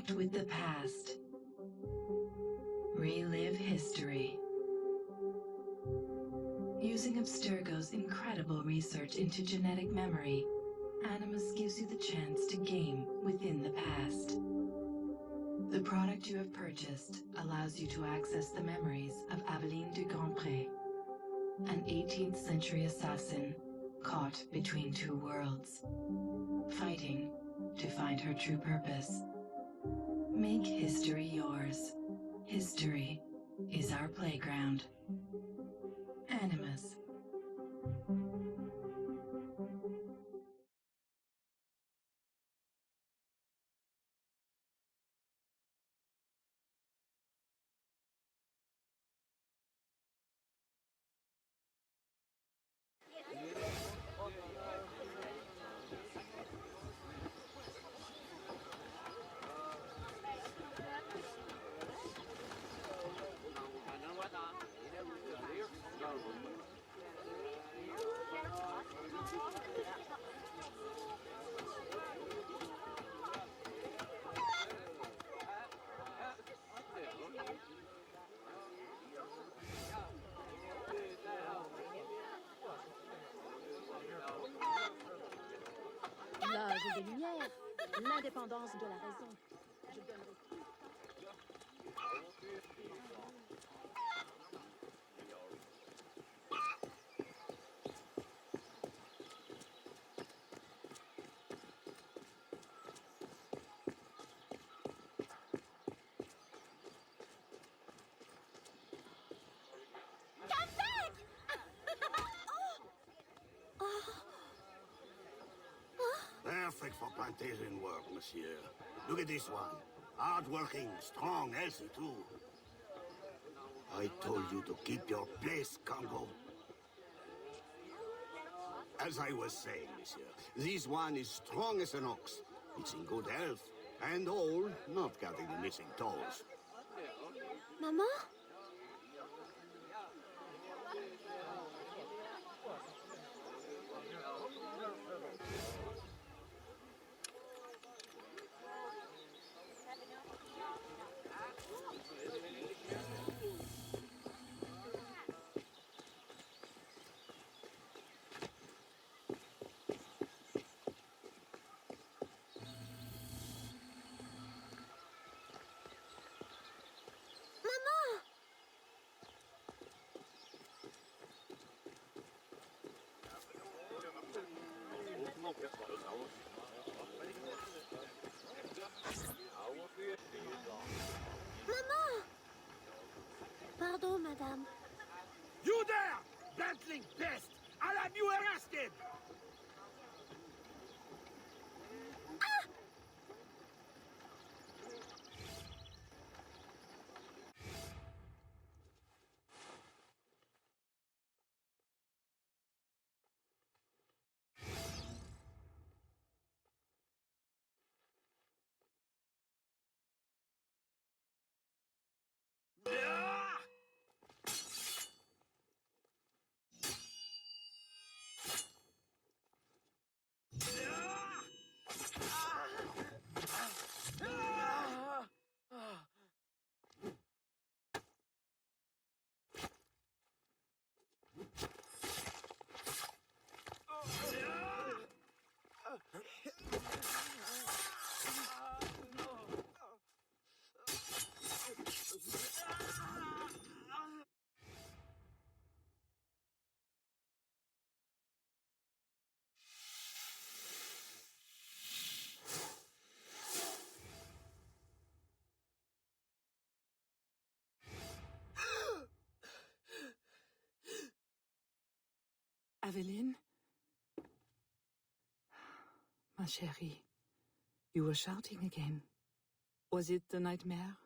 Connect with the past. Relive history. Using Abstergo's incredible research into genetic memory, Animus gives you the chance to game within the past. The product you have purchased allows you to access the memories of Aveline de Grandpré, an 18th century assassin caught between two worlds, fighting to find her true purpose. Make history yours. History is our playground. Animus. L'âge des Lumières, l'indépendance de la raison. Je donnerai... Perfect for plantation work, monsieur. Look at this one. Hard-working, strong, healthy too. I told you to keep your place, Congo. As I was saying, monsieur, this one is strong as an ox. It's in good health, and old, not counting the missing toes. Maman? Maman! Pardon, madame. You there! Bantling pest! I'll have you arrested! Aveline? Ma chérie, you were shouting again. Was it the nightmare?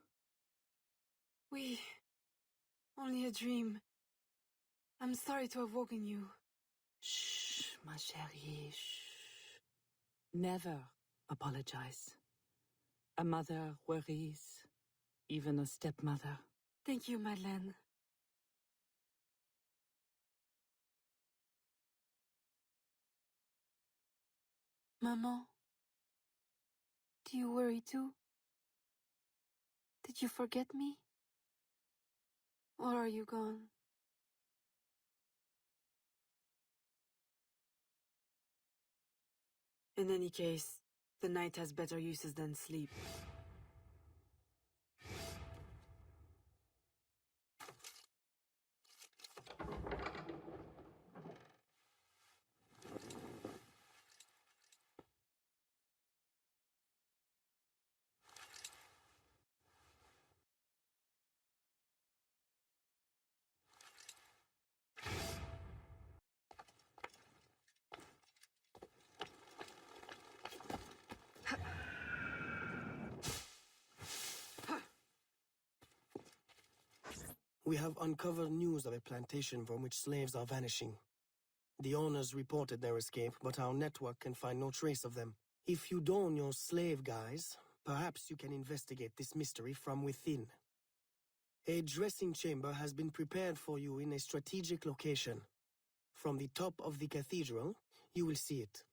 Oui. Only a dream. I'm sorry to have woken you. Shh, ma chérie, shh. Never apologize. A mother worries, even a stepmother. Thank you, Madeleine. Maman, do you worry too? Did you forget me? Or are you gone? In any case, the night has better uses than sleep. We have uncovered news of a plantation from which slaves are vanishing. The owners reported their escape, but our network can find no trace of them. If you don your slave guise, perhaps you can investigate this mystery from within. A dressing chamber has been prepared for you in a strategic location. From the top of the cathedral, you will see it.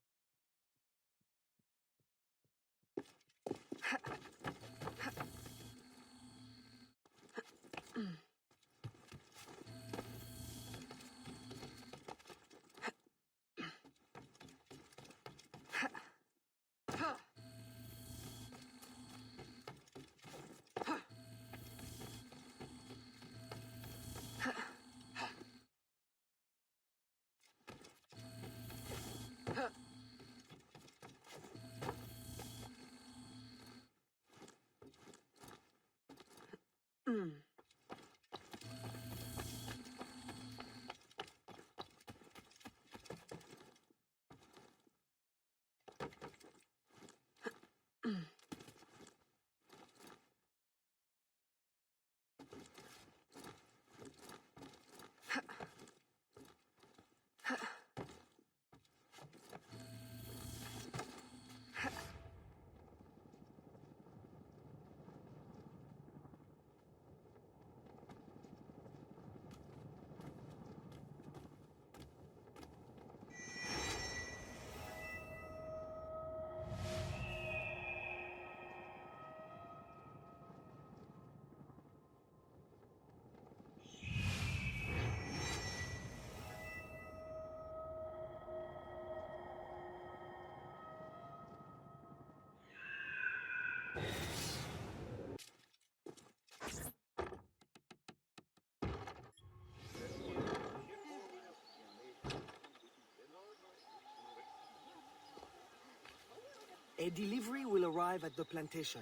A delivery will arrive at the plantation.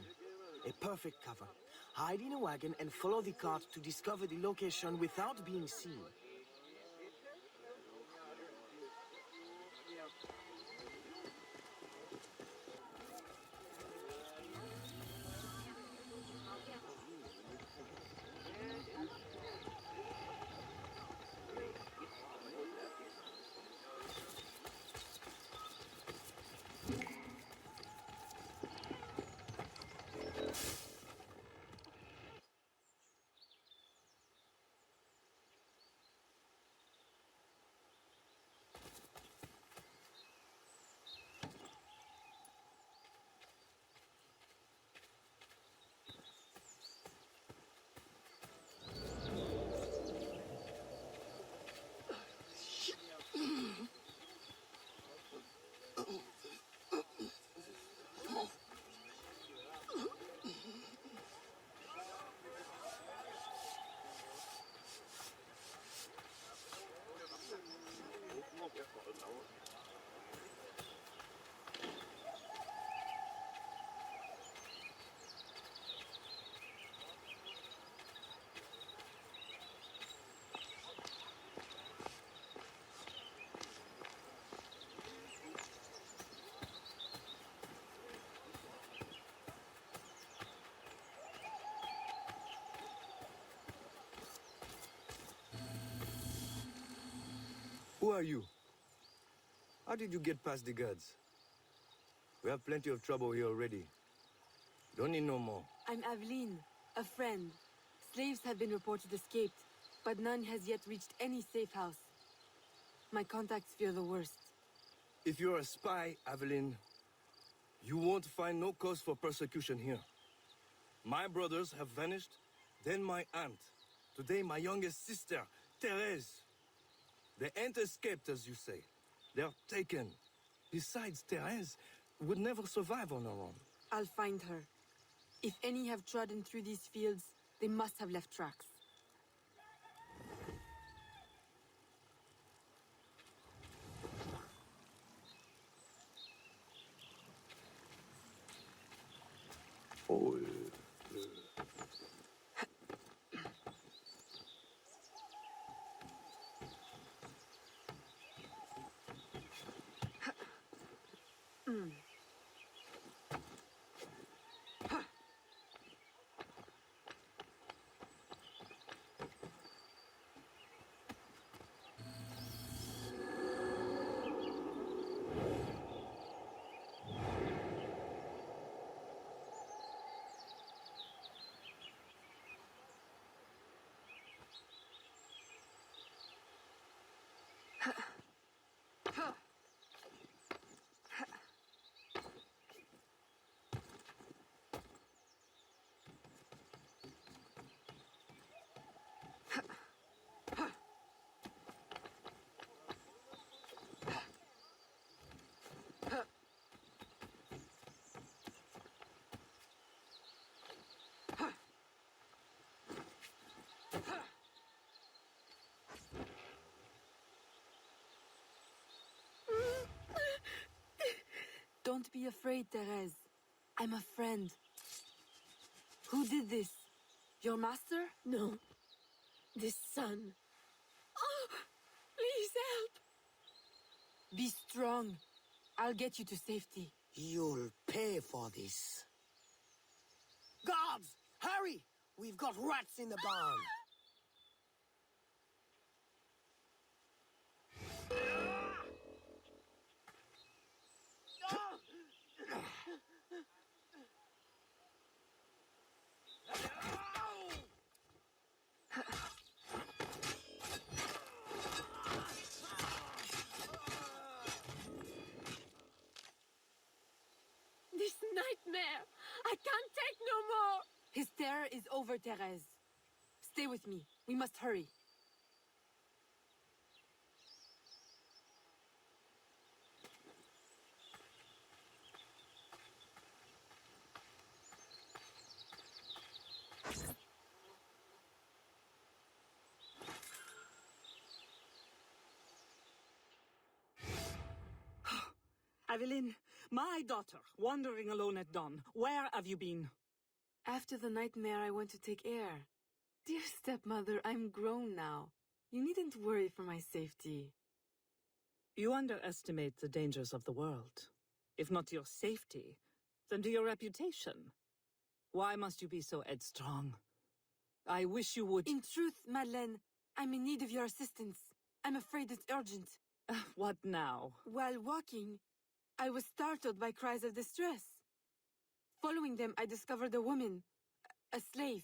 A perfect cover. Hide in a wagon and follow the cart to discover the location without being seen. Who are you? How did you get past the guards? We have plenty of trouble here already. Don't need no more. I'm Aveline, a friend. Slaves have been reported escaped, but none has yet reached any safe house. My contacts fear the worst. If you're a spy, Aveline, you won't find no cause for persecution here. My brothers have vanished, then my aunt. Today, my youngest sister, Therese. They ain't escaped, as you say. They're taken. Besides, Therese would never survive on her own. I'll find her. If any have trodden through these fields, they must have left tracks. Oh, Don't be afraid, Therese. I'm a friend. Who did this? Your master? No. This son. Oh, please help. Be strong. I'll get you to safety. You'll pay for this. Guards! Hurry! We've got rats in the barn. This nightmare. I can't take no more. His terror is over, Therese. Stay with me. We must hurry. Aveline, my daughter, wandering alone at dawn. Where have you been? After the nightmare, I went to take air. Dear stepmother, I'm grown now. You needn't worry for my safety. You underestimate the dangers of the world. If not to your safety, then to your reputation. Why must you be so headstrong? I wish you would— In truth, Madeleine, I'm in need of your assistance. I'm afraid it's urgent. What now? While walking, I was startled by cries of distress. Following them, I discovered a woman, a slave,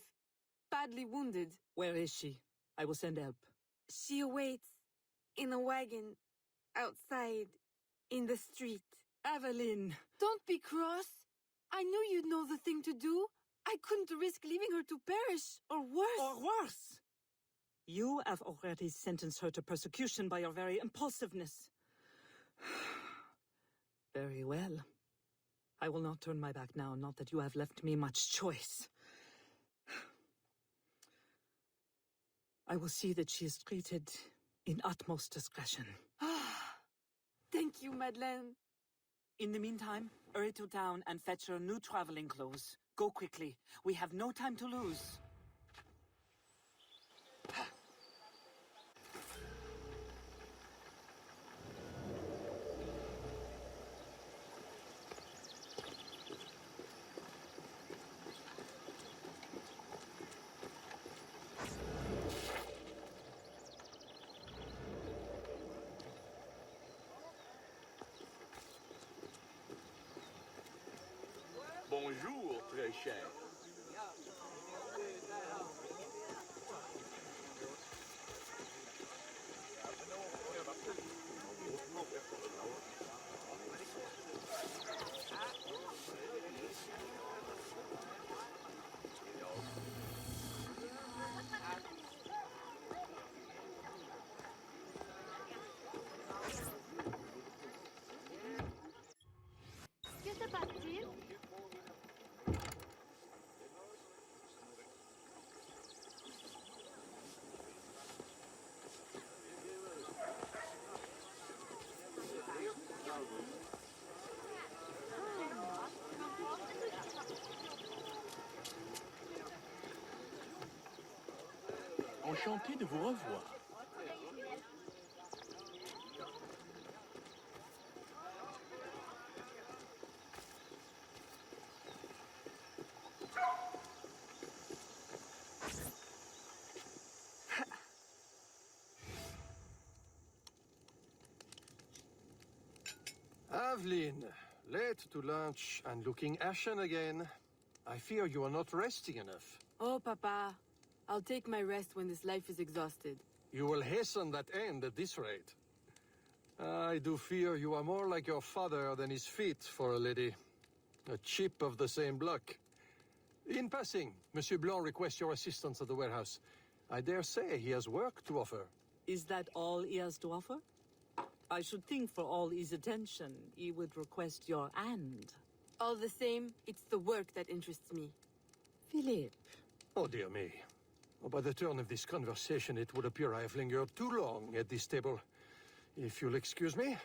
badly wounded. Where is she? I will send help. She awaits in a wagon outside in the street. Aveline! Don't be cross. I knew you'd know the thing to do. I couldn't risk leaving her to perish, or worse. Or worse! You have already sentenced her to persecution by your very impulsiveness. Very well. I will not turn my back now, not that you have left me much choice. I will see that she is treated in utmost discretion. Thank you, Madeleine. In the meantime, hurry to town and fetch her new traveling clothes. Go quickly. We have no time to lose. Bonjour, très cher. Enchanté de vous revoir. Aveline, late to lunch and looking ashen again. I fear you are not resting enough. Oh, Papa. I'll take my rest when this life is exhausted. You will hasten that end at this rate. I do fear you are more like your father than is fit for a lady. A chip of the same block. In passing, Monsieur Blanc requests your assistance at the warehouse. I dare say he has work to offer. Is that all he has to offer? I should think for all his attention, he would request your hand. All the same, it's the work that interests me. Philippe. Oh, dear me. Oh, by the turn of this conversation, it would appear I have lingered too long at this table. If you'll excuse me.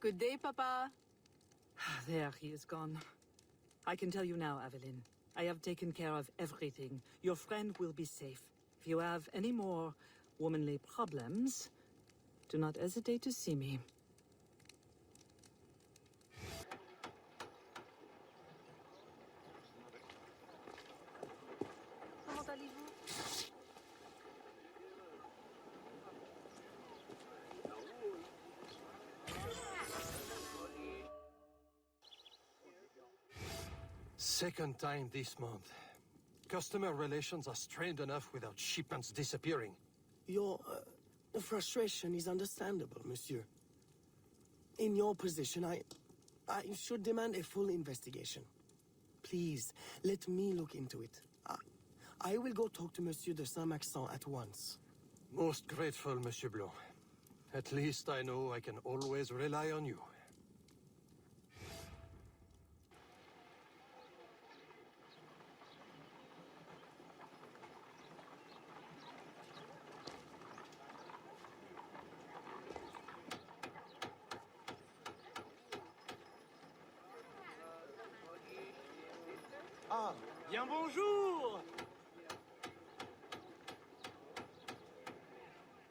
Good day, Papa. There, he is gone. I can tell you now, Aveline. I have taken care of everything. Your friend will be safe. If you have any more womanly problems, do not hesitate to see me. Comment allez-vous? Second time this month. Customer relations are strained enough without shipments disappearing. Your frustration is understandable, monsieur. In your position, I should demand a full investigation. Please, let me look into it. I will go talk to Monsieur de Saint-Maxent at once. Most grateful, Monsieur Blanc. At least I know I can always rely on you. Ah, bien bonjour!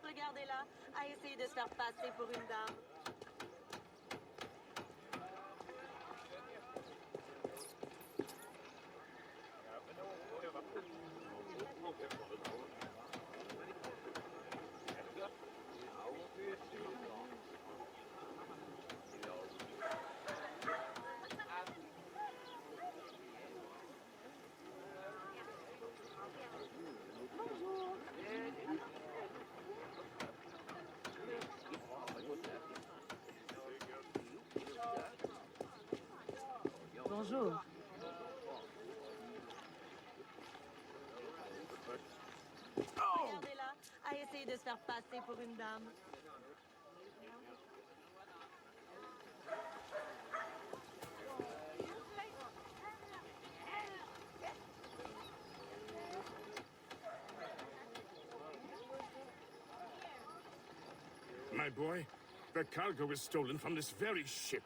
Regardez-la, à essayer de se faire passer pour une dame. Bonjour. Regardez-la, à essayer de se faire passer pour une dame. My boy, the cargo was stolen from this very ship.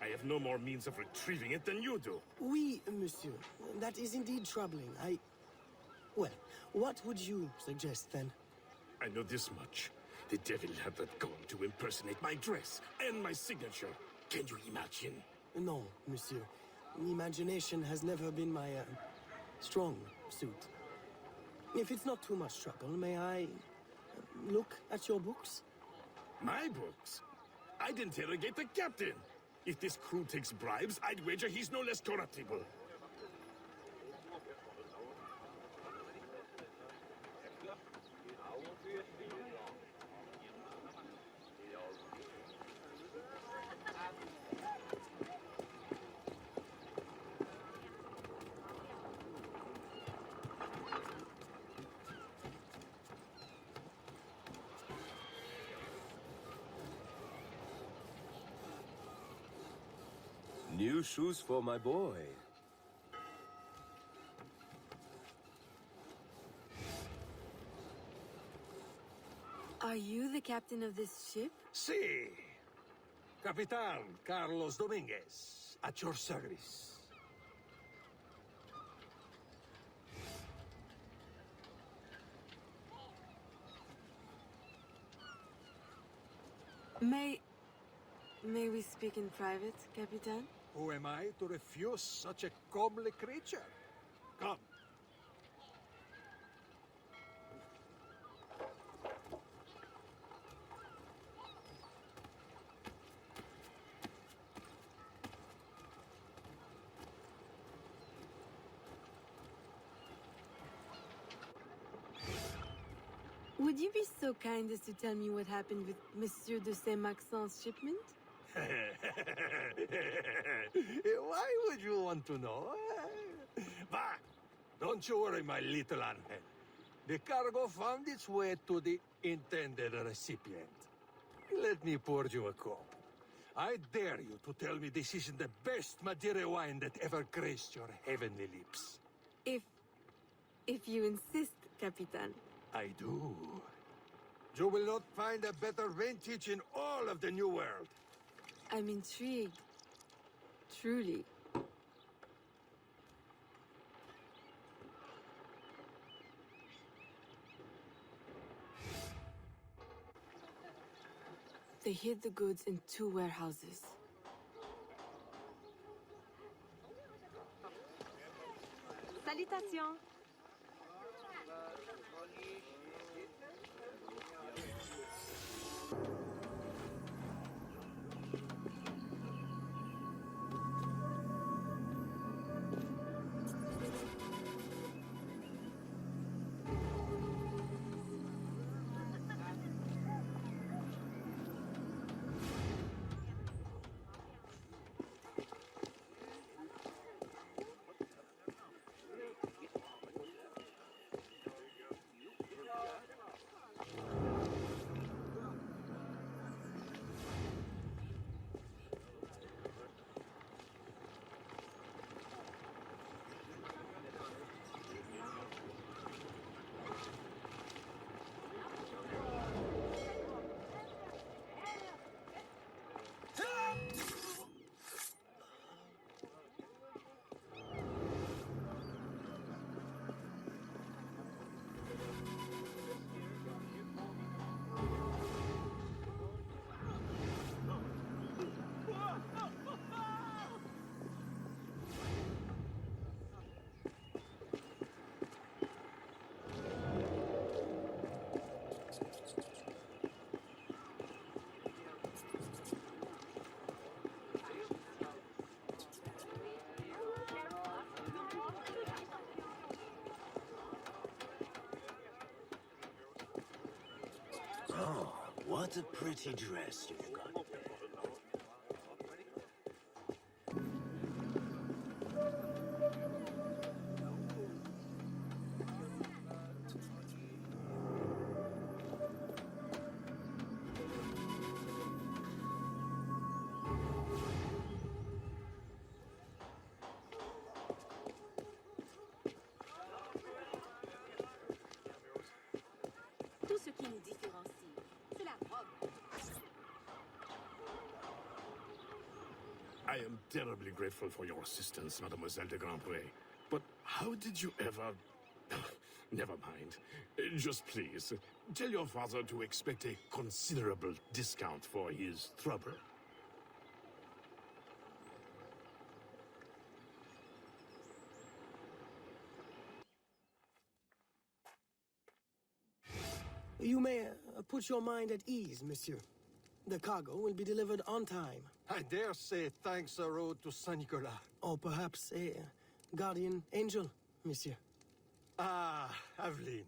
I have no more means of retrieving it than you do. Oui, monsieur. That is indeed troubling. Well, what would you suggest, then? I know this much. The devil had that gall to impersonate my dress and my signature. Can you imagine? No, monsieur. Imagination has never been my, strong suit. If it's not too much trouble, may I look at your books? My books? I'd interrogate the captain. If this crew takes bribes, I'd wager he's no less corruptible. New shoes for my boy. Are you the captain of this ship? Si. Capitan Carlos Dominguez, at your service. May we speak in private, Capitan? Who am I to refuse such a comely creature? Come. Would you be so kind as to tell me what happened with Monsieur de Saint-Maxent's shipment? Why would you want to know? Bah! Don't you worry, my little angel. The cargo found its way to the intended recipient. Let me pour you a cup. I dare you to tell me this isn't the best Madeira wine that ever graced your heavenly lips. If you insist, Capitan. I do. You will not find a better vintage in all of the New World. I'm intrigued. Truly. They hid the goods in 2 warehouses. Salutations. Oh, what a pretty dress you've got. Tout ce qui nous différencie, c'est la robe. I am terribly grateful for your assistance, Mademoiselle de Grandpré. But how did you ever... Never mind. Just please, tell your father to expect a considerable discount for his trouble. You may put your mind at ease, monsieur. The cargo will be delivered on time. I dare say thanks are owed to Saint Nicolas. Or perhaps a guardian angel, monsieur. Ah, Aveline.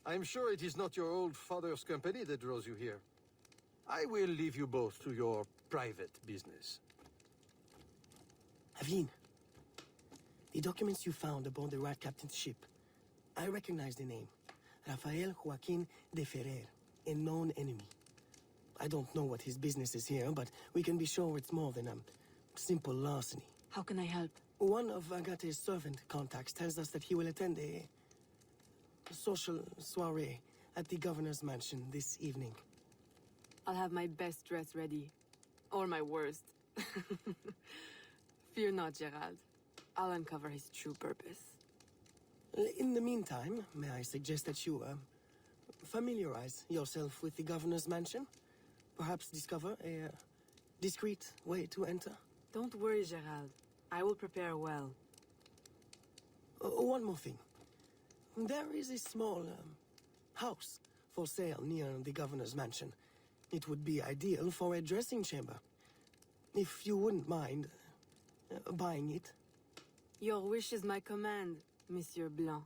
I'm sure it is not your old father's company that draws you here. I will leave you both to your private business. Aveline, the documents you found aboard the Rat Captain's ship. I recognize the name. Rafael Joaquin de Ferrer, a known enemy. I don't know what his business is here, but we can be sure it's more than a simple larceny. How can I help? One of Agate's servant contacts tells us that he will attend a social soiree at the governor's mansion this evening. I'll have my best dress ready. Or my worst. Fear not, Gerald. I'll uncover his true purpose. In the meantime, may I suggest that you familiarize yourself with the governor's mansion? Perhaps discover a discreet way to enter? Don't worry, Gerald. I will prepare well. One more thing. There is a small house for sale near the governor's mansion. It would be ideal for a dressing chamber. If you wouldn't mind buying it. Your wish is my command, Monsieur Blanc.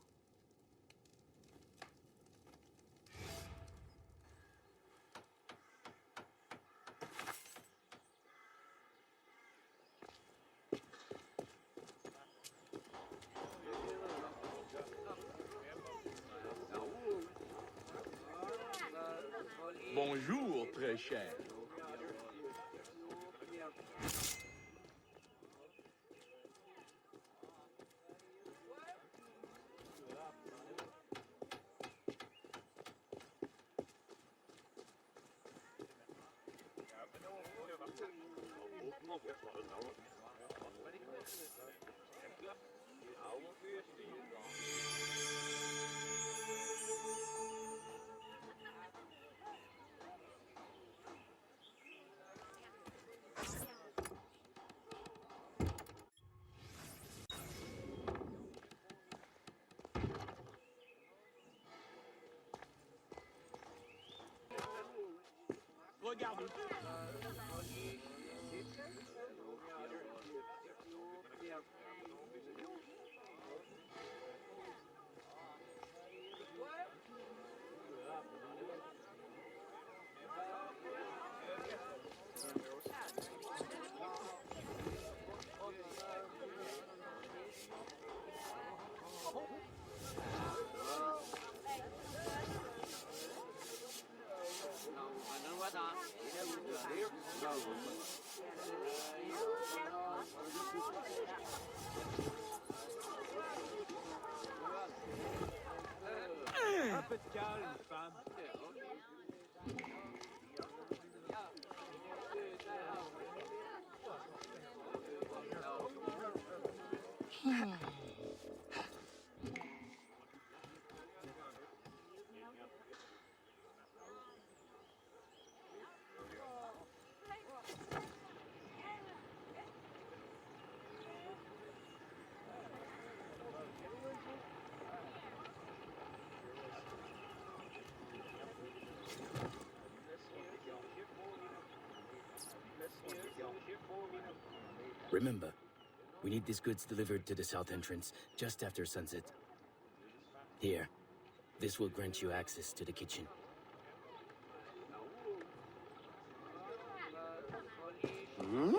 Bonjour, très cher. Regardez. Un peu de calme, femme. Remember, we need these goods delivered to the south entrance just after sunset. Here, this will grant you access to the kitchen. Hmm?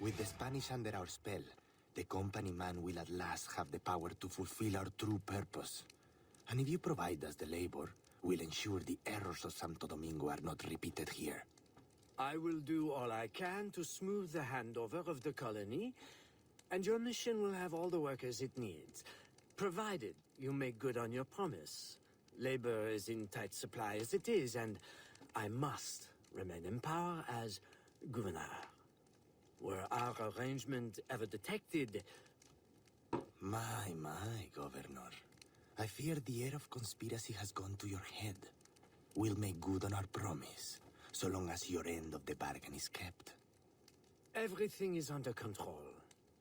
With the Spanish under our spell, the company man will at last have the power to fulfill our true purpose. And if you provide us the labor, we'll ensure the errors of Santo Domingo are not repeated here. I will do all I can to smooth the handover of the colony, and your mission will have all the workers it needs, provided you make good on your promise. Labor is in tight supply as it is, and I must remain in power as governor. Were our arrangement ever detected... My, Governor. I fear the air of conspiracy has gone to your head. We'll make good on our promise, so long as your end of the bargain is kept. Everything is under control.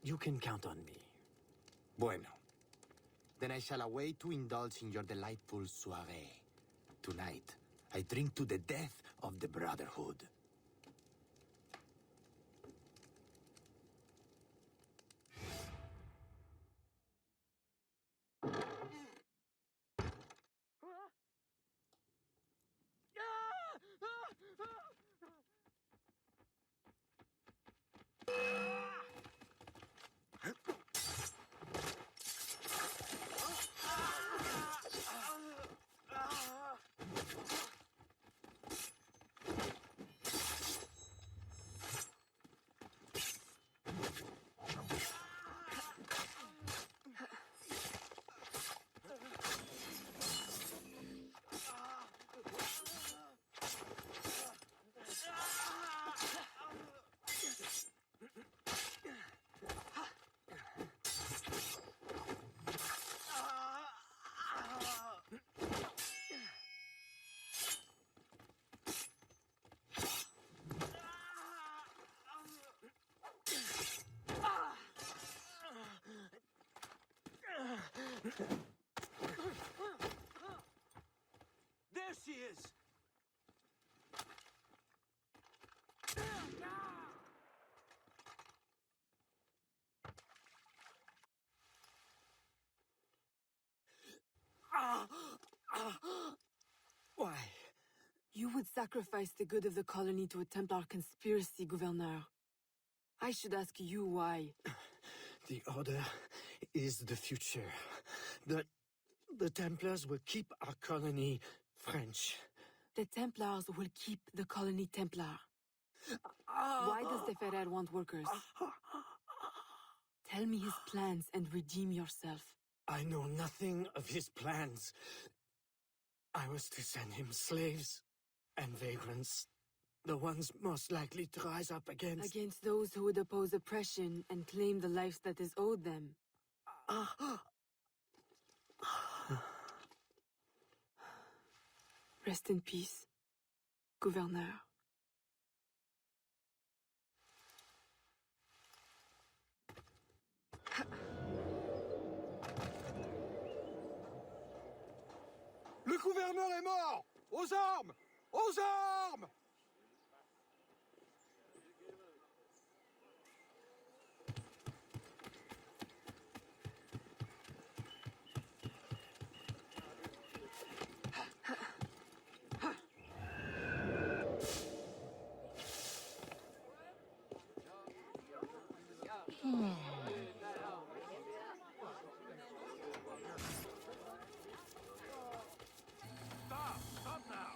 You can count on me. Bueno. Then I shall await to indulge in your delightful soirée. Tonight, I drink to the death of the Brotherhood. There she is! Why? You would sacrifice the good of the colony to a Templar conspiracy, Gouverneur. I should ask you why. The Order is the future. The Templars will keep our colony French. The Templars will keep the colony Templar. Why does the Ferrer want workers? Tell me his plans and redeem yourself. I know nothing of his plans. I was to send him slaves and vagrants. The ones most likely to rise up against... Against those who would oppose oppression and claim the life that is owed them. Rest in peace, Gouverneur. Le gouverneur est mort! Aux armes! Aux armes! Stop now!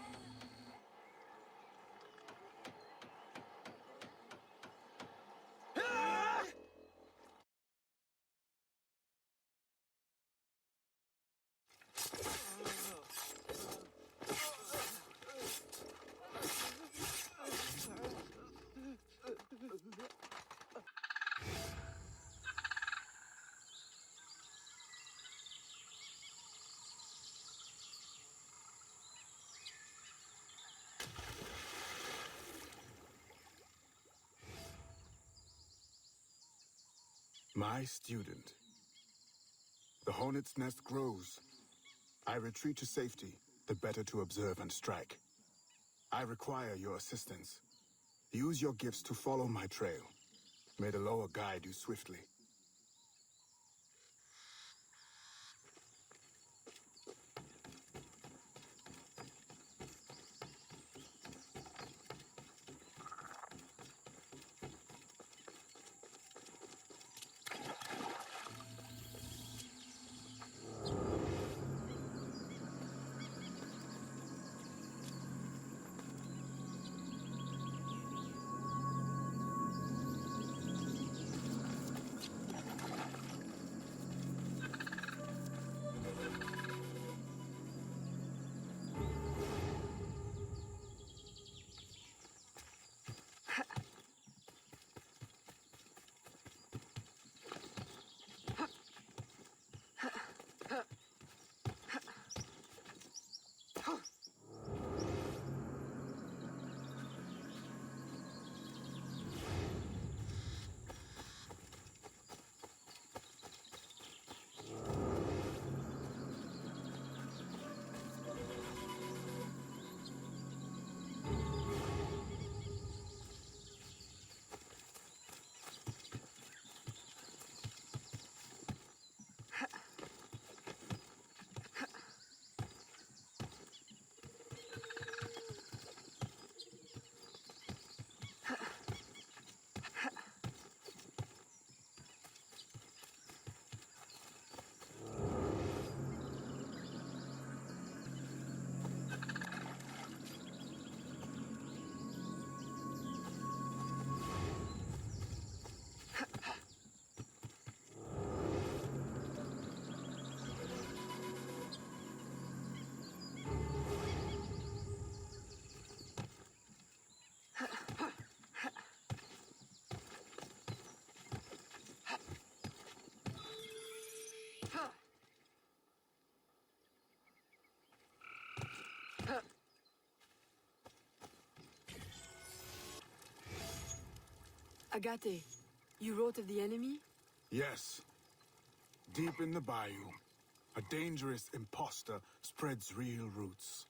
My student. The hornet's nest grows. I retreat to safety, the better to observe and strike. I require your assistance. Use your gifts to follow my trail. May the lower guide you swiftly. Agate, you wrote of the enemy? Yes. Deep in the bayou, a dangerous imposter spreads real roots.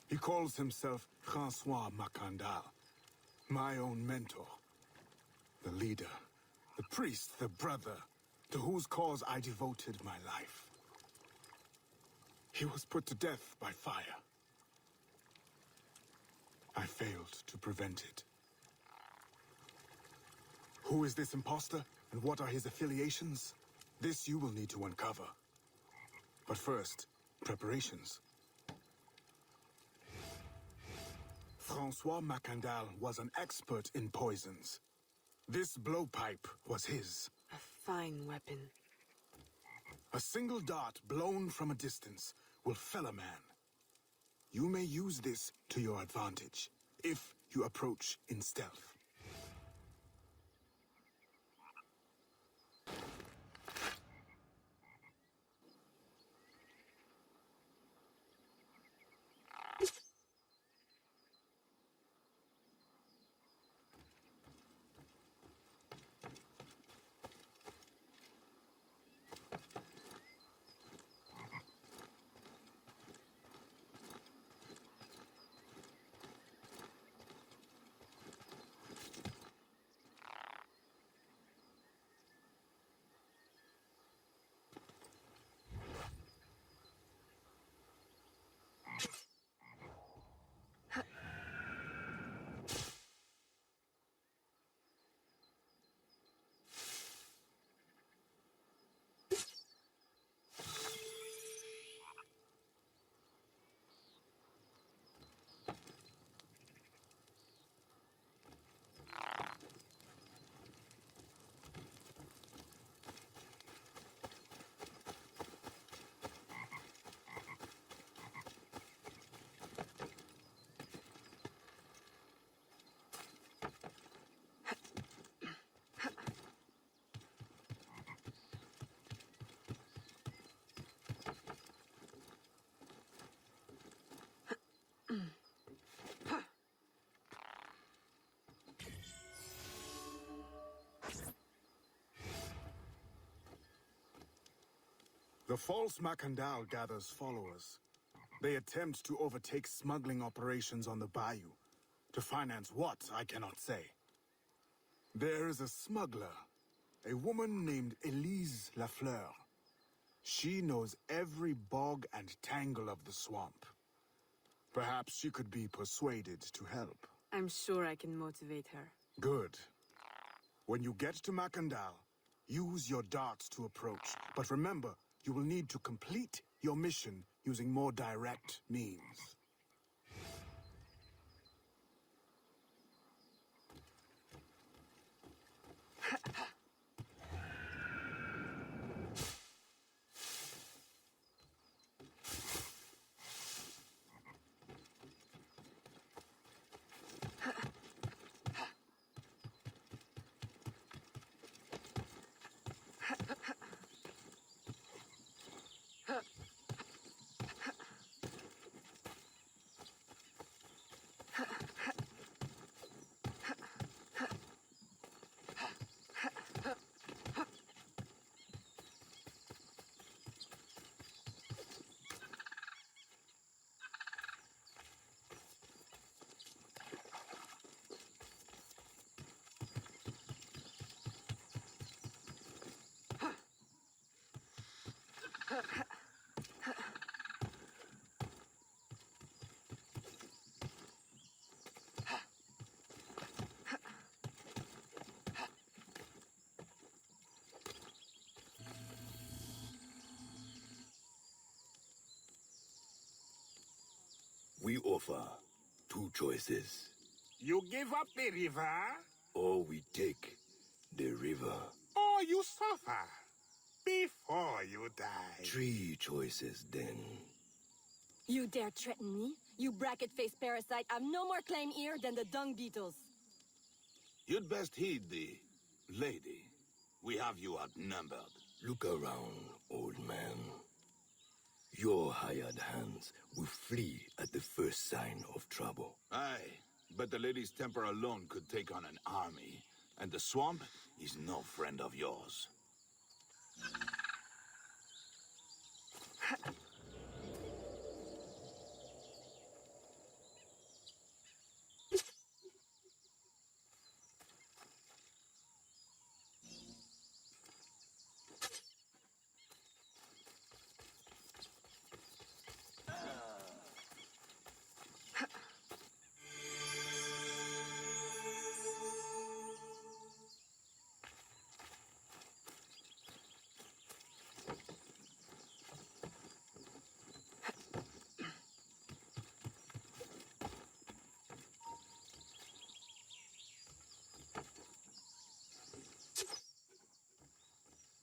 He calls himself François Macandal, my own mentor. The leader, the priest, the brother, to whose cause I devoted my life. He was put to death by fire. I failed to prevent it. Who is this imposter, and what are his affiliations? This you will need to uncover. But first, preparations. François Macandal was an expert in poisons. This blowpipe was his. A fine weapon. A single dart blown from a distance will fell a man. You may use this to your advantage, if you approach in stealth. The false Macandal gathers followers. They attempt to overtake smuggling operations on the bayou. To finance what, I cannot say. There is a smuggler, a woman named Elise Lafleur. She knows every bog and tangle of the swamp. Perhaps she could be persuaded to help. I'm sure I can motivate her. Good. When you get to Macandal, use your darts to approach. But remember, you will need to complete your mission using more direct means. We offer two choices. You give up the river? Or we take the river. Or you suffer before you die? Three choices, then. You dare threaten me? You bracket-faced parasite! I've no more claim here than the dung beetles! You'd best heed the lady. We have you outnumbered. Look around, old man. Your hired hands will flee at the first sign of trouble. Aye, but the lady's temper alone could take on an army. and the swamp is no friend of yours.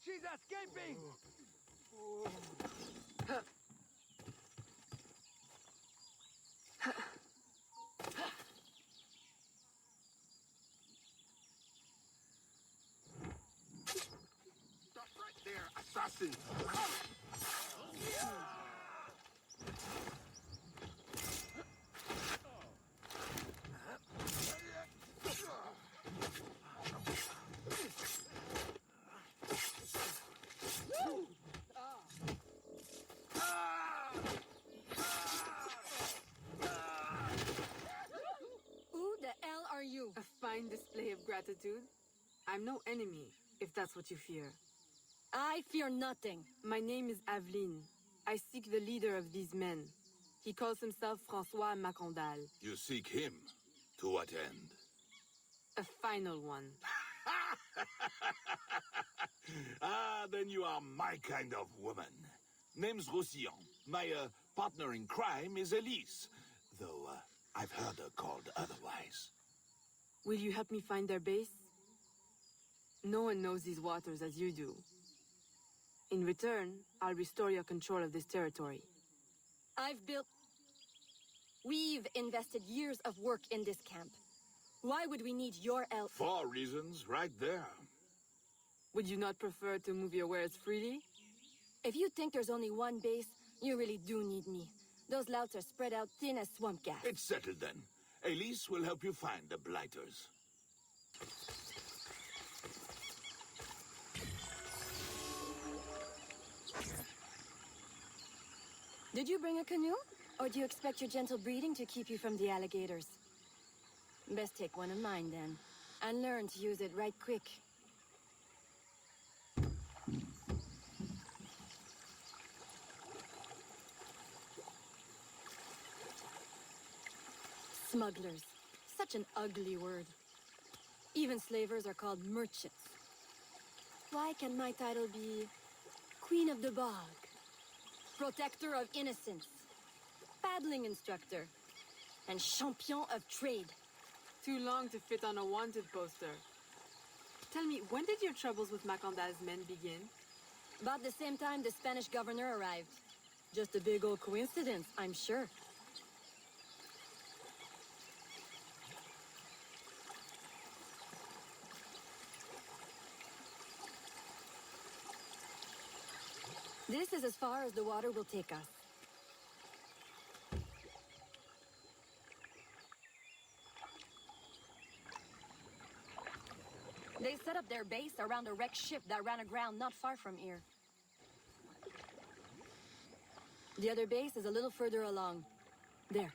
She's escaping! Stop right there, assassin! Who the hell are you? A fine display of gratitude. I'm no enemy, if that's what you fear. I fear nothing. My name is Aveline. I seek the leader of these men. He calls himself Francois Macondal. You seek him. To what end? A final one. Then you are my kind of woman. Name's Roussillon. My partner in crime is Elise, though I've heard her called otherwise. Will you help me find their base? No one knows these waters as you do. In return, I'll restore your control of this territory. We've invested years of work in this camp. Why would we need your help? 4 reasons right there. Would you not prefer to move your wares freely? If you think there's only one base, you really do need me. Those louts are spread out thin as swamp gas. It's settled then. Elise will help you find the blighters. Did you bring a canoe? Or do you expect your gentle breeding to keep you from the alligators? Best take one of mine then, and learn to use it right quick. Smugglers. Such an ugly word. Even slavers are called merchants. Why can my title be Queen of the Bog? Protector of Innocence? Paddling instructor? And Champion of Trade? Too long to fit on a wanted poster. Tell me, when did your troubles with Macondal's men begin? About the same time the Spanish governor arrived. Just a big old coincidence, I'm sure. This is as far as the water will take us. They set up their base around a wrecked ship that ran aground not far from here. The other base is a little further along. There.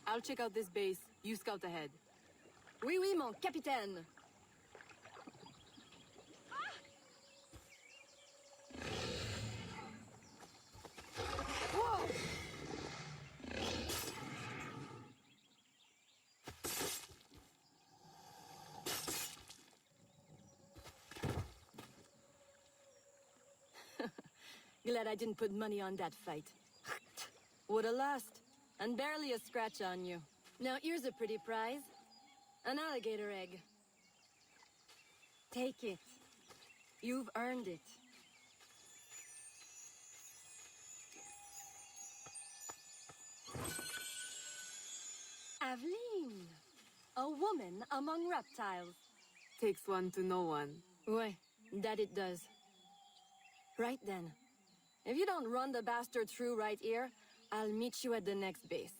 I'll check out this base. You scout ahead. Oui, oui, mon capitaine. Whoa! Glad I didn't put money on that fight. Would have lost. And barely a scratch on you. Now here's a pretty prize. An alligator egg. Take it. You've earned it. Aveline. A woman among reptiles. Takes one to know one. Ouais, that it does. Right then. If you don't run the bastard through right here, I'll meet you at the next base.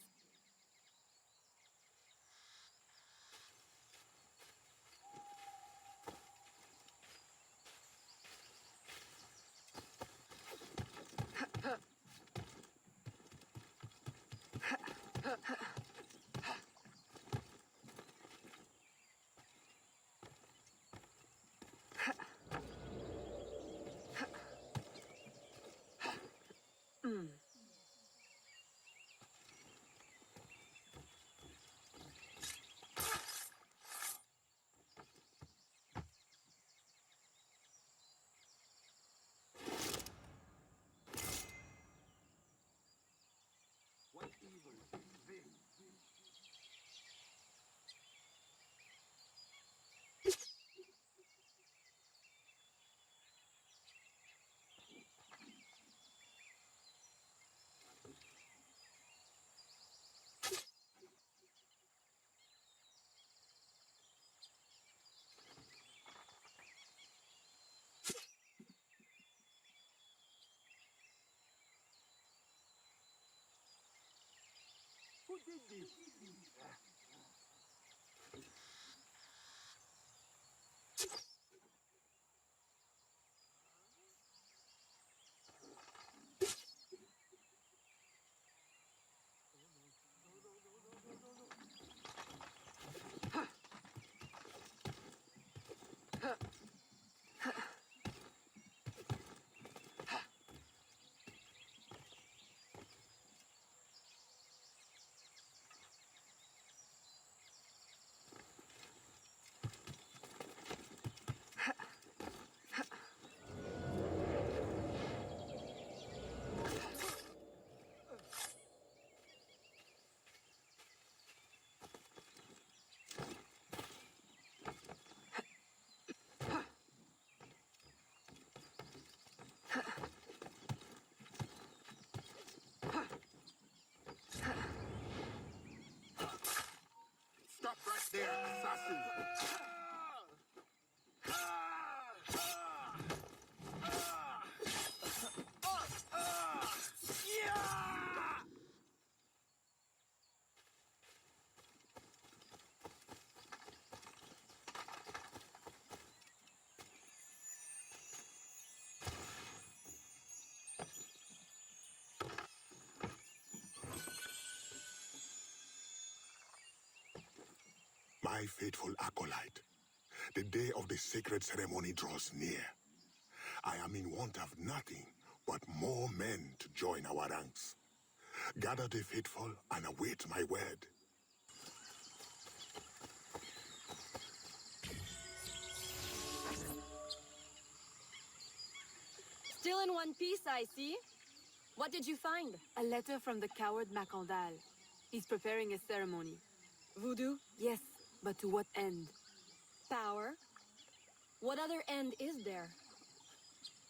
Who did this? Stop right there, assassin! My faithful acolyte, the day of the sacred ceremony draws near. I am in want of nothing but more men to join our ranks. Gather the faithful and await my word. Still in one piece, I see. What did you find? A letter from the coward Macandal. He's preparing a ceremony. Voodoo? Yes, but to what end? Power? What other end is there?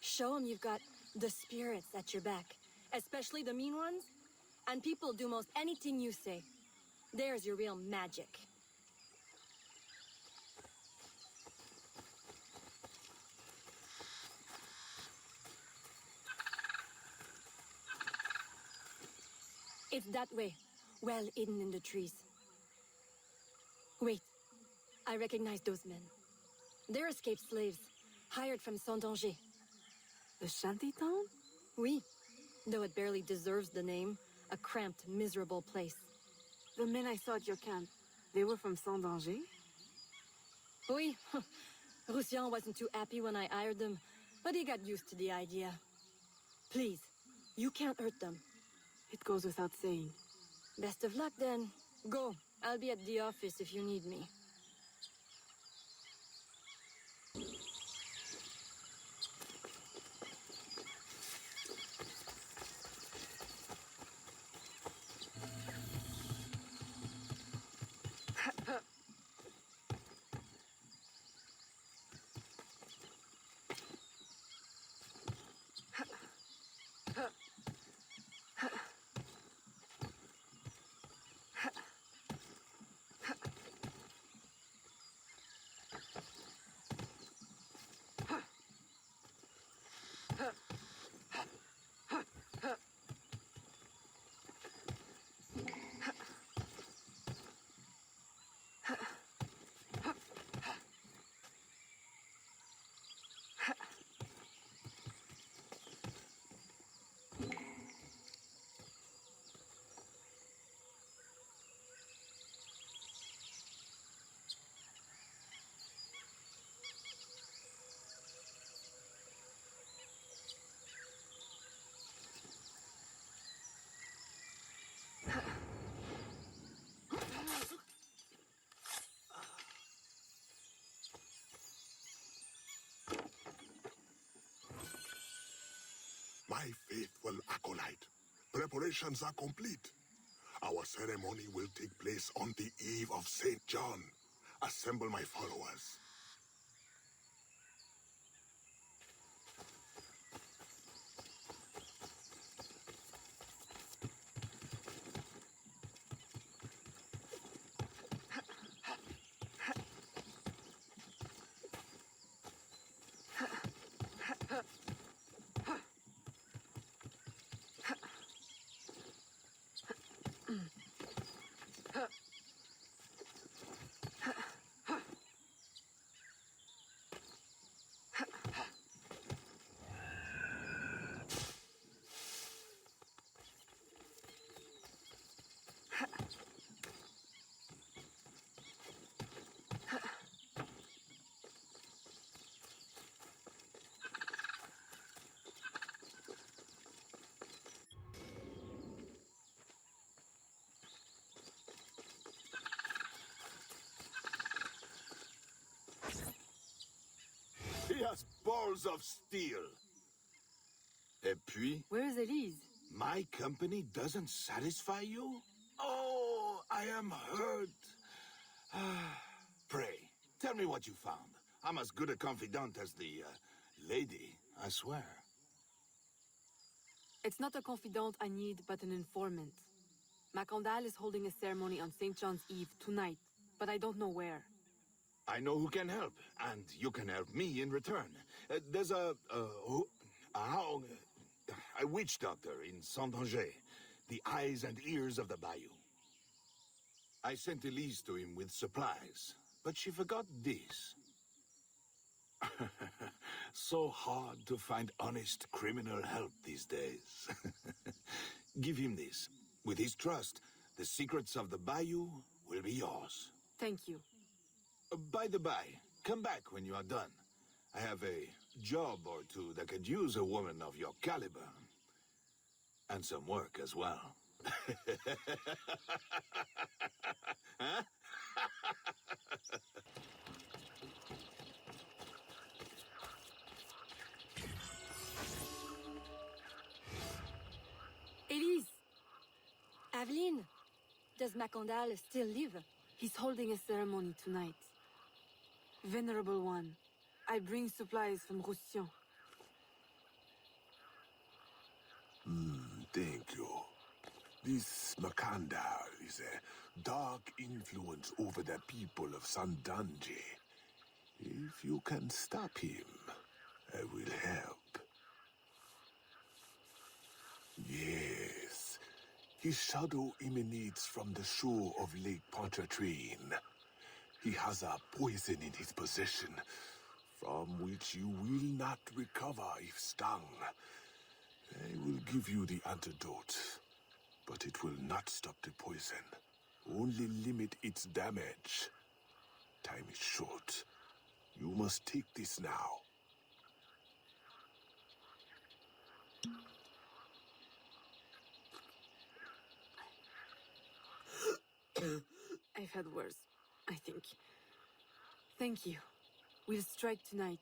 Show him you've got the spirits at your back, especially the mean ones, and people do most anything you say. There's your real magic. It's that way, well hidden in the trees. Wait, I recognize those men. They're escaped slaves, hired from Saint-Danger. The shantytown? Oui, though it barely deserves the name, a cramped, miserable place. The men I saw at your camp, they were from Saint-Danger? Oui, Roussillon wasn't too happy when I hired them, but he got used to the idea. Please, you can't hurt them. It goes without saying. Best of luck then. Go, I'll be at the office if you need me. My faithful acolyte, preparations are complete. Our ceremony will take place on the eve of St. John. Assemble my followers. He has balls of steel. Et puis? Where is Elise? My company doesn't satisfy you? Oh, I am hurt. Pray, tell me what you found. I'm as good a confidant as the, lady, I swear. It's not a confidant I need, but an informant. Macandal is holding a ceremony on St. John's Eve tonight, but I don't know where. I know who can help, and you can help me in return. There's a witch doctor in Saint-Danger, the eyes and ears of the bayou. I sent Elise to him with supplies, but she forgot this. So hard to find honest criminal help these days. Give him this. With his trust, the secrets of the bayou will be yours. Thank you. By the by, come back when you are done. I have a job or two that could use a woman of your caliber. And some work as well. Huh? Elise! Aveline, does Macandal still live? He's holding a ceremony tonight. Venerable One, I bring supplies from Roussillon. Thank you. This Macandal is a dark influence over the people of Sandanje. If you can stop him, I will help. Yes. His shadow emanates from the shore of Lake Pontchartrain. He has a poison in his possession, from which you will not recover if stung. I will give you the antidote, but it will not stop the poison. Only limit its damage. Time is short. You must take this now. I've had worse, I think. Thank you. We'll strike tonight.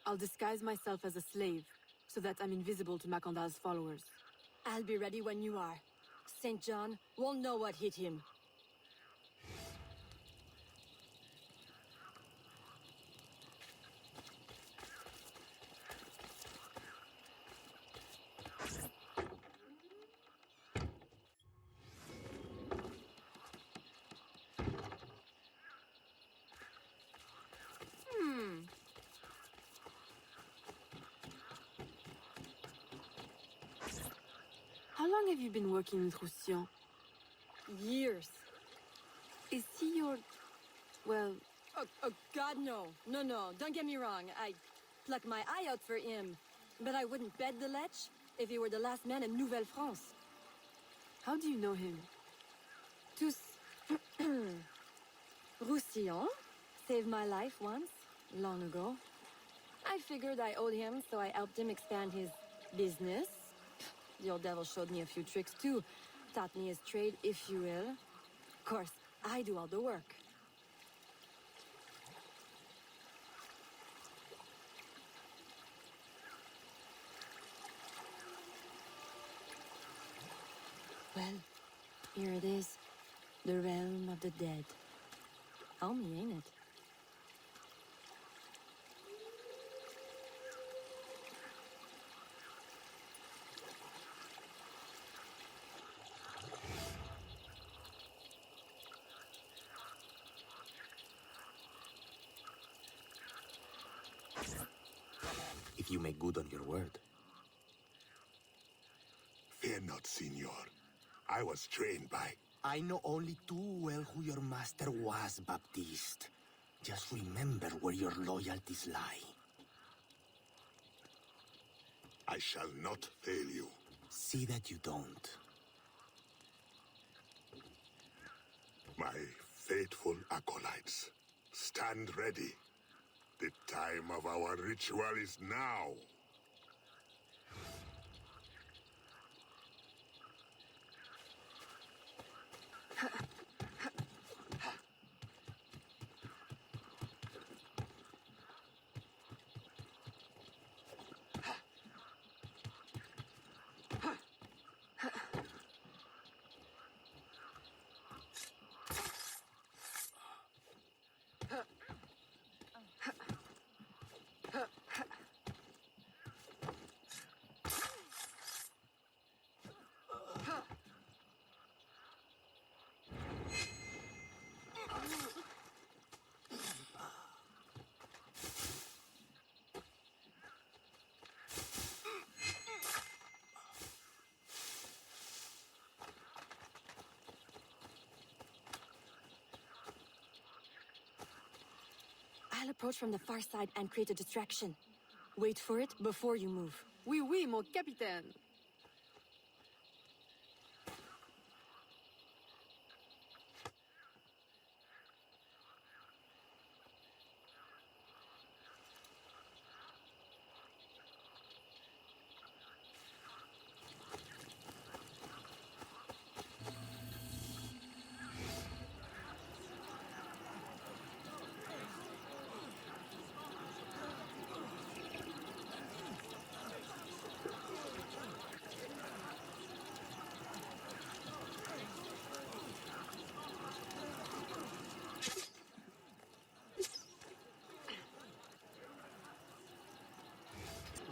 I'll disguise myself as a slave, so that I'm invisible to Macandal's followers. I'll be ready when you are. St. John won't know what hit him. How long have you been working with Roussillon? Years. Is he your... well... Oh, God, no. No, don't get me wrong. I'd pluck my eye out for him. But I wouldn't bet the lech if he were the last man in Nouvelle-France. How do you know him? Tous... Roussillon saved my life once, long ago. I figured I owed him, so I helped him expand his business. The old devil showed me a few tricks, too. Taught me his trade, if you will. Of course, I do all the work. Well, here it is. The realm of the dead. Homey, ain't it? If you make good on your word. Fear not, Signor. I was trained by... I know only too well who your master was, Baptiste. Just remember where your loyalties lie. I shall not fail you. See that you don't. My faithful acolytes, stand ready. The time of our ritual is now. I'll approach from the far side and create a distraction. Wait for it before you move. Oui, oui, mon capitaine.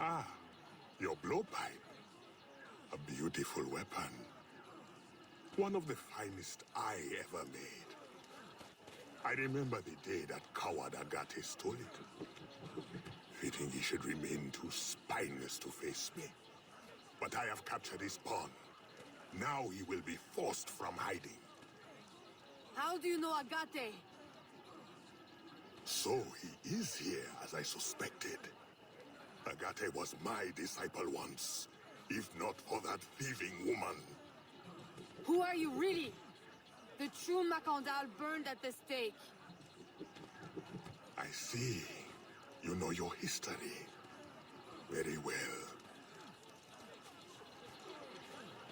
Ah, your blowpipe. A beautiful weapon. One of the finest I ever made. I remember the day that coward Agate stole it. Fitting he should remain too spineless to face me. But I have captured his pawn. Now he will be forced from hiding. How do you know Agate? So he is here, as I suspected. Agate was my disciple once, if not for that thieving woman. Who are you really? The true Macandal burned at the stake. I see. You know your history very well.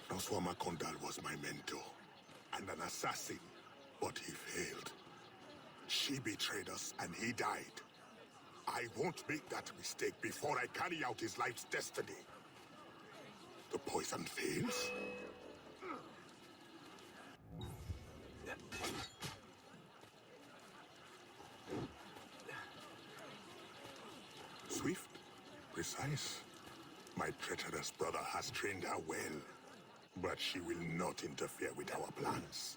François Macandal was my mentor and an assassin, but he failed. She betrayed us and he died. I won't make that mistake before I carry out his life's destiny. The poison fails? Swift, precise. My treacherous brother has trained her well, but she will not interfere with our plans.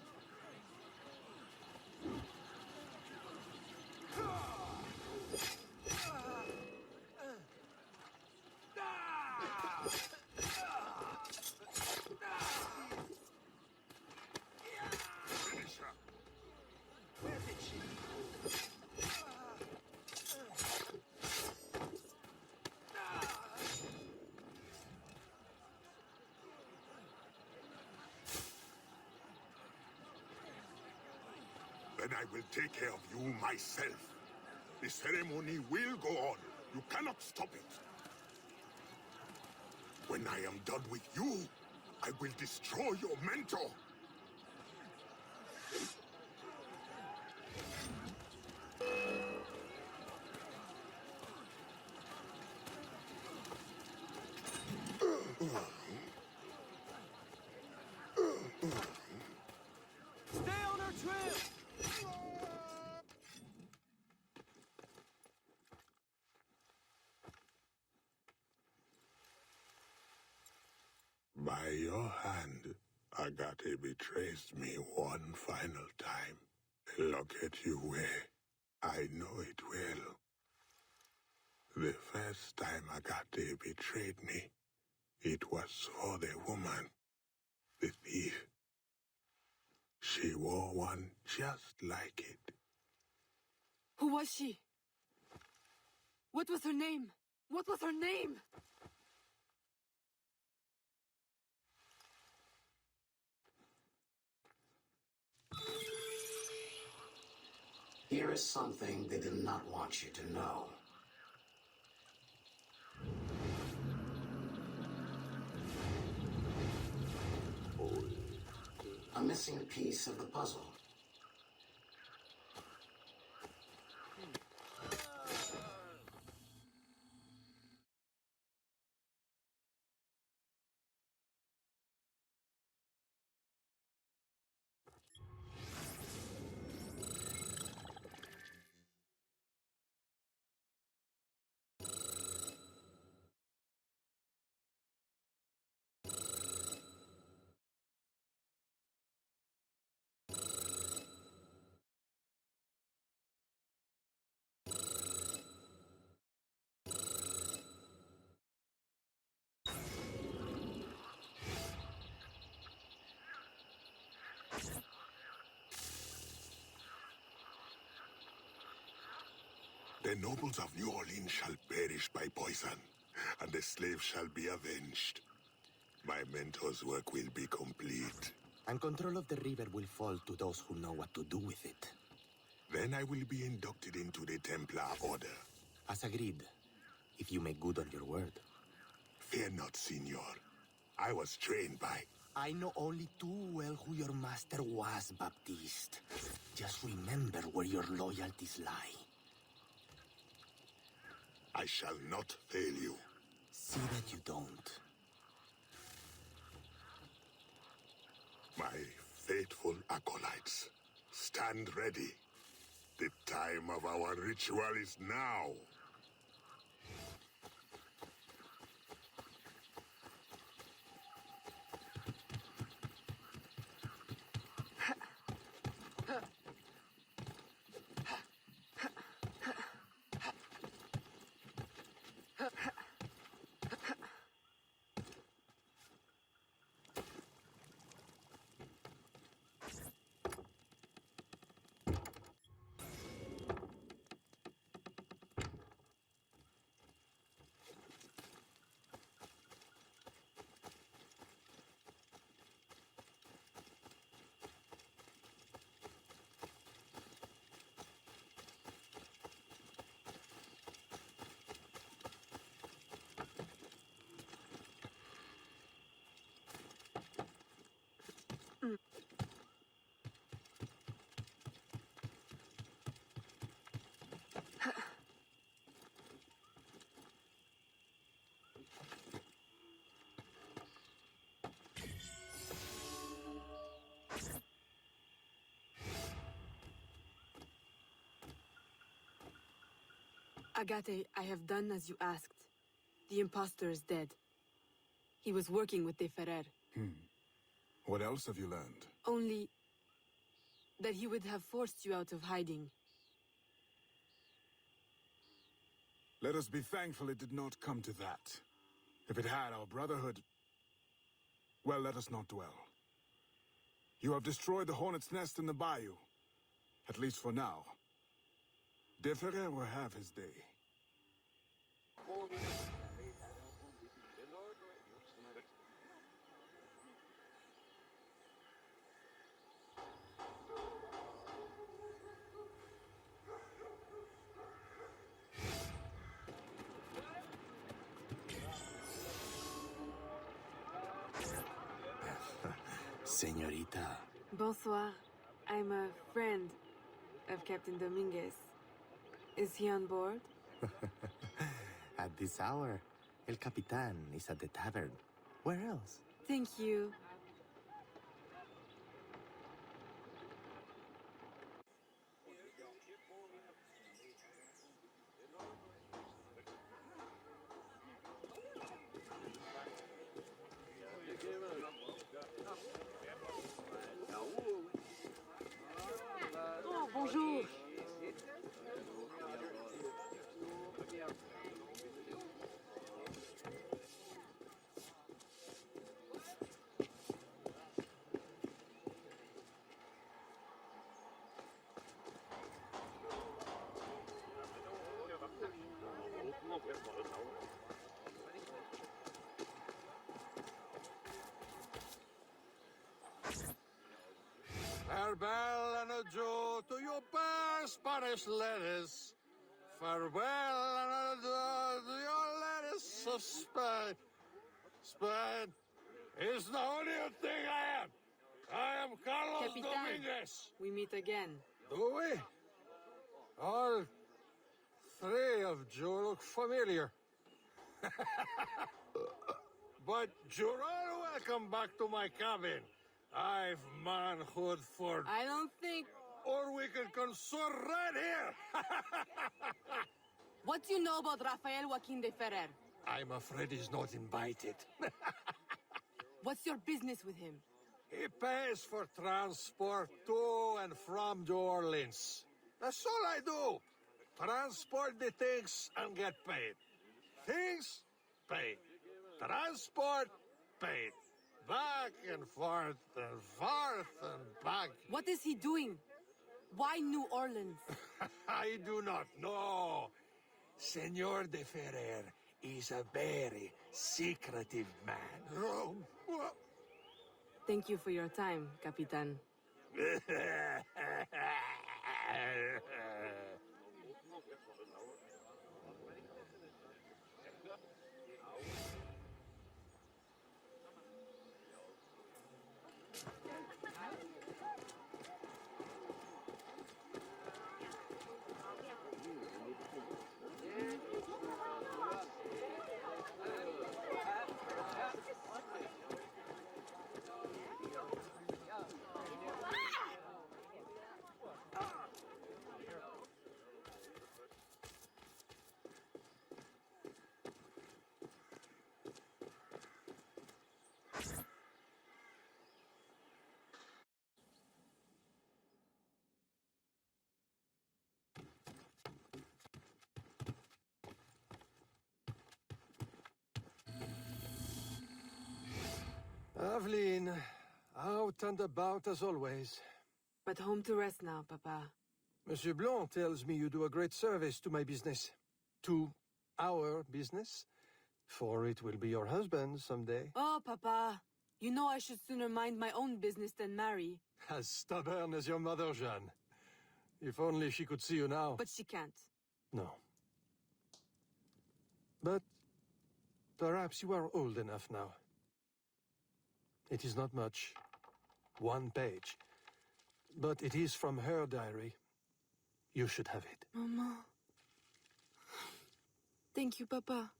Then I will take care of you myself. The ceremony will go on. You cannot stop it. When I am done with you, I will destroy your mentor. By your hand, Agate betrays me one final time. Look at you wear. I know it well. The first time Agate betrayed me, it was for the woman, the thief. She wore one just like it. Who was she? What was her name? What was her name? Here is something they did not want you to know. A missing piece of the puzzle. The nobles of New Orleans shall perish by poison, and the slaves shall be avenged. My mentor's work will be complete. And control of the river will fall to those who know what to do with it. Then I will be inducted into the Templar Order. As agreed, if you make good on your word. Fear not, Signor. I was trained by... I know only too well who your master was, Baptiste. Just remember where your loyalties lie. I shall not fail you. See that you don't. My faithful acolytes, stand ready. The time of our ritual is now. Agate, I have done as you asked. The impostor is dead. He was working with De Ferrer. What else have you learned? Only that he would have forced you out of hiding. Let us be thankful it did not come to that. If it had, our brotherhood... Well, let us not dwell. You have destroyed the hornet's nest in the bayou. At least for now. De Ferrer will have his day. Señorita. Bonsoir. I'm a friend of Captain Dominguez. Is he on board? At this hour, El Capitan is at the tavern. Where else? Thank you. farewell and adieu to your fair Spanish ladies. Farewell and adieu to your ladies of Spain. Spain is the only thing I am. I am Carlos Capitan, Dominguez. we meet again. Do we? All three of you look familiar. But you're all welcome back to my cabin. I've manhood for... I don't think... Or we can consort right here. What do you know about Rafael Joaquin de Ferrer? I'm afraid he's not invited. What's your business with him? He pays for transport to and from New Orleans. That's all I do. Transport the things and get paid. Things, paid. Transport, paid. Back and forth and back. What is he doing? Why New Orleans? I do not know. Senor de Ferrer is a very secretive man. Thank you for your time, Capitan. Aveline, out and about as always. But home to rest now, Papa. Monsieur Blanc tells me you do a great service to my business. To our business. For it will be your husband someday. Oh, Papa. You know I should sooner mind my own business than marry. As stubborn as your mother, Jeanne. If only she could see you now. But she can't. No. But perhaps you are old enough now. It is not much. 1 page. But it is from her diary. You should have it. Mama. Thank you, Papa.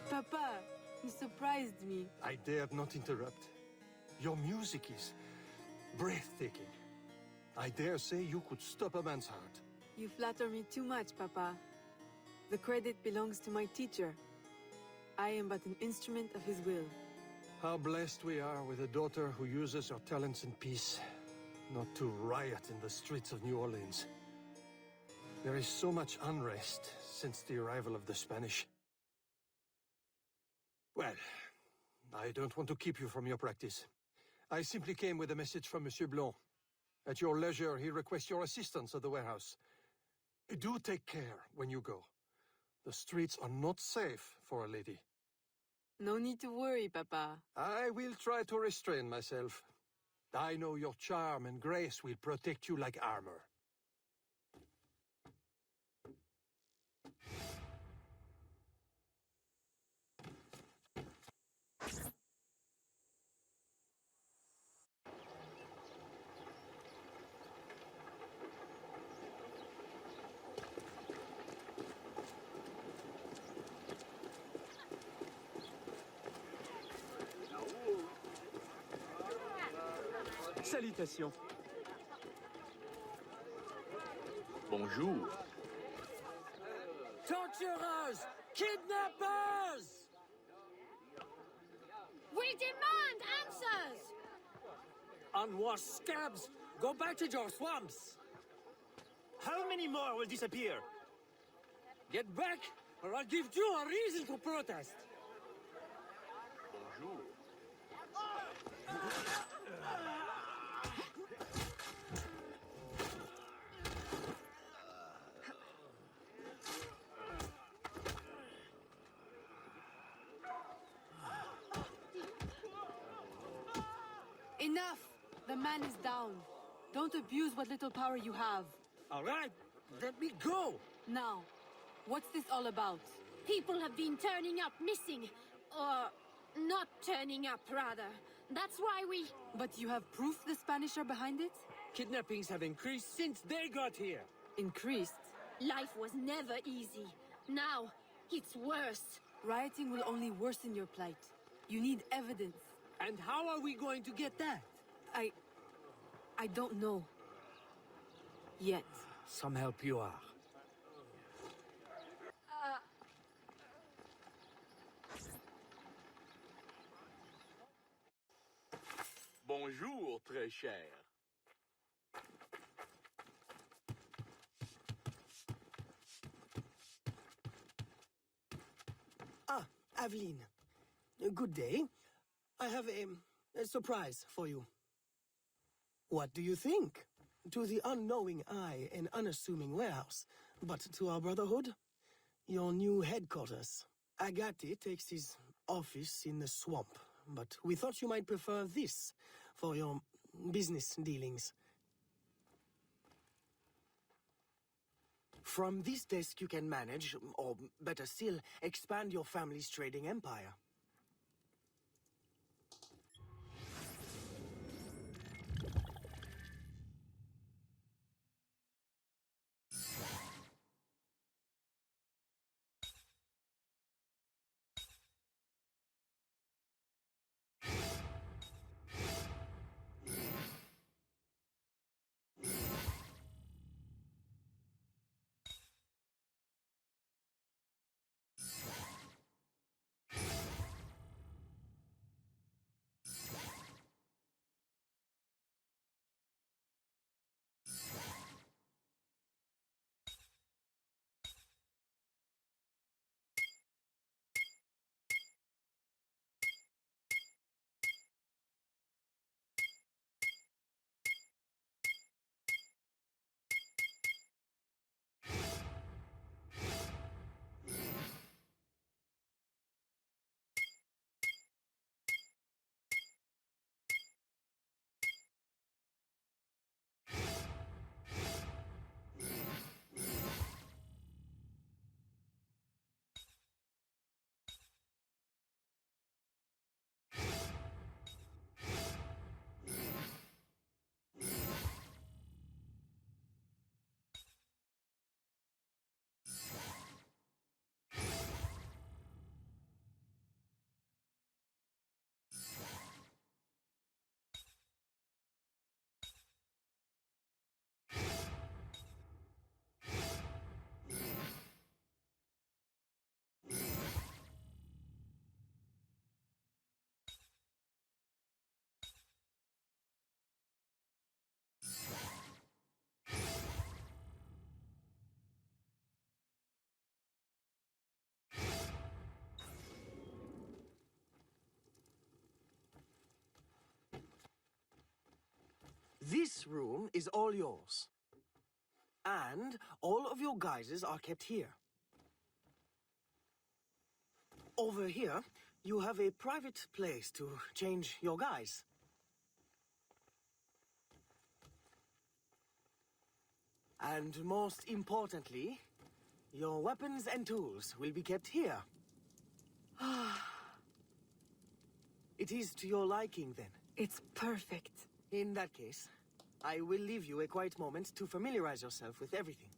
Papa, you surprised me. I dared not interrupt. Your music is breathtaking. I dare say you could stop a man's heart. You flatter me too much, Papa. The credit belongs to my teacher. I am but an instrument of his will. How blessed we are with a daughter who uses her talents in peace, not to riot in the streets of New Orleans. There is so much unrest since the arrival of the Spanish. Well, I don't want to keep you from your practice. I simply came with a message from Monsieur Blanc. At your leisure, he requests your assistance at the warehouse. Do take care when you go. The streets are not safe for a lady. No need to worry, Papa. I will try to restrain myself. I know your charm and grace will protect you like armor. Salutations. Bonjour. Torturers! Kidnappers! We demand answers! Unwashed scabs! Go back to your swamps! How many more will disappear? Get back, or I'll give you a reason to protest! Bonjour. Enough! The man is down. Don't abuse what little power you have. All right, let me go! Now, what's this all about? People have been turning up missing. Or not turning up, rather. That's why we... But you have proof the Spanish are behind it? Kidnappings have increased since they got here. Increased? Life was never easy. Now, it's worse. Rioting will only worsen your plight. You need evidence. And how are we going to get that? I don't know. Yet. Some help you are. Bonjour, très cher. Ah, Aveline. Good day. I have a surprise for you. What do you think? To the unknowing eye, an unassuming warehouse. But to our brotherhood, your new headquarters. Agate takes his office in the swamp, but we thought you might prefer this for your business dealings. From this desk you can manage, or better still, expand your family's trading empire. This room is all yours. And all of your guises are kept here. Over here, you have a private place to change your guise. And most importantly, your weapons and tools will be kept here. It is to your liking, then? It's perfect. In that case, I will leave you a quiet moment to familiarize yourself with everything.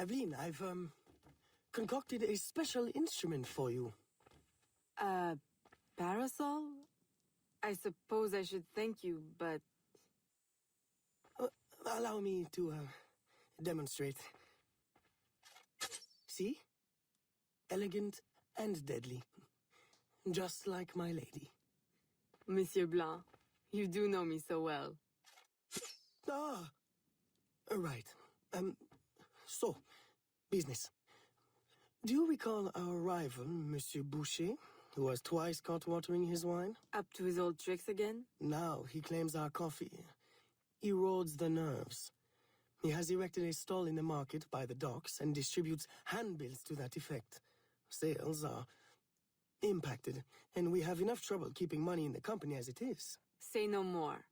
Aveline, I've, concocted a special instrument for you. Parasol? I suppose I should thank you, but... Allow me to, demonstrate. See? Elegant and deadly. Just like my lady. Monsieur Blanc, you do know me so well. Ah! Right. So, business. Do you recall our rival, Monsieur Boucher, who was twice caught watering his wine? Up to his old tricks again? Now he claims our coffee erodes the nerves. He has erected a stall in the market by the docks and distributes handbills to that effect. Sales are impacted, and we have enough trouble keeping money in the company as it is. Say no more.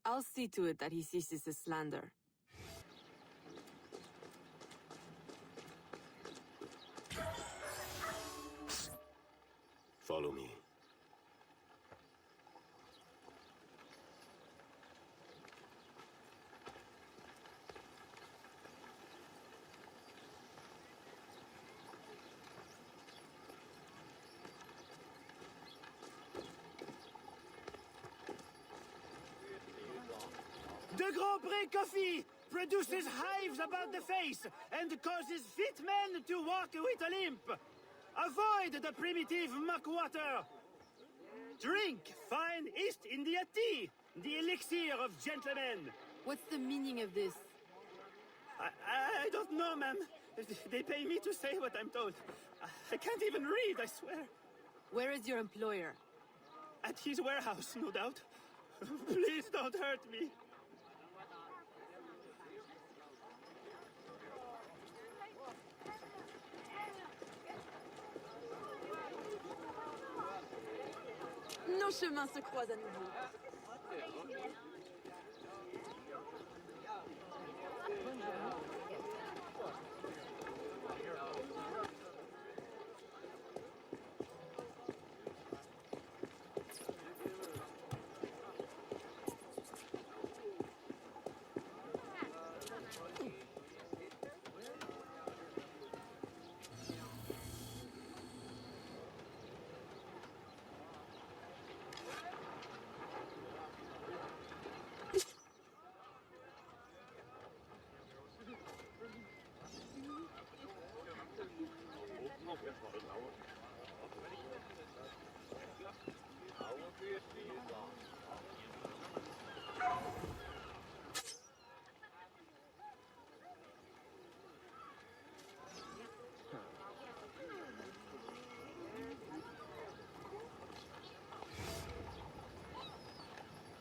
I'll see to it that he ceases his slander. Follow me. The Grand Prix coffee produces hives about the face and causes fit men to walk with a limp. Avoid the primitive muck water. Drink fine East India tea, the elixir of gentlemen. What's the meaning of this? I don't know, ma'am. They pay me to say what I'm told. I can't even read, I swear. Where is your employer? At his warehouse, no doubt. Please don't hurt me. Nos chemins se croisent à nouveau.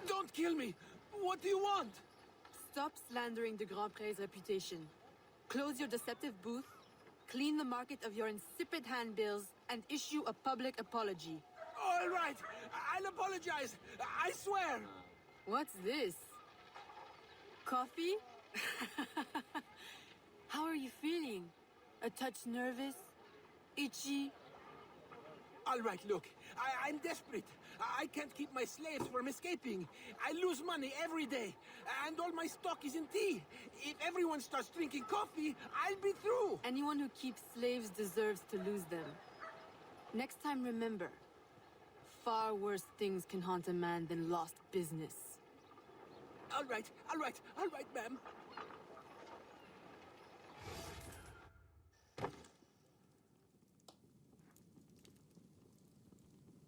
Don't kill me! What do you want? Stop slandering the Grand Prix's reputation. Close your deceptive booth, clean the market of your insipid handbills, and issue a public apology. All right, I'll apologize. I swear. What's this? Coffee? How are you feeling? A touch nervous? Itchy? All right, look, I'm desperate. I can't keep my slaves from escaping. I lose money every day, and all my stock is in tea. If everyone starts drinking coffee, I'll be through. Anyone who keeps slaves deserves to lose them. Next time, remember, far worse things can haunt a man than lost business. All right, ma'am.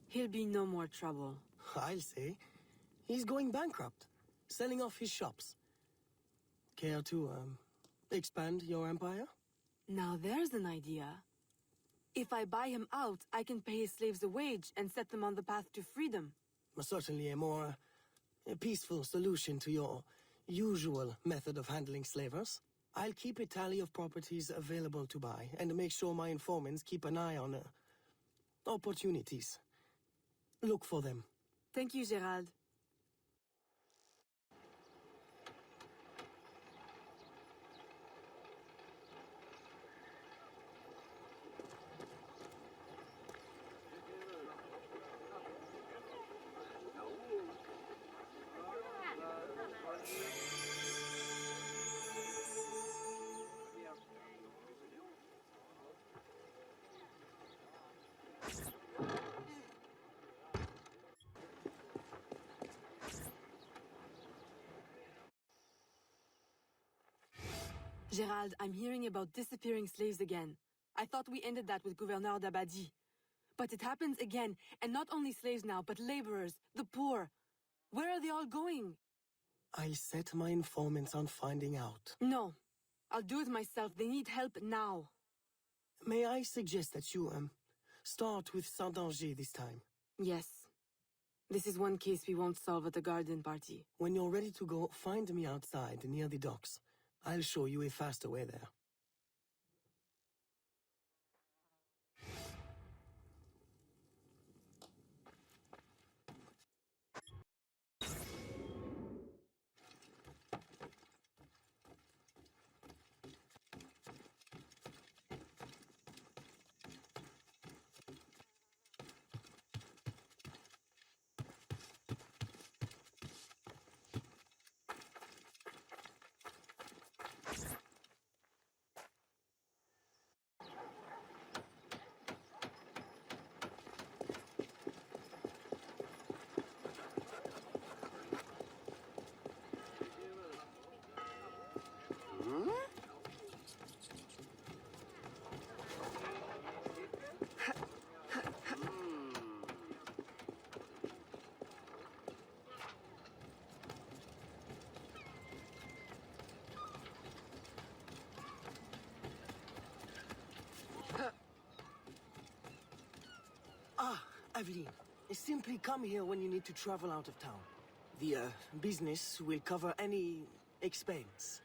He'll be no more trouble. I'll say. He's going bankrupt, selling off his shops. Care to, expand your empire? Now there's an idea. If I buy him out, I can pay his slaves a wage and set them on the path to freedom. Certainly a more peaceful solution to your usual method of handling slavers. I'll keep a tally of properties available to buy and make sure my informants keep an eye on opportunities. Look for them. Thank you, Gerald. Gerald, I'm hearing about disappearing slaves again. I thought we ended that with Gouverneur d'Abadie. But it happens again, and not only slaves now, but laborers, the poor. Where are they all going? I'll set my informants on finding out. No. I'll do it myself. They need help now. May I suggest that you, start with Saint-Danger this time? Yes. This is one case we won't solve at the garden party. When you're ready to go, find me outside near the docks. I'll show you a faster way there. Aveline, simply come here when you need to travel out of town. The, business will cover any expense.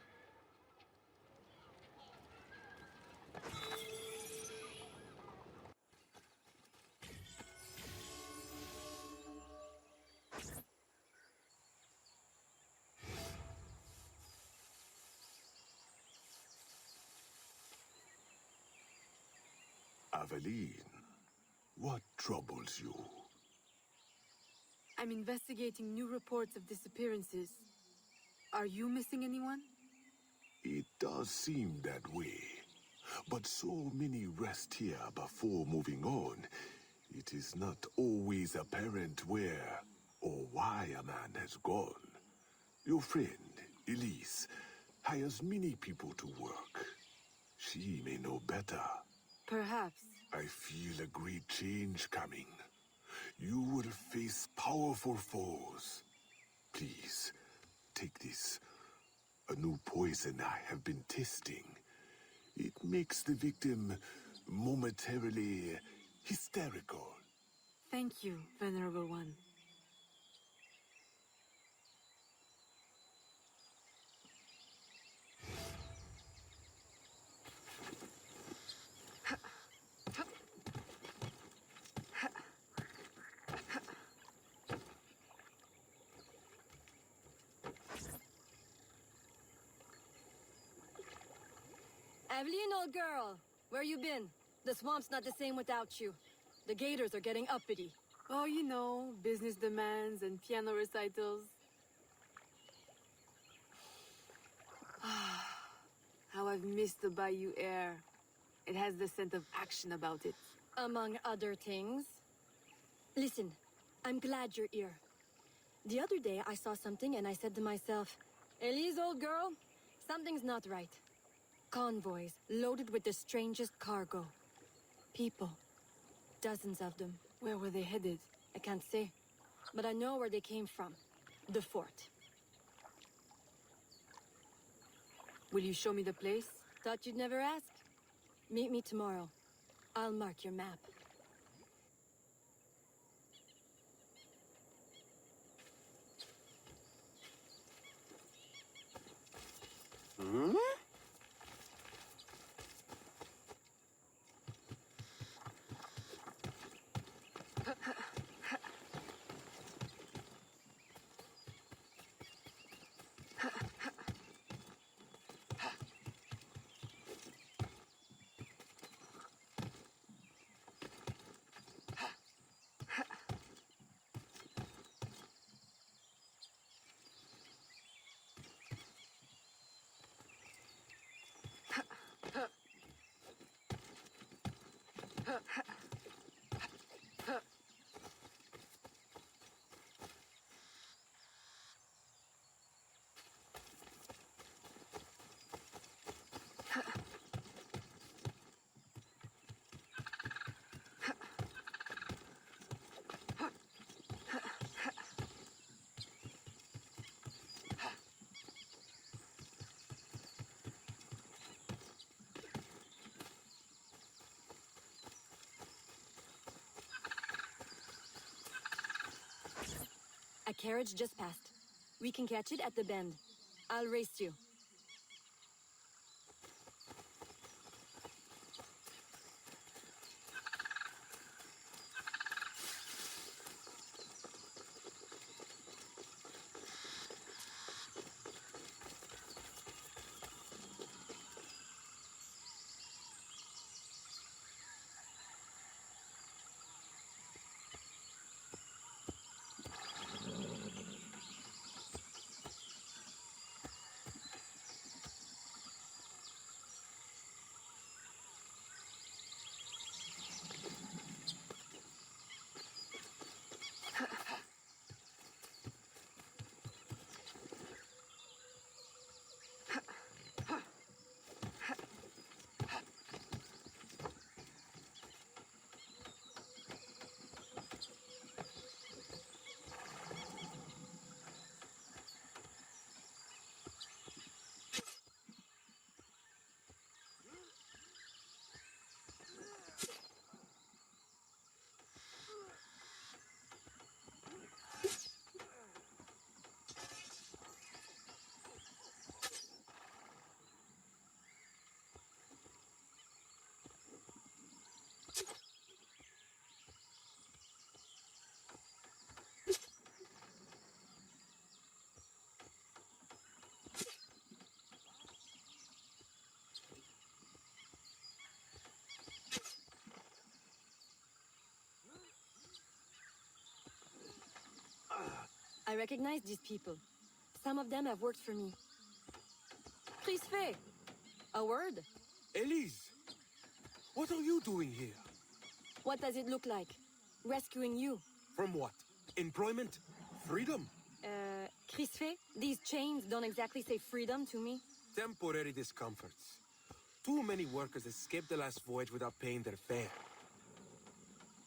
Aveline, what troubles you? I'm investigating new reports of disappearances. Are you missing anyone? It does seem that way. But so many rest here before moving on. It is not always apparent where or why a man has gone. Your friend, Elise, hires many people to work. She may know better. Perhaps. I feel a great change coming. You will face powerful foes. Please, take this. A new poison I have been testing. It makes the victim momentarily hysterical. Thank you, Venerable One. Aveline, old girl, where you been? The swamp's not the same without you. The gators are getting uppity. Oh, you know, business demands and piano recitals. How I've missed the bayou air. It has the scent of action about it. Among other things. Listen, I'm glad you're here. The other day I saw something and I said to myself, Elise, old girl, something's not right. Convoys loaded with the strangest cargo. People. Dozens of them. Where were they headed? I can't say. But I know where they came from. The fort. Will you show me the place? Thought you'd never ask. Meet me tomorrow. I'll mark your map. Hmm? carriage just passed. We can catch it at the bend. I'll race you. I recognize these people. Some of them have worked for me. Crisfe! A word? Elise! What are you doing here? What does it look like? Rescuing you. From what? Employment? Freedom? Crisfe, these chains don't exactly say freedom to me. Temporary discomforts. Too many workers escaped the last voyage without paying their fare.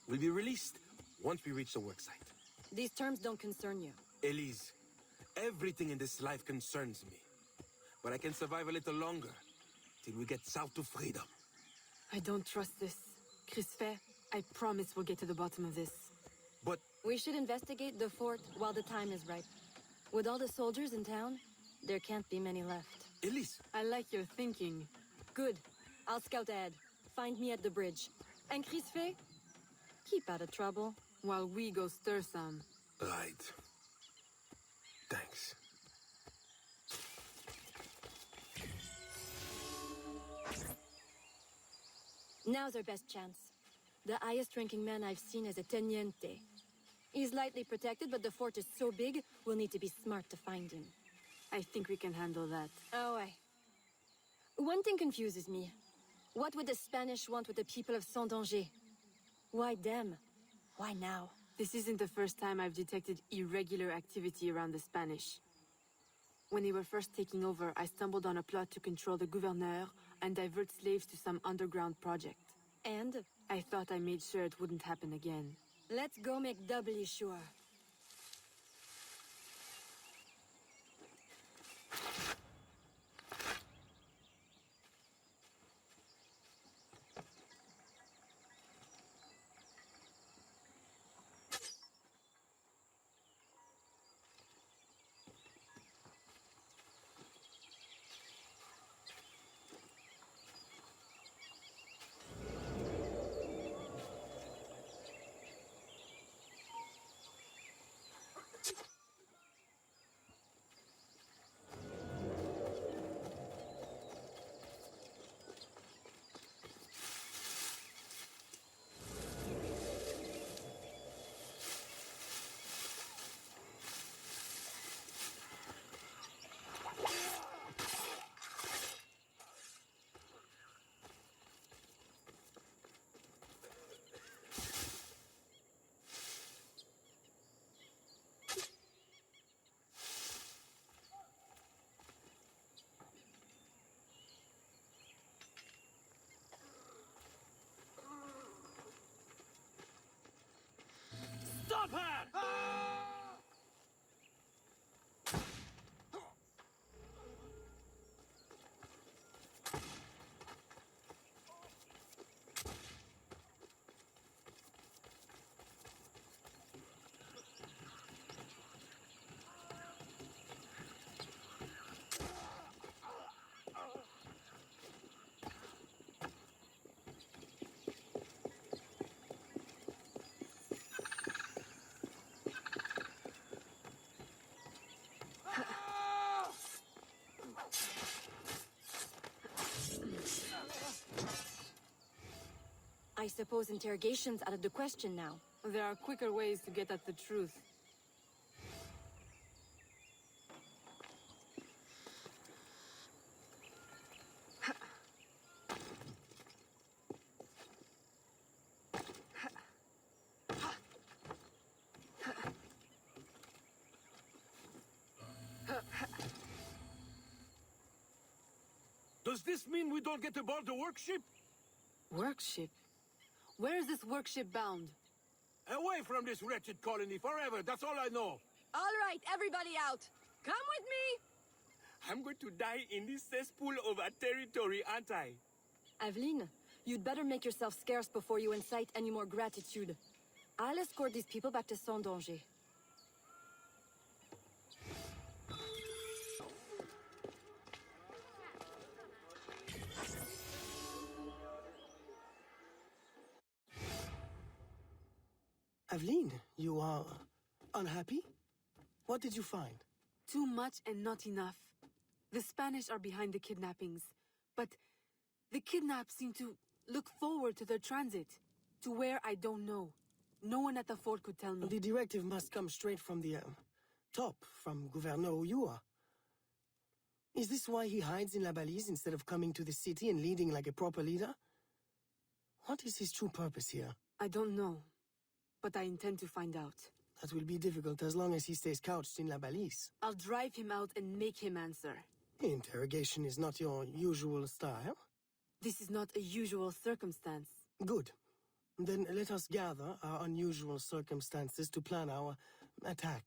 We'll be released once we reach the worksite. These terms don't concern you. Elise, everything in this life concerns me. But I can survive a little longer, till we get south to freedom. I don't trust this. Crisfe, I promise we'll get to the bottom of this. But... We should investigate the fort while the time is ripe. With all the soldiers in town, there can't be many left. Elise! I like your thinking. Good. I'll scout ahead. Find me at the bridge. And Crisfe, keep out of trouble. While we go stir some. Right. Thanks. Now's our best chance. The highest-ranking man I've seen is a teniente. He's lightly protected, but the fort is so big, we'll need to be smart to find him. I think we can handle that. Oh, one thing confuses me. What would the Spanish want with the people of Saint-Danger? Why them? Why now? This isn't the first time I've detected irregular activity around the Spanish. When they were first taking over, I stumbled on a plot to control the gouverneur and divert slaves to some underground project. And? I thought I made sure it wouldn't happen again. Let's go make doubly sure. I suppose interrogation's out of the question now. There are quicker ways to get at the truth. Does this mean we don't get aboard the workship? Workship? Where is this workship bound? Away from this wretched colony forever, that's all I know. All right, everybody out! Come with me! I'm going to die in this cesspool of a territory, aren't I? Aveline, you'd better make yourself scarce before you incite any more gratitude. I'll escort these people back to Sans Danger. Aveline, you are unhappy? What did you find? Too much and not enough. The Spanish are behind the kidnappings, but the kidnapped seem to look forward to their transit. To where I don't know. No one at the fort could tell me. The directive must come straight from the top, from Gouverneur Uyua. Is this why he hides in La Balise instead of coming to the city and leading like a proper leader? What is his true purpose here? I don't know, but I intend to find out. That will be difficult as long as he stays couched in La Balise. I'll drive him out and make him answer. Interrogation is not your usual style. This is not a usual circumstance. Good. Then let us gather our unusual circumstances to plan our attack.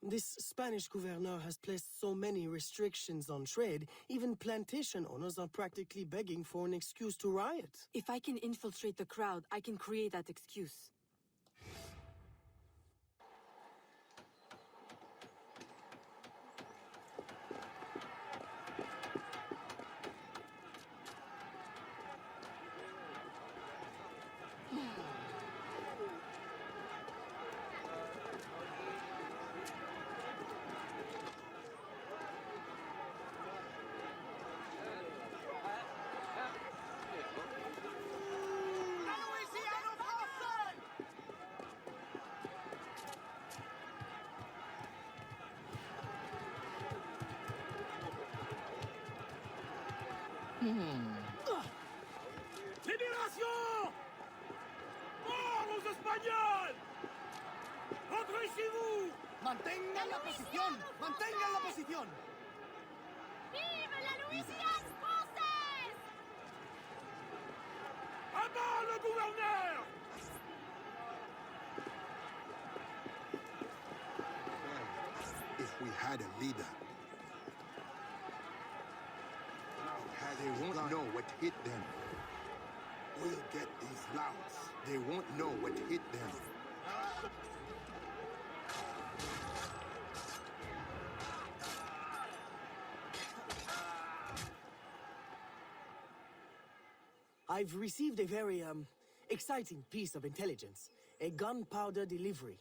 This Spanish gouverneur has placed so many restrictions on trade, even plantation owners are practically begging for an excuse to riot. If I can infiltrate the crowd, I can create that excuse. Libération! Mort aux Espagnols! Rentrez chez vous! ¡Mantengan la posición! ¡Mantengan la posición! Vive la Louisiane française! À bas le gouverneur! If we had a leader, they won't know what hit them. We'll get these louts. They won't know what hit them. I've received a very, exciting piece of intelligence. A gunpowder delivery.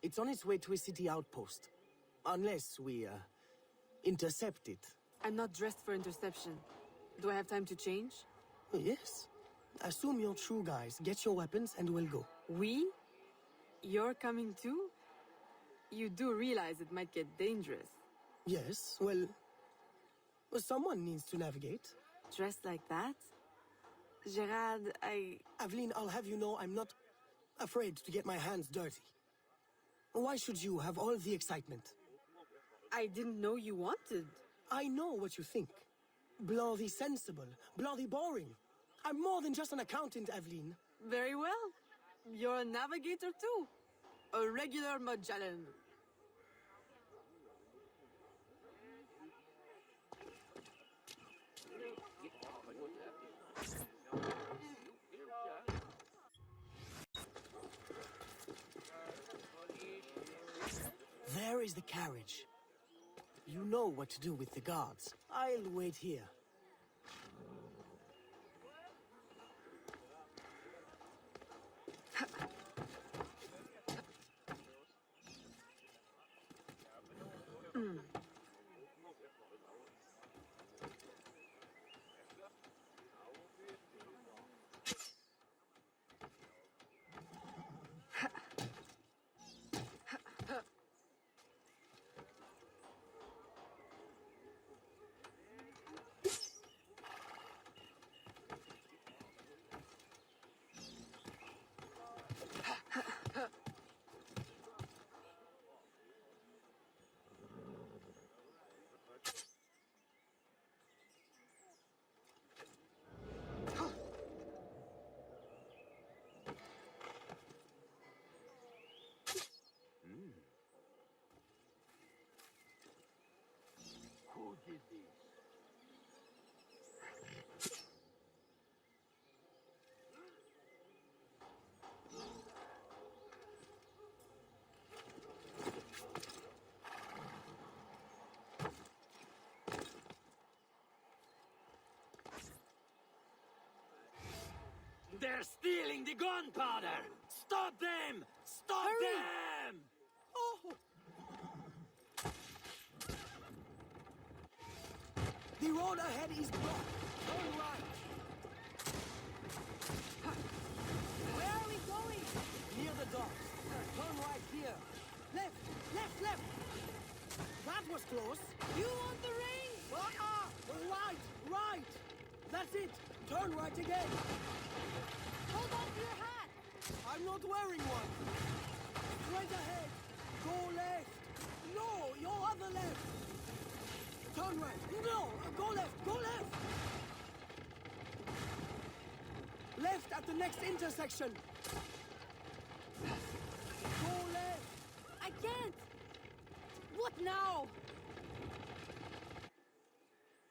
It's on its way to a city outpost. Unless we, intercept it. I'm not dressed for interception. Do I have time to change? Oh, yes. Assume you're true guys. Get your weapons and we'll go. We? You're coming too? You do realize it might get dangerous. Yes, well, someone needs to navigate. Dressed like that? Gerard, Aveline, I'll have you know I'm not afraid to get my hands dirty. Why should you have all the excitement? I didn't know you wanted. I know what you think. Bloody sensible, bloody boring. I'm more than just an accountant, Aveline. Very well. You're a navigator too. A regular Magellan. There is the carriage. You know what to do with the guards. I'll wait here. They're stealing the gunpowder! Stop them! Stop them! Oh! The road ahead is blocked. Turn right. Where are we going? Near the docks. Turn right here. Left, left, left. That was close. You want the ring? Right, right. That's it. Turn right again. Hold on to your hat! I'm not wearing one. Straight ahead. Go left. No, your other left. Turn right. No, go left. Go left. Left at the next intersection. Go left. I can't! What now?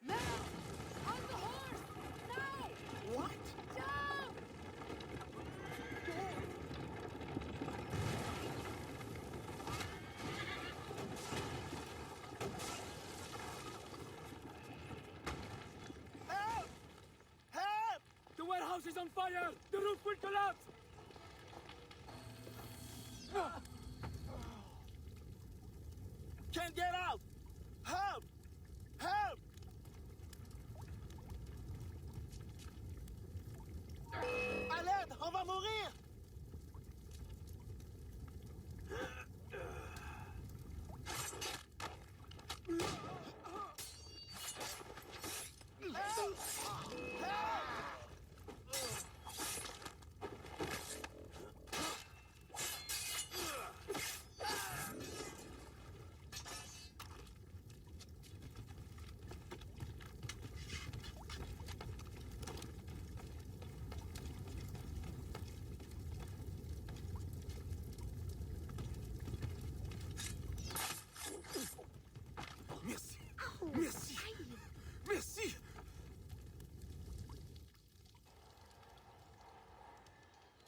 Now! On the horse! Now! What? Jump! Help! Help! The warehouse is on fire! The roof will collapse! Can't get out! Help! Help! À l'aide! On va mourir! Help! Help! Merci. Merci. Merci.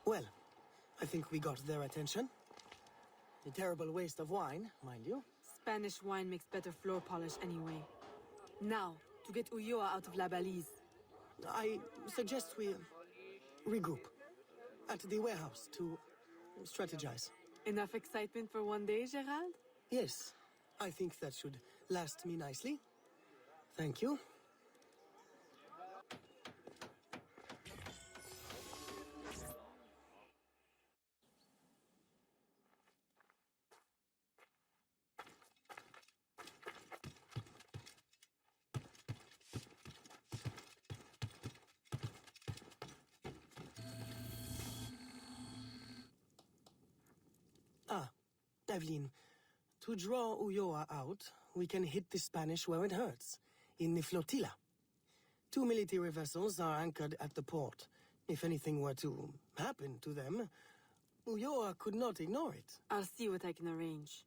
Well, I think we got their attention. A terrible waste of wine, mind you. Spanish wine makes better floor polish anyway. Now, to get Ulloa out of La Balise. I suggest we regroup at the warehouse to strategize. Enough excitement for one day, Gerald? Yes, I think that should last me nicely. Thank you. Evelyn, to draw Ulloa out, we can hit the Spanish where it hurts, in the flotilla. 2 military vessels are anchored at the port. If anything were to happen to them, Ulloa could not ignore it. I'll see what I can arrange.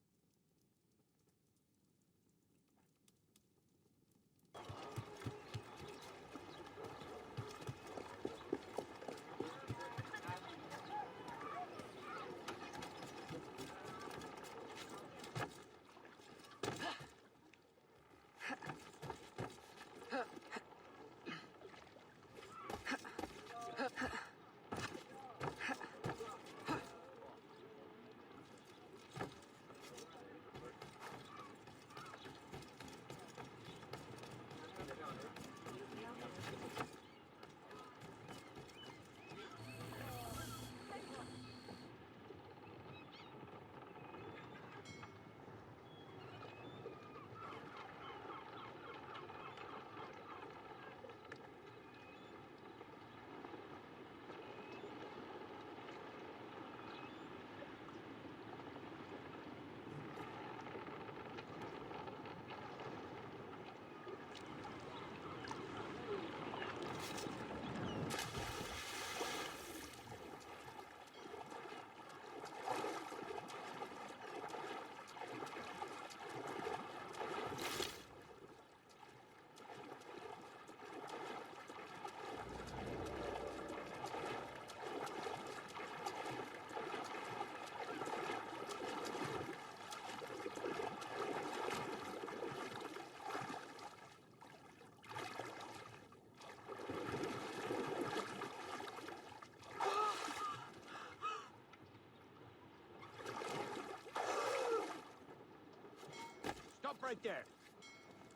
right there.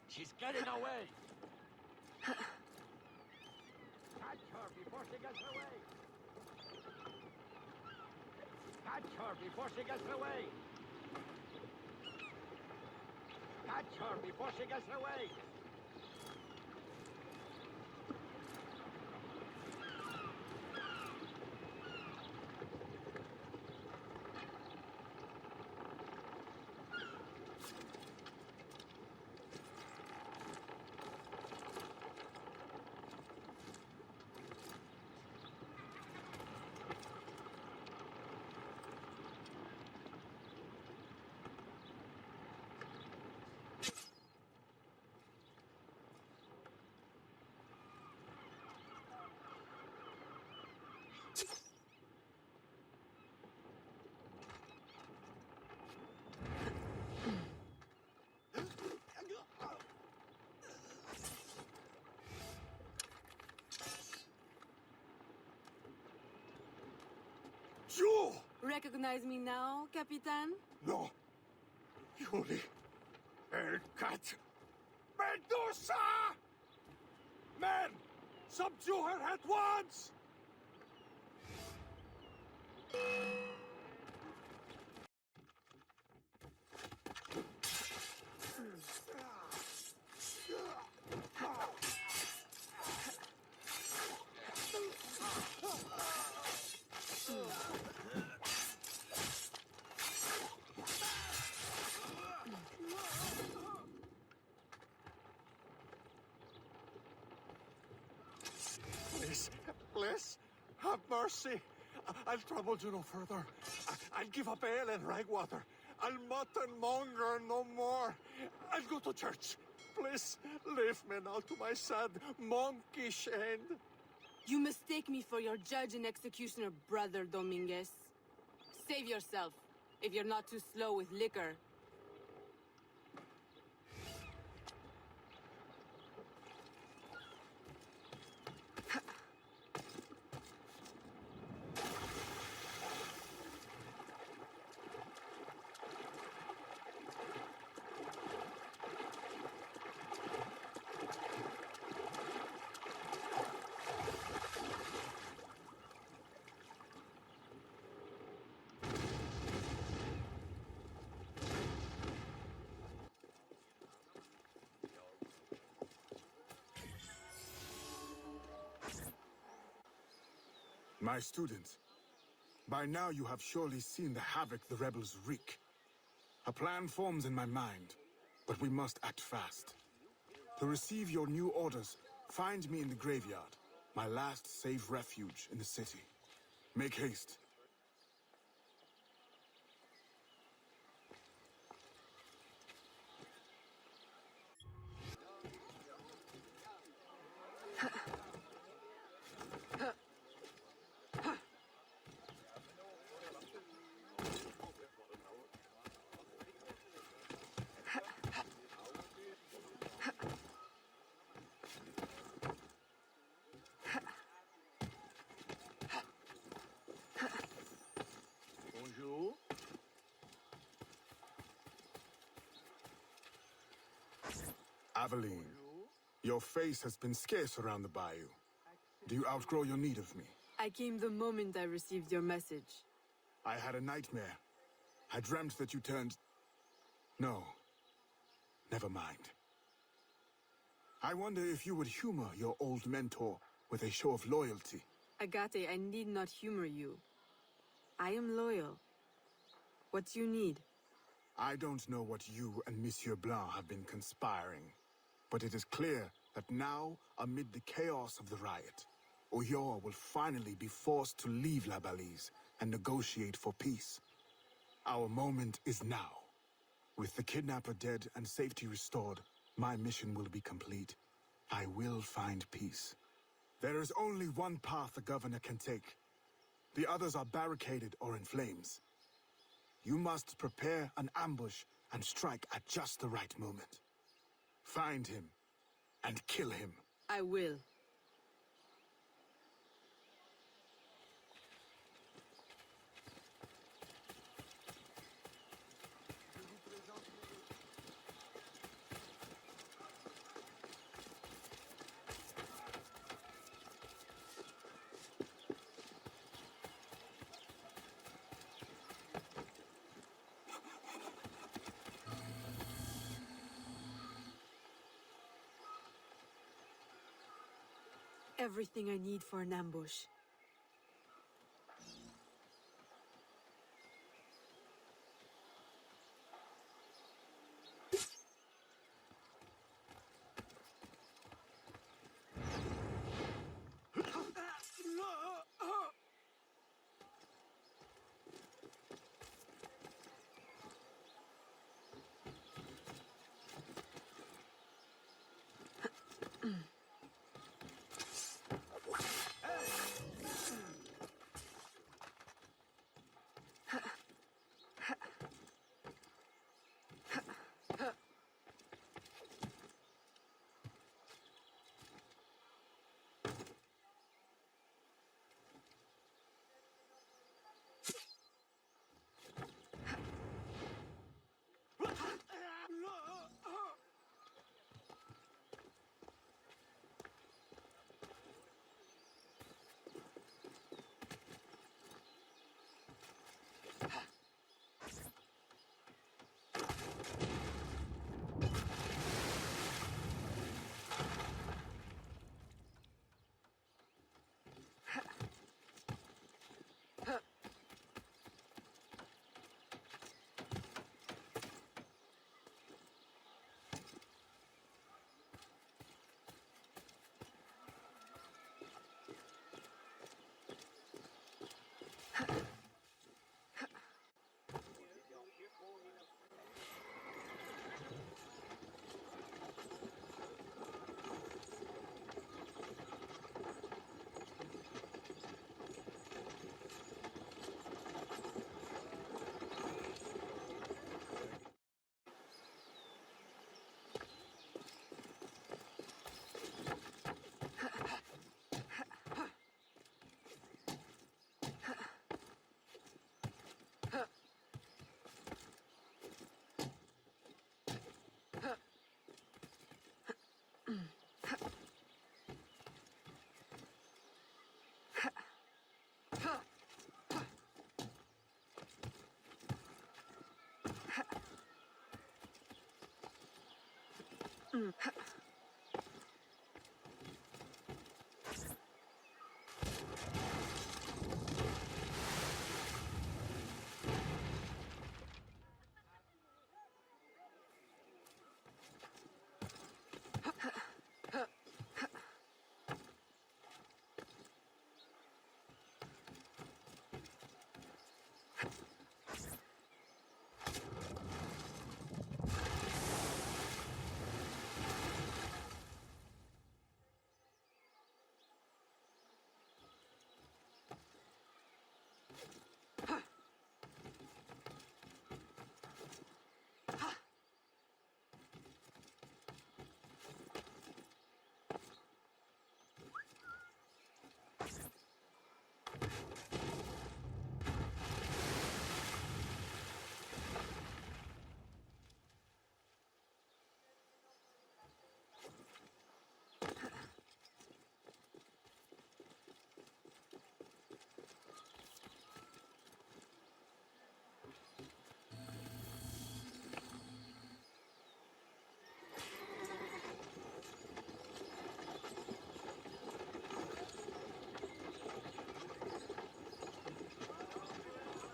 She's getting away. Catch her before she gets away. Catch her before she gets away. Catch her before she gets away. You! Recognize me now, Capitan? No. Yuri. El Cat. Medusa! Men! Subdue her at once! Please, please, have mercy. I'll trouble you no further. I'll give up ale and rag water. I'll mutton monger no more. I'll go to church. Please, leave me now to my sad, monkish end. You mistake me for your judge and executioner, Brother Dominguez. Save yourself, if you're not too slow with liquor. My student, by now you have surely seen the havoc the rebels wreak. A plan forms in my mind, but we must act fast. To receive your new orders, find me in the graveyard, my last safe refuge in the city. Make haste. Bonjour. Aveline, your face has been scarce around the bayou. Do you outgrow your need of me? I came the moment I received your message. I had a nightmare. I dreamt that you turned... No. Never mind. I wonder if you would humor your old mentor with a show of loyalty. Agate, I need not humor you. I am loyal. What do you need? I don't know what you and Monsieur Blanc have been conspiring, but it is clear that now, amid the chaos of the riot, Oyor will finally be forced to leave La Balise and negotiate for peace. Our moment is now. With the kidnapper dead and safety restored, my mission will be complete. I will find peace. There is only one path the governor can take. The others are barricaded or in flames. You must prepare an ambush and strike at just the right moment. Find him and kill him. I will. everything I need for an ambush.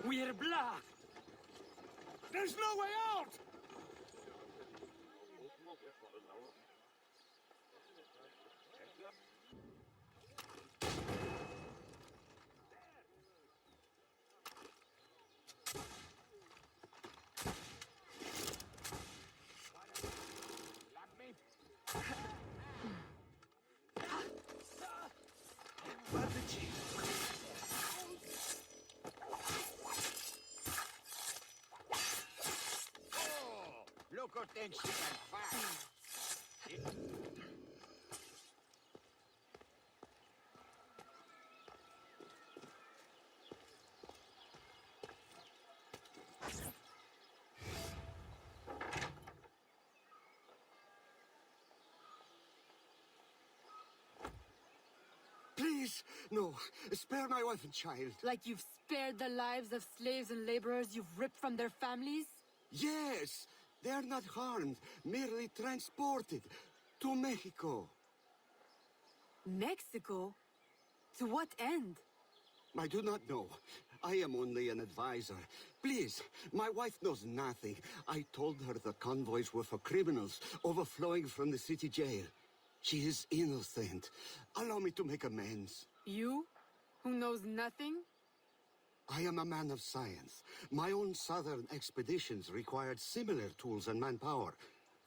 We're blocked! There's no way out! Look who thinks she can fight. Please, no. Spare my wife and child. Like you've spared the lives of slaves and laborers you've ripped from their families? Yes, they are not harmed, merely transported to Mexico. Mexico? To what end? I do not know. I am only an advisor. Please, my wife knows nothing. I told her the convoys were for criminals overflowing from the city jail. She is innocent. Allow me to make amends. You? Who knows nothing? I am a man of science. My own southern expeditions required similar tools and manpower.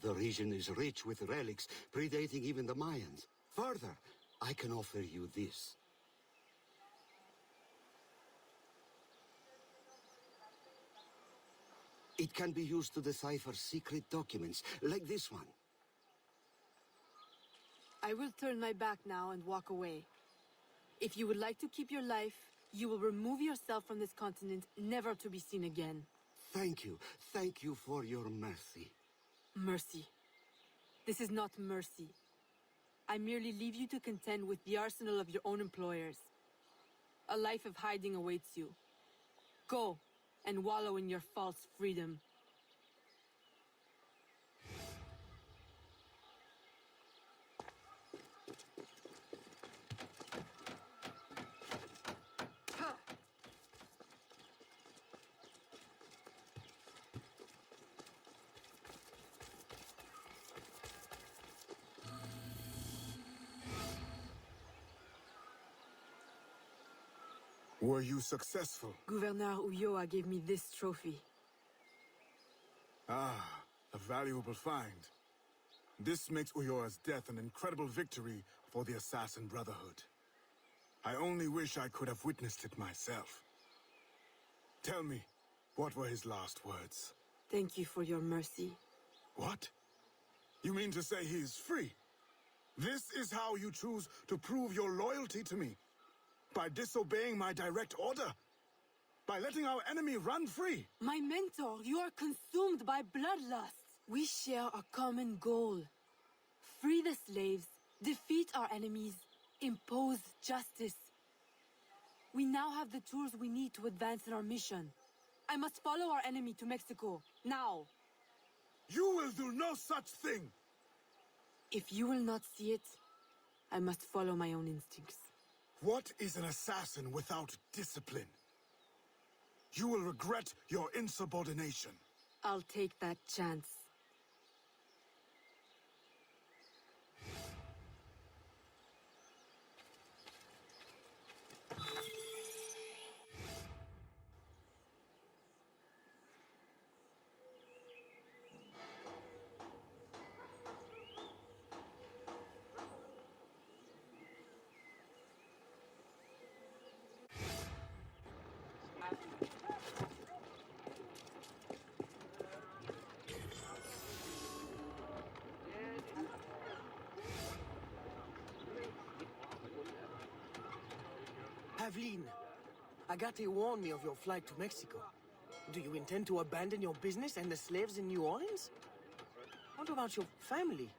The region is rich with relics predating even the Mayans. Further, I can offer you this. It can be used to decipher secret documents, like this one. I will turn my back now and walk away. If you would like to keep your life, you will remove yourself from this continent, never to be seen again. Thank you. Thank you for your mercy. Mercy. This is not mercy. I merely leave you to contend with the arsenal of your own employers. A life of hiding awaits you. Go, and wallow in your false freedom. Were you successful? Gouverneur Ulloa gave me this trophy. Ah, a valuable find. This makes Ulloa's death an incredible victory for the Assassin Brotherhood. I only wish I could have witnessed it myself. Tell me, what were his last words? Thank you for your mercy. What? You mean to say he's free? This is how you choose to prove your loyalty to me? By disobeying my direct order? By letting our enemy run free? My mentor, you are consumed by bloodlust. We share a common goal. Free the slaves, defeat our enemies, impose justice. We now have the tools we need to advance in our mission. I must follow our enemy to Mexico, now. You will do no such thing! If you will not see it, I must follow my own instincts. What is an assassin without discipline? You will regret your insubordination. I'll take that chance. Aveline, Agate warned me of your flight to Mexico. Do you intend to abandon your business and the slaves in New Orleans? What about your family?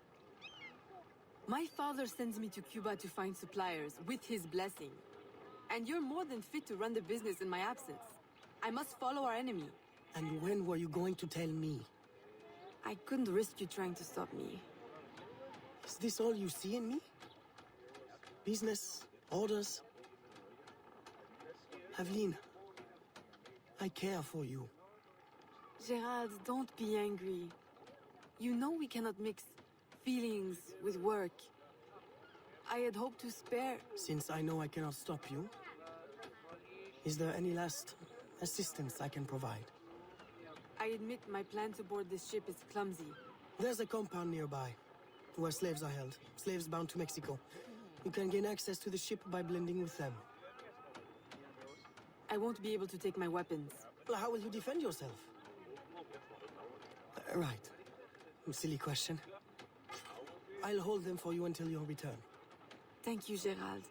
My father sends me to Cuba to find suppliers, with his blessing. And you're more than fit to run the business in my absence. I must follow our enemy. And when were you going to tell me? I couldn't risk you trying to stop me. Is this all you see in me? Business, orders? Aveline, I care for you. Gerald, don't be angry. You know we cannot mix feelings with work. I had hoped to spare... Since I know I cannot stop you, is there any last assistance I can provide? I admit my plan to board this ship is clumsy. There's a compound nearby, where slaves are held. Slaves bound to Mexico. You can gain access to the ship by blending with them. I won't be able to take my weapons. Well, how will you defend yourself? Right. Silly question. I'll hold them for you until your return. Thank you, Gerald.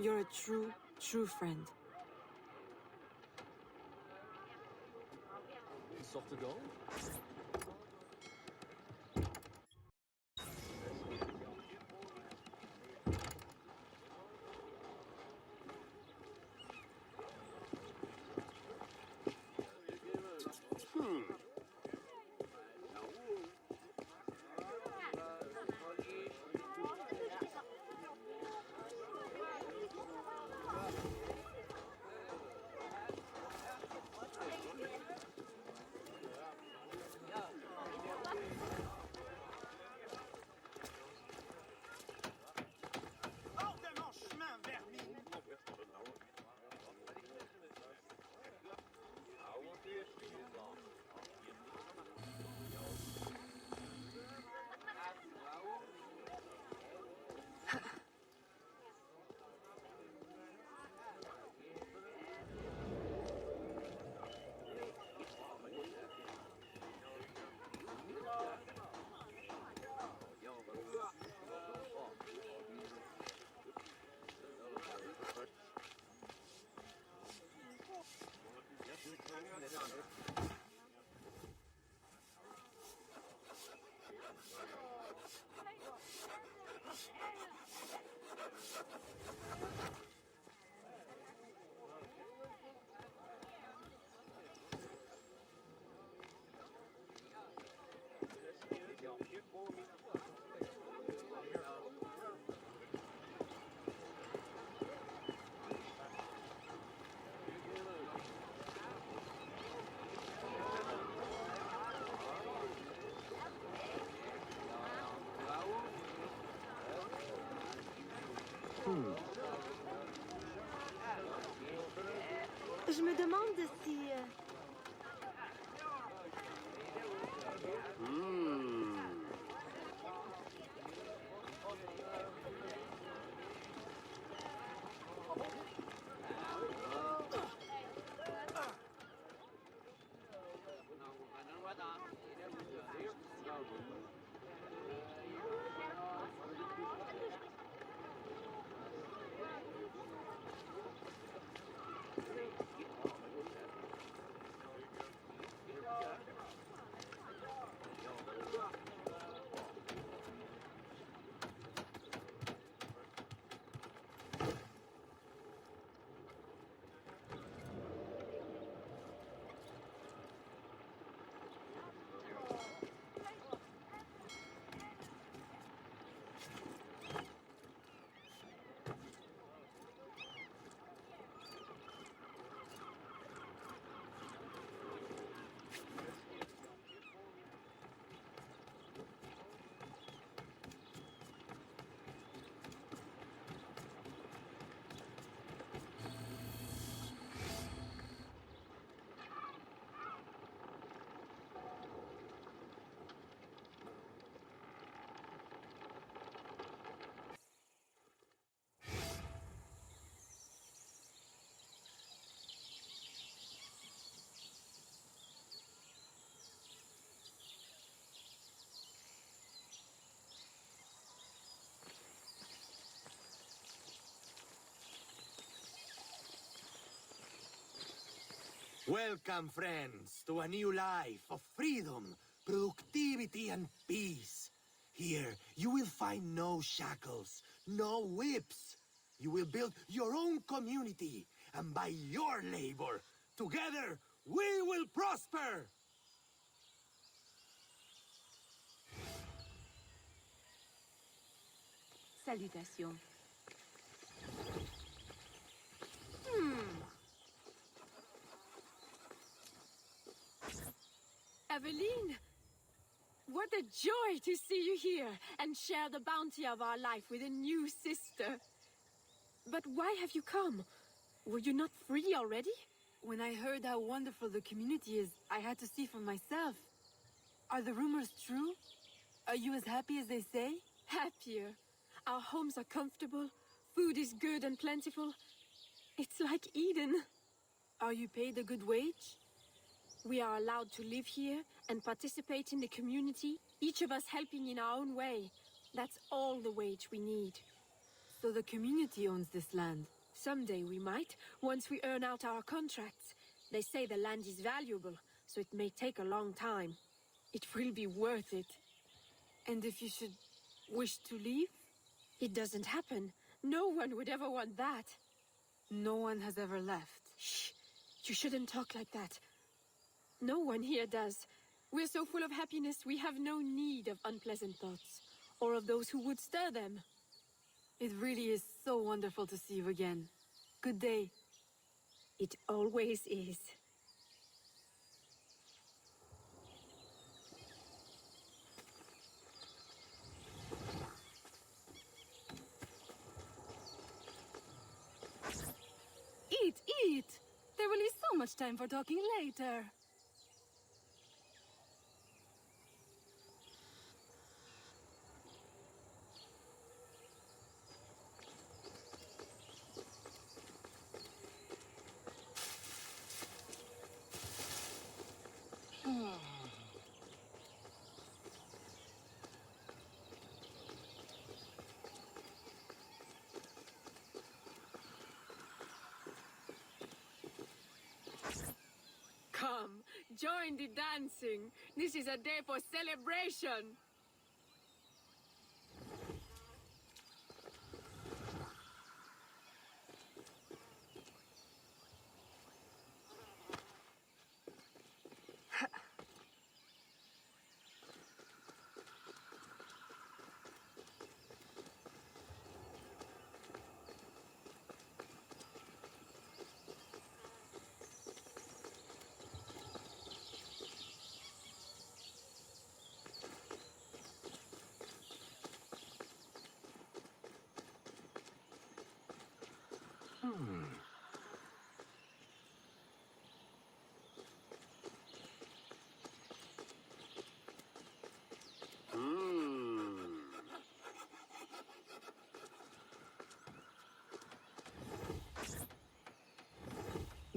You're a true, true friend. Je me demande si... Welcome, friends, to a new life of freedom, productivity, and peace. Here, you will find no shackles, no whips. You will build your own community, and by your labor, together, we will prosper! Salutations. Eveline! What a joy to see you here and share the bounty of our life with a new sister. But why have you come? Were you not free already? When I heard how wonderful the community is, I had to see for myself. Are the rumors true? Are you as happy as they say? Happier. Our homes are comfortable, food is good and plentiful. It's like Eden. Are you paid a good wage? We are allowed to live here and participate in the community, each of us helping in our own way. That's all the wage we need. So the community owns this land? Someday we might, once we earn out our contracts. They say the land is valuable, so it may take a long time. It will be worth it. And if you should wish to leave? It doesn't happen. No one would ever want that. No one has ever left. Shh! You shouldn't talk like that. No one here does. We're so full of happiness, we have no need of unpleasant thoughts, or of those who would stir them. It really is so wonderful to see you again. Good day. It always is. Eat, eat! There will be so much time for talking later. Come, join the dancing. This is a day for celebration.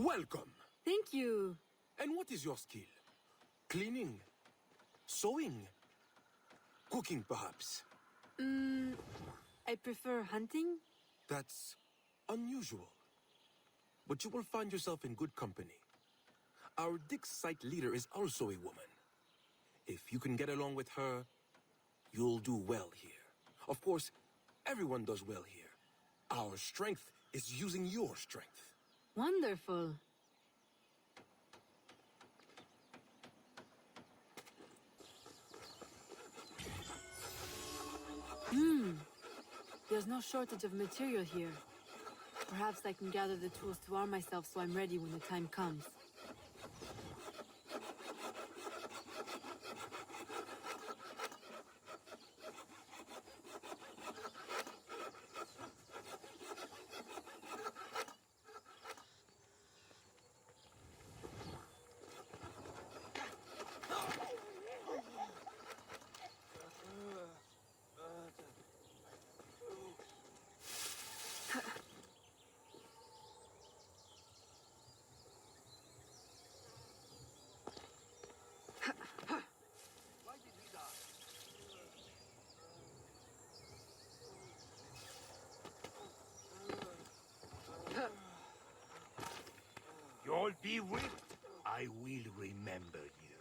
Welcome. Thank you. And what is your skill? Cleaning? Sewing? Cooking, perhaps? I prefer hunting. That's unusual. But you will find yourself in good company. Our dig site leader is also a woman. If you can get along with her, you'll do well here. Of course, everyone does well here. Our strength is using your strength. Wonderful. There's no shortage of material here. Perhaps I can gather the tools to arm myself so I'm ready when the time comes. You'll be whipped. I will remember you.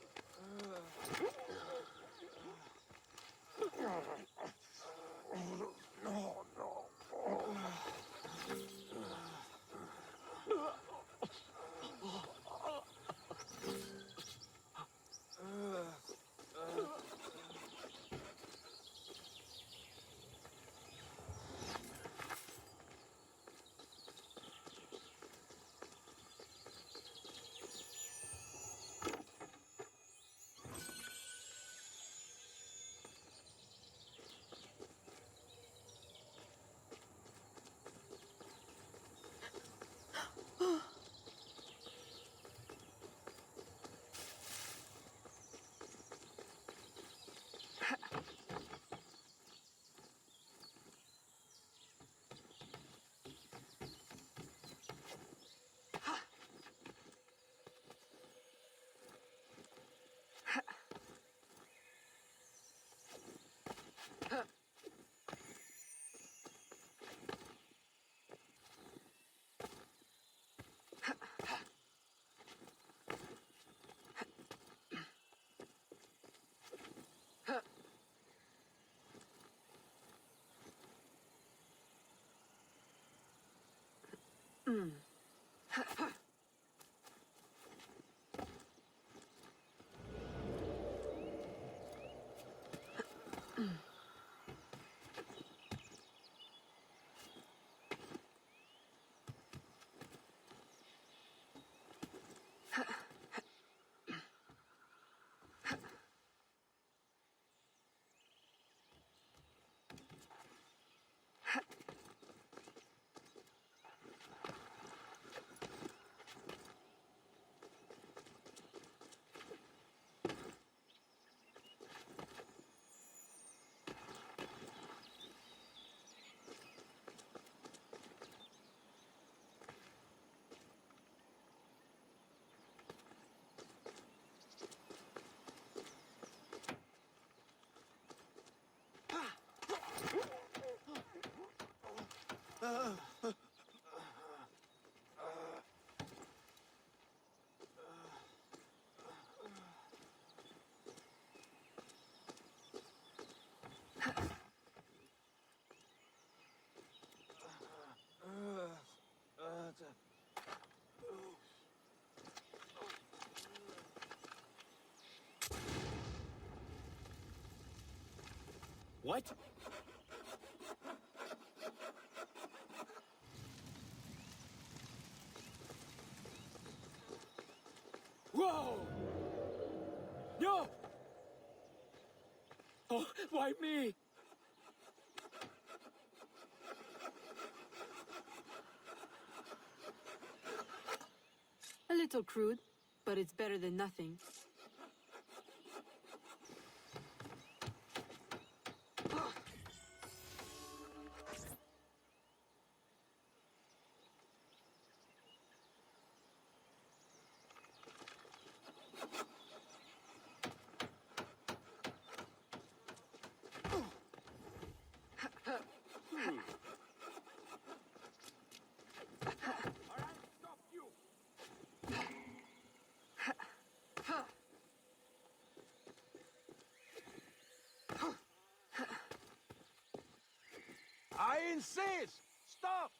What? Whoa! No! Oh, why me? A little crude, but it's better than nothing. Insist! Stop!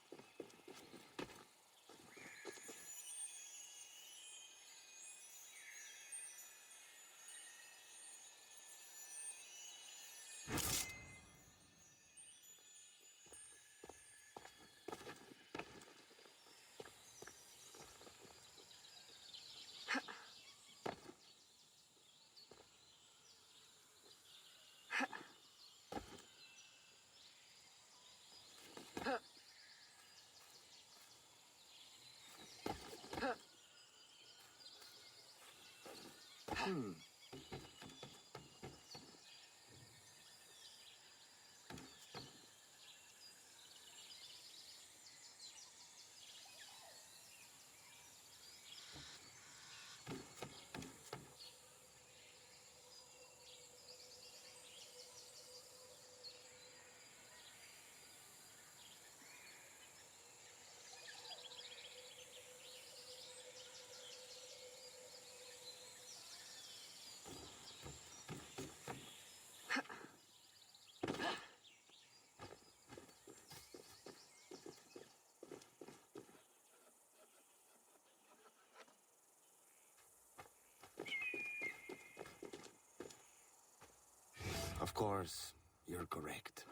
Of course, you're correct.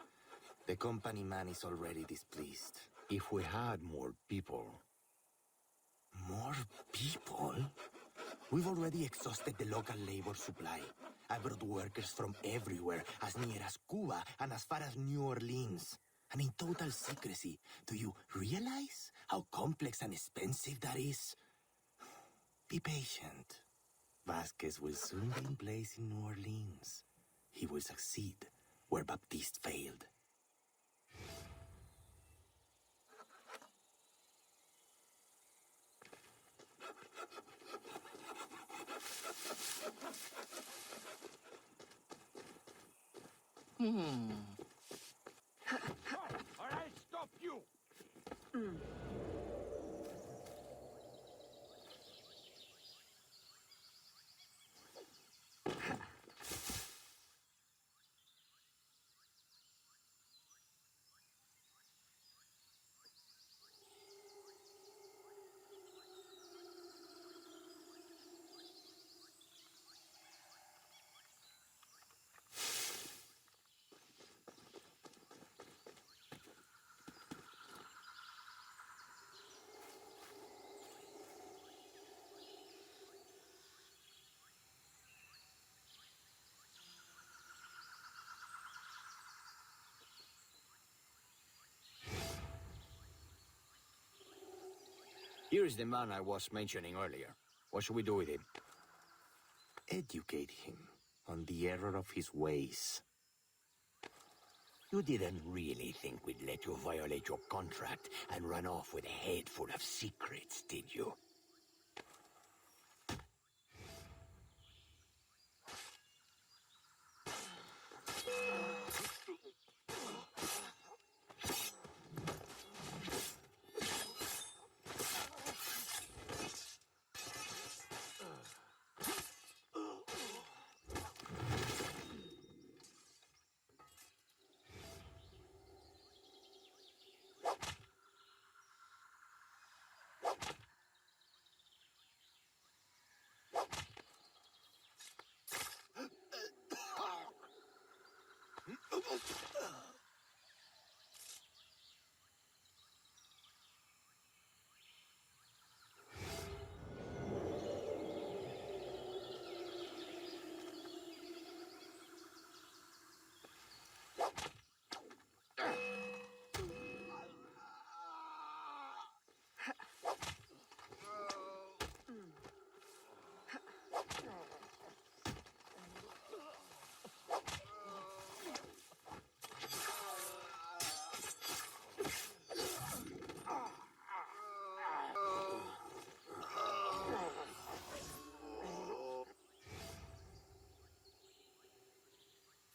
The company man is already displeased. If we had more people... More people? We've already exhausted the local labor supply. I brought workers from everywhere, as near as Cuba and as far as New Orleans. And in total secrecy. Do you realize how complex and expensive that is? Be patient. Vasquez will soon be in place in New Orleans. He will succeed where Baptiste failed. Or I'll stop you! Here is the man I was mentioning earlier. What should we do with him? Educate him on the error of his ways. You didn't really think we'd let you violate your contract and run off with a head full of secrets, did you?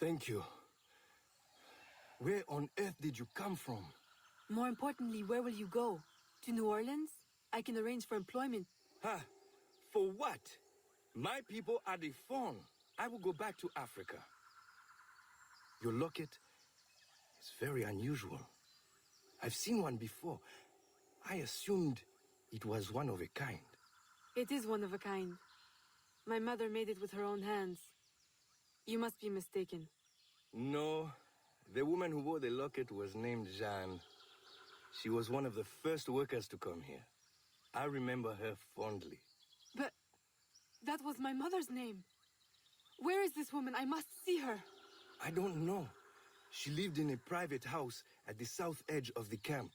Thank you. Where on earth did you come from? More importantly, where will you go? To New Orleans? I can arrange for employment. Ha! For what? My people are deformed. I will go back to Africa. Your locket is very unusual. I've seen one before. I assumed it was one of a kind. It is one of a kind. My mother made it with her own hands. You must be mistaken. No, the woman who wore the locket was named Jeanne. She was one of the first workers to come here. I remember her fondly. But that was my mother's name. Where is this woman? I must see her. I don't know. She lived in a private house at the south edge of the camp.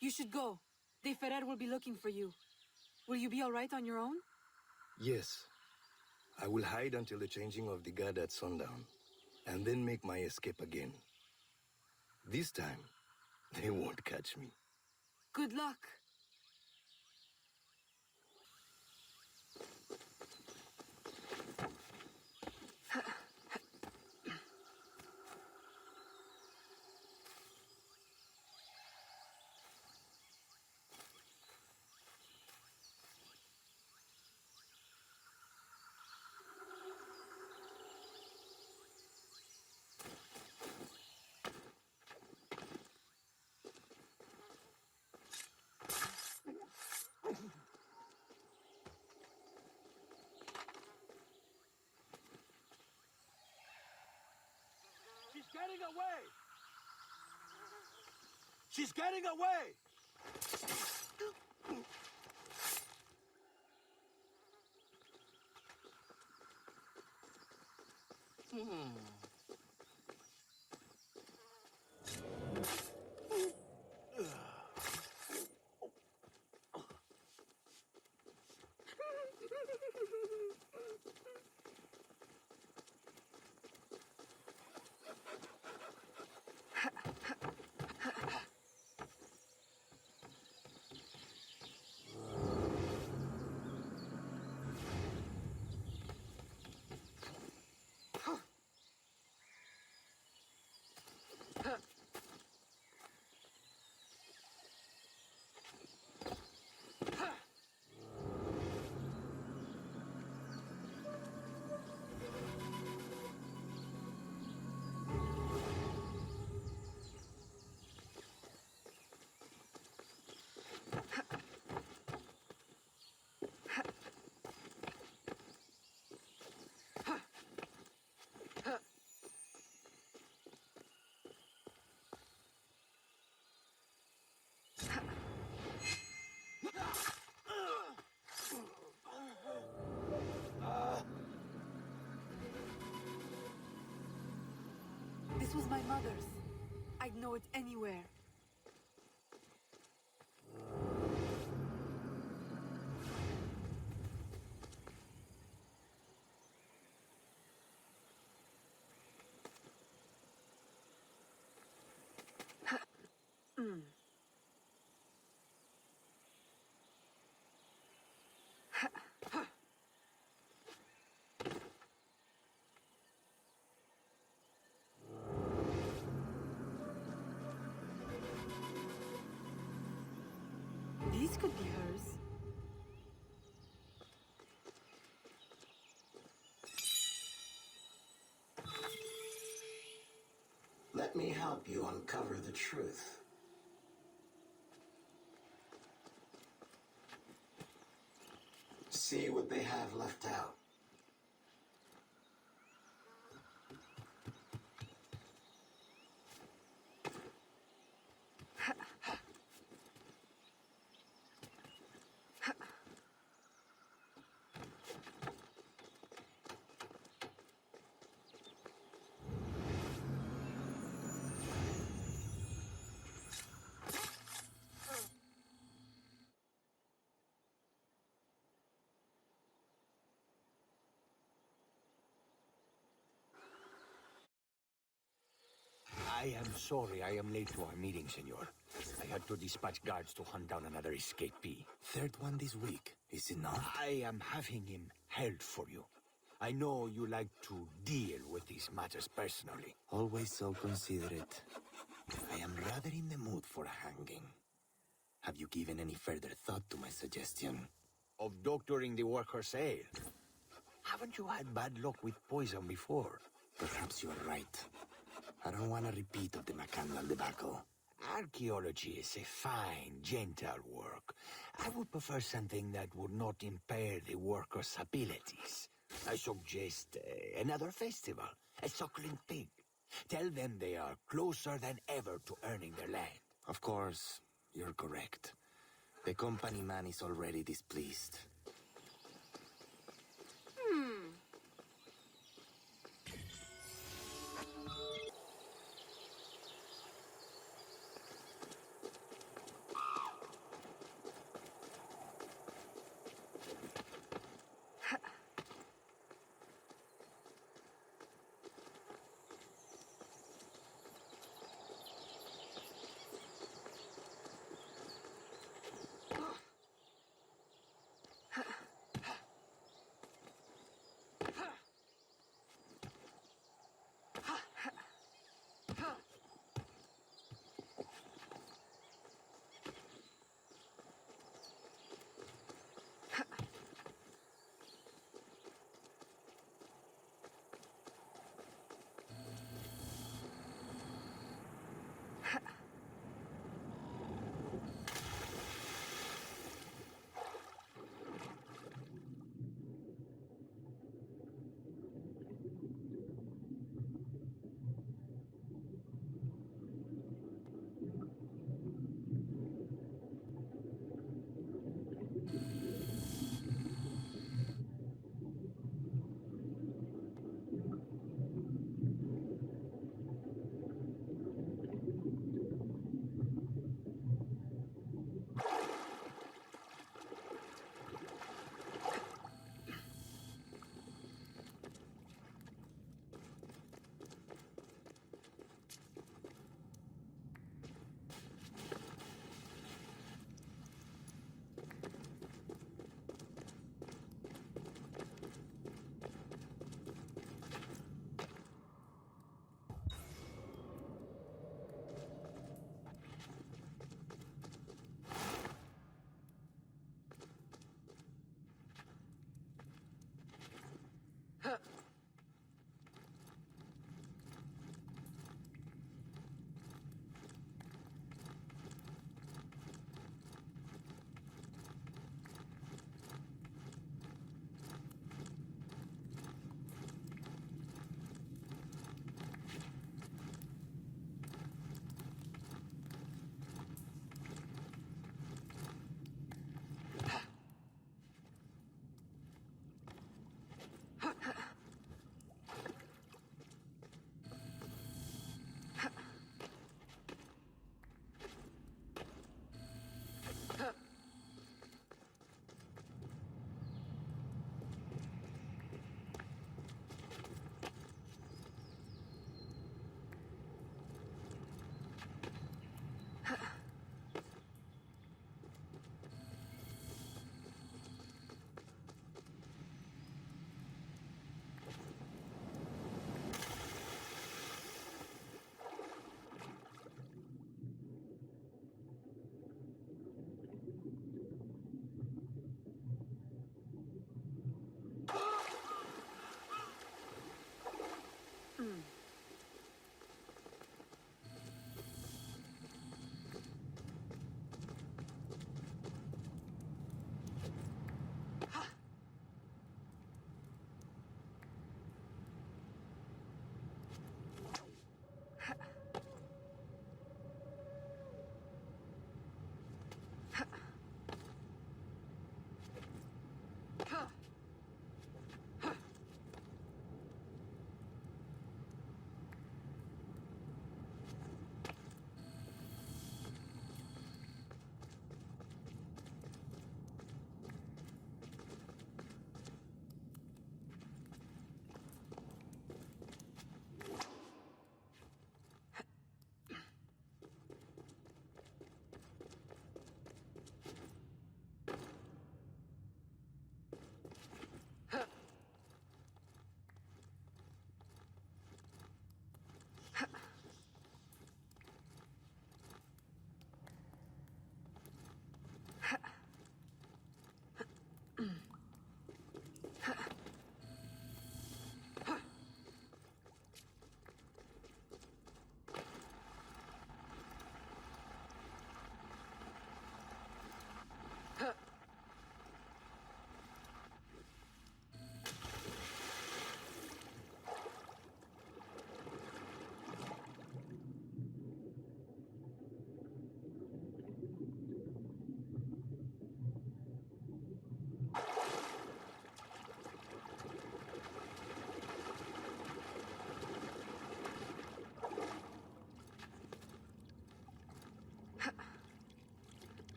You should go. De Ferrer will be looking for you. Will you be all right on your own? Yes. I will hide until the changing of the guard at sundown, and then make my escape again. This time, they won't catch me. Good luck. She's getting away! She's getting away! This was my mother's. I'd know it anywhere. These could be hers. Let me help you uncover the truth. See what they have left out. I am sorry I am late to our meeting, senor. I had to dispatch guards to hunt down another escapee. Third one this week, is it not? I am having him held for you. I know you like to deal with these matters personally. Always so considerate. I am rather in the mood for a hanging. Have you given any further thought to my suggestion? Of doctoring the workers' ale? Haven't you had bad luck with poison before? Perhaps you're right. I don't want a repeat of the Macandal debacle. Archaeology is a fine, gentle work. I would prefer something that would not impair the workers' abilities. I suggest another festival, a suckling pig. Tell them they are closer than ever to earning their land. Of course, you're correct. The company man is already displeased.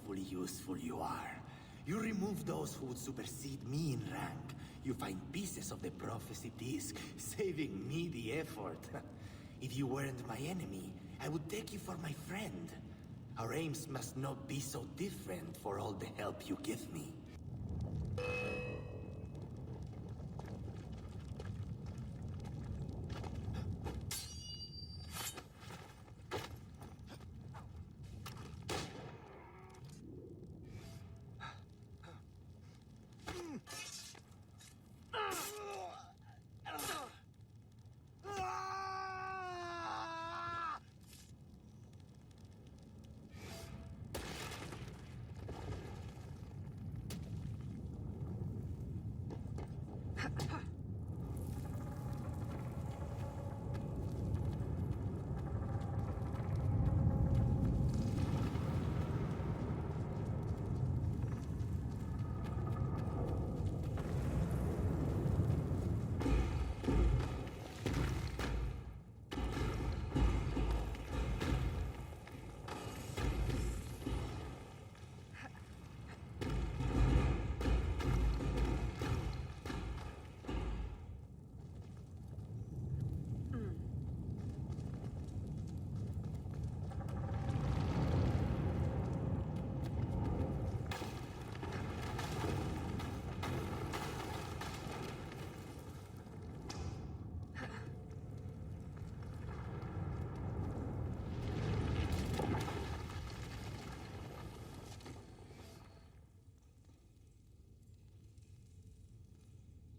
dreadfully useful you are. You remove those who would supersede me in rank. You find pieces of the prophecy disc, saving me the effort. If you weren't my enemy, I would take you for my friend. Our aims must not be so different for all the help you give me.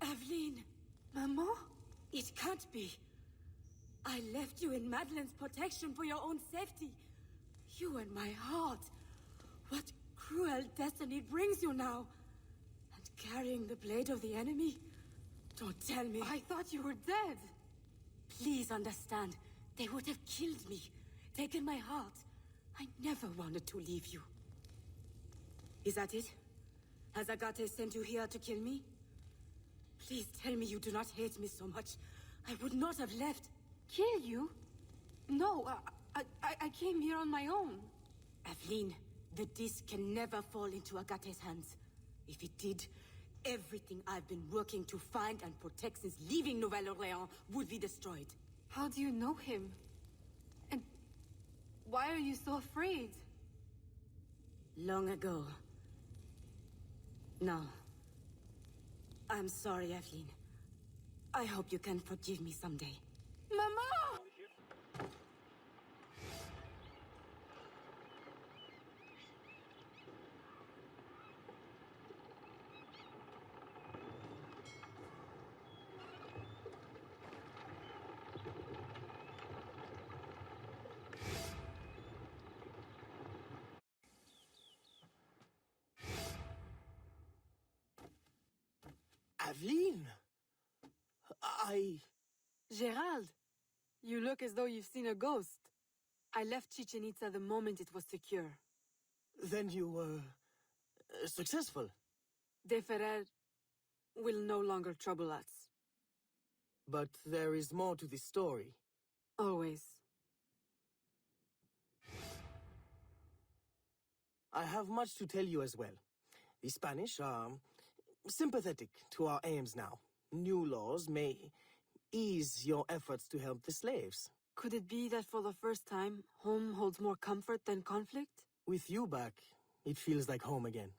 Aveline! Maman? It can't be. I left you in Madeline's protection for your own safety. You and my heart. What cruel destiny brings you now? And carrying the blade of the enemy? Don't tell me. I thought you were dead. Please understand. They would have killed me. Taken my heart. I never wanted to leave you. Is that it? Has Agate sent you here to kill me? Please tell me you do not hate me so much. I would not have left. Kill you? No, I came here on my own. Aveline, the disc can never fall into Agate's hands. If it did, everything I've been working to find and protect since leaving Nouvelle-Orléans would be destroyed. How do you know him? And why are you so afraid? Long ago. No. I'm sorry, Aveline. I hope you can forgive me someday. Mama! Aveline! Gerald, you look as though you've seen a ghost. I left Chichen Itza the moment it was secure. Then you were... successful? De Ferrer will no longer trouble us. But there is more to this story. Always. I have much to tell you as well. The Spanish are sympathetic to our aims now. New laws may ease your efforts to help the slaves. Could it be that for the first time, home holds more comfort than conflict? With you back, it feels like home again.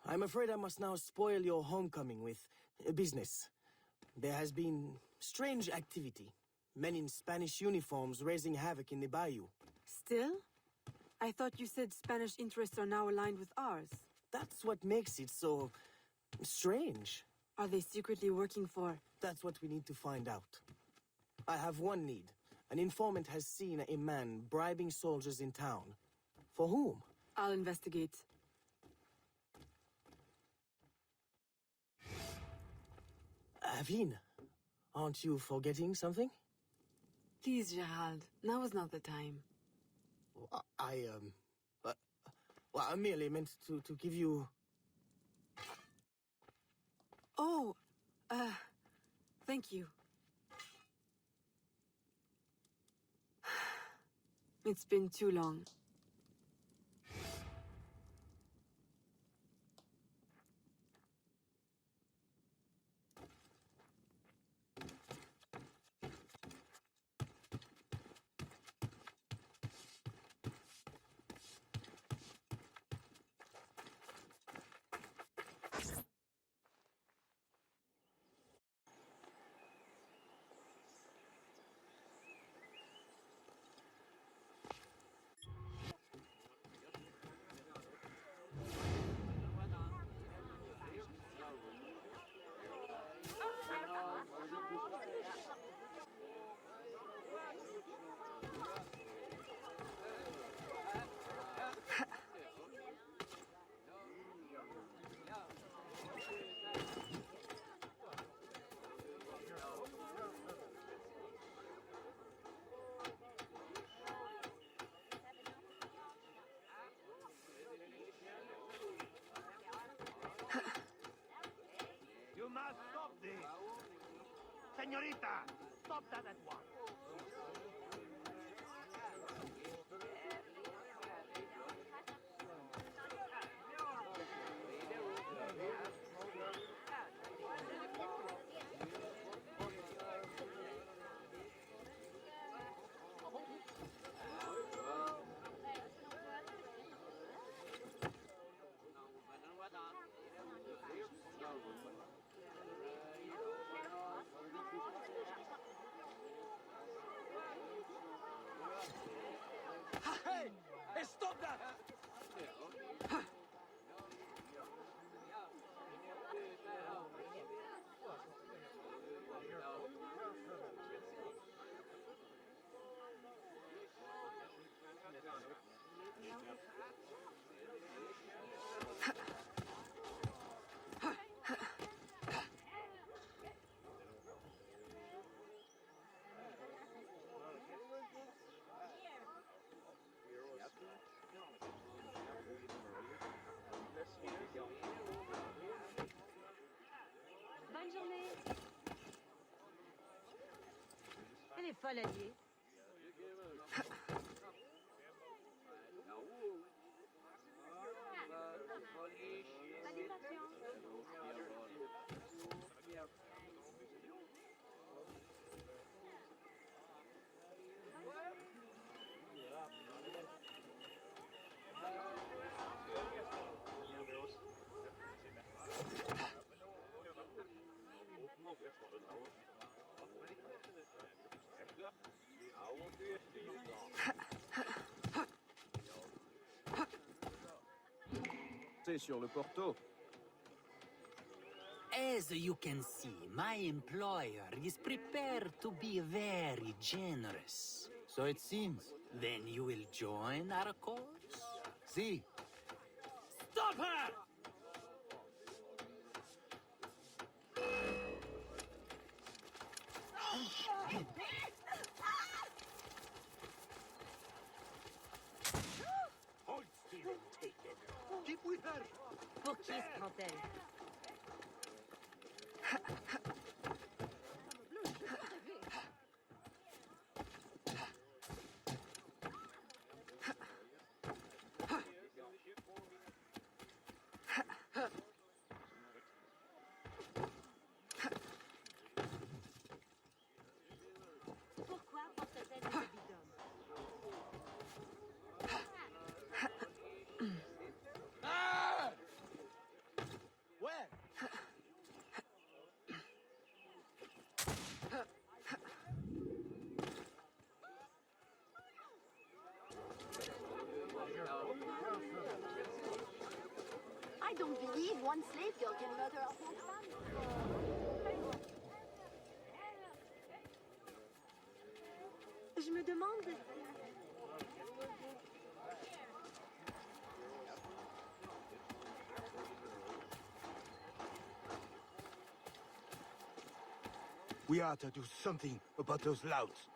I'm afraid I must now spoil your homecoming with business. There has been strange activity. Men in Spanish uniforms raising havoc in the bayou. Still? I thought you said Spanish interests are now aligned with ours. That's what makes it so... strange. Are they secretly working for... That's what we need to find out. I have one need. An informant has seen a man bribing soldiers in town. For whom? I'll investigate. Aveline, aren't you forgetting something? Please, Gerald. Now is not the time. Well, I merely meant to give you... Oh, thank you. It's been too long. Senorita! Stop that at once! Hey! Hey, stop that! Bonne journée. Elle est folle, alliée. C'est sur le Porto. As you can see, my employer is prepared to be very generous. So it seems. Then you will join our cause? See. Stop her! Hold still and take it. Keep with her. Pour qui se prend-elle? Pourquoi porte-t-elle des habits d'homme? Ah! Ouais! I don't believe one slave girl can murder a whole family. Je me demande... We are to do something about those louts.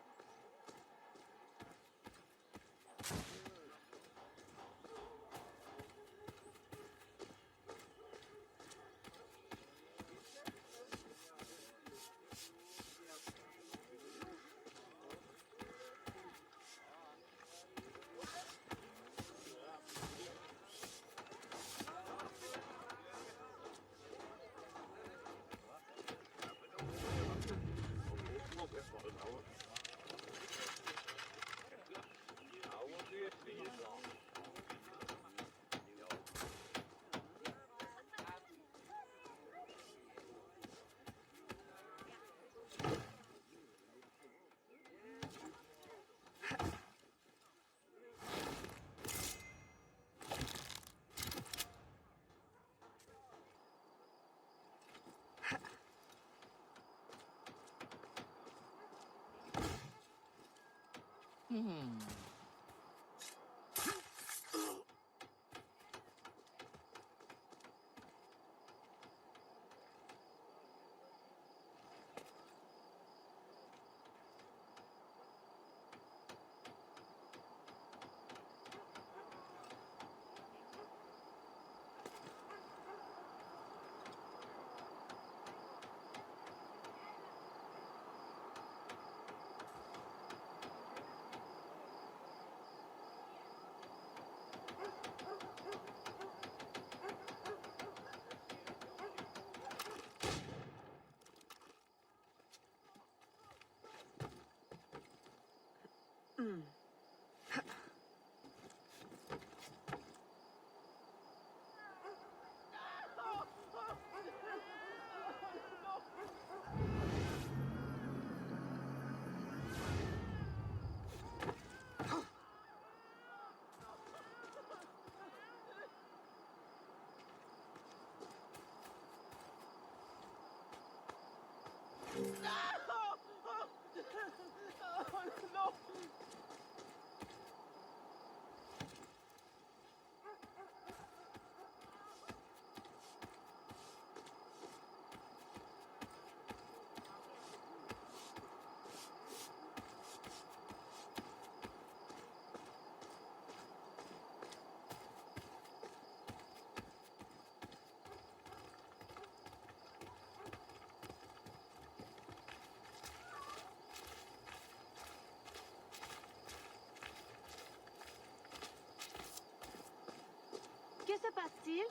Que se passe-t-il?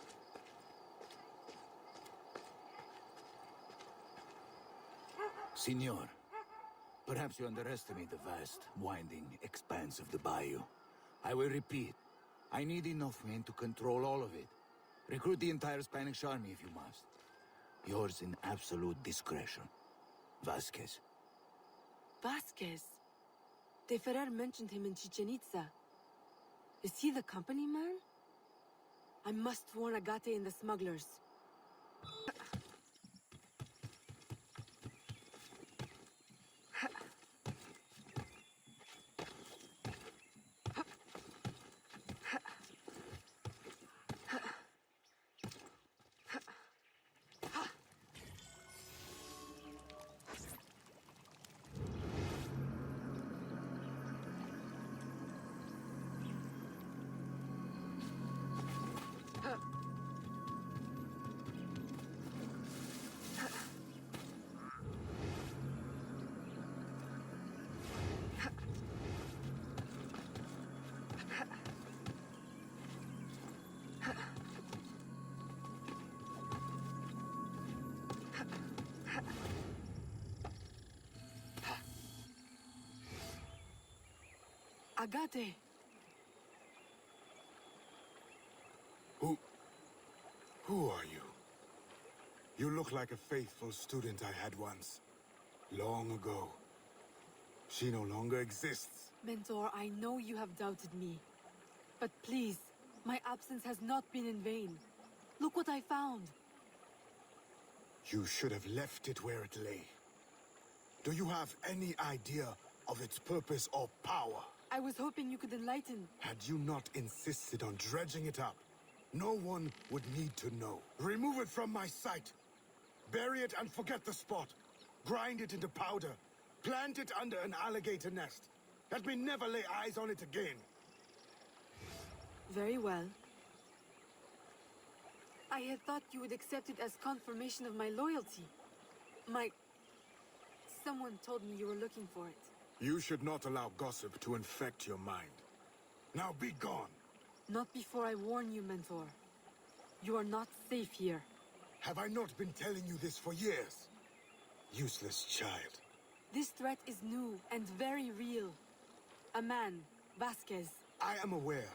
Signor, perhaps you underestimate the vast, winding expanse of the bayou. I will repeat. I need enough men to control all of it. Recruit the entire Spanish army if you must. Yours in absolute discretion. Vasquez. Vasquez? De Ferrer mentioned him in Chichen Itza. Is he the company man? I must warn Agate and the smugglers. Agate! Who are you? You look like a faithful student I had once. Long ago. She no longer exists. Mentor, I know you have doubted me. But please, my absence has not been in vain. Look what I found. You should have left it where it lay. Do you have any idea of its purpose or power? I was hoping you could enlighten. Had you not insisted on dredging it up, no one would need to know. Remove it from my sight. Bury it and forget the spot. Grind it into powder. Plant it under an alligator nest. Let me never lay eyes on it again. Very well. I had thought you would accept it as confirmation of my loyalty. Someone told me you were looking for it. You should not allow gossip to infect your mind. Now be gone. Not before I warn you, Mentor. You are not safe here. Have I not been telling you this for years? Useless child. This threat is new and very real. A man, Vasquez. I am aware.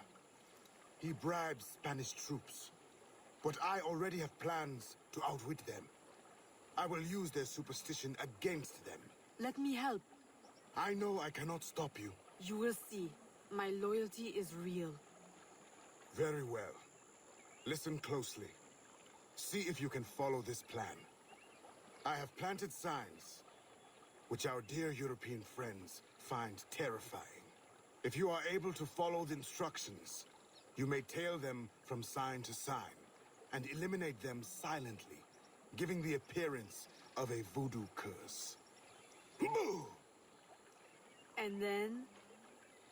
He bribes Spanish troops. But I already have plans to outwit them. I will use their superstition against them. Let me help. I know I cannot stop you. You will see. My loyalty is real. Very well. Listen closely. See if you can follow this plan. I have planted signs, which our dear European friends find terrifying. If you are able to follow the instructions, you may tail them from sign to sign, and eliminate them silently, giving the appearance of a voodoo curse. And then?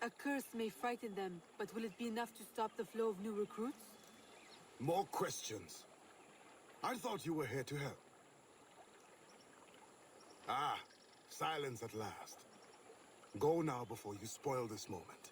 A curse may frighten them, but will it be enough to stop the flow of new recruits? More questions. I thought you were here to help. Ah, silence at last. Go now before you spoil this moment.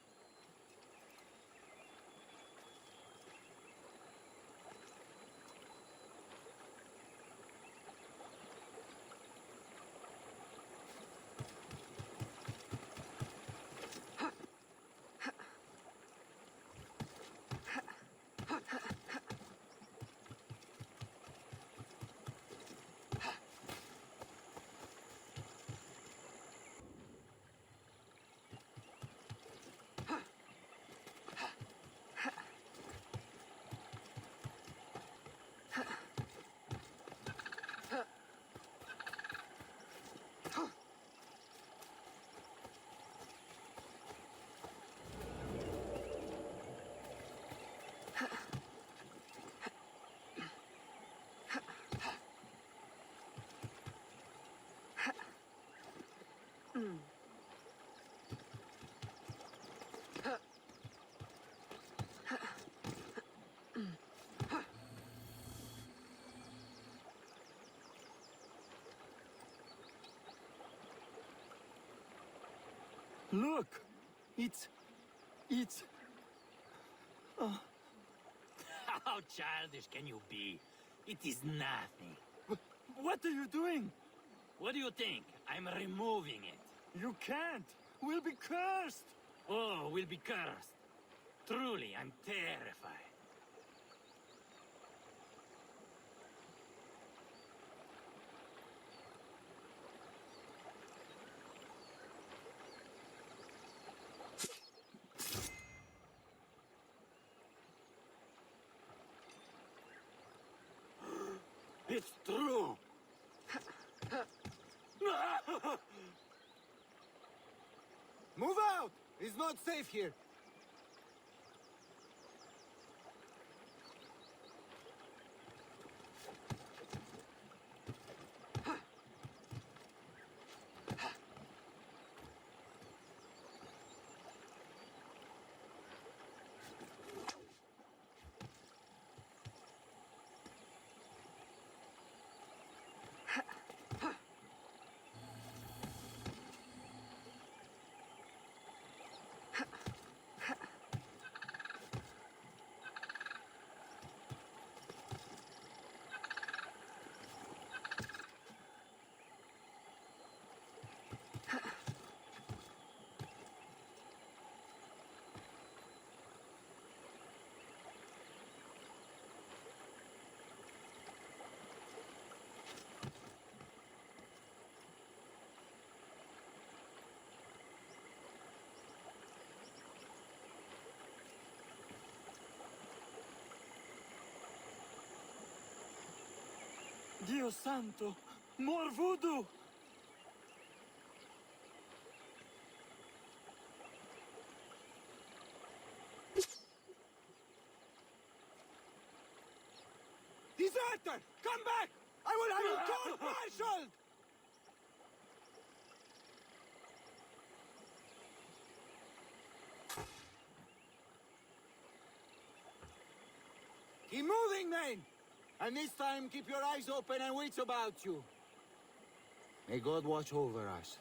Look! It's... How childish can you be? It is nothing. What are you doing? What do you think? I'm removing it. You can't! We'll be cursed! Oh, we'll be cursed. Truly, I'm terrified. It's true! Move out! It's not safe here. Dio santo! More voodoo! Deserter! Come back! I will have you court-martialed! Keep moving, men! And this time, keep your eyes open and wits about you. May God watch over us.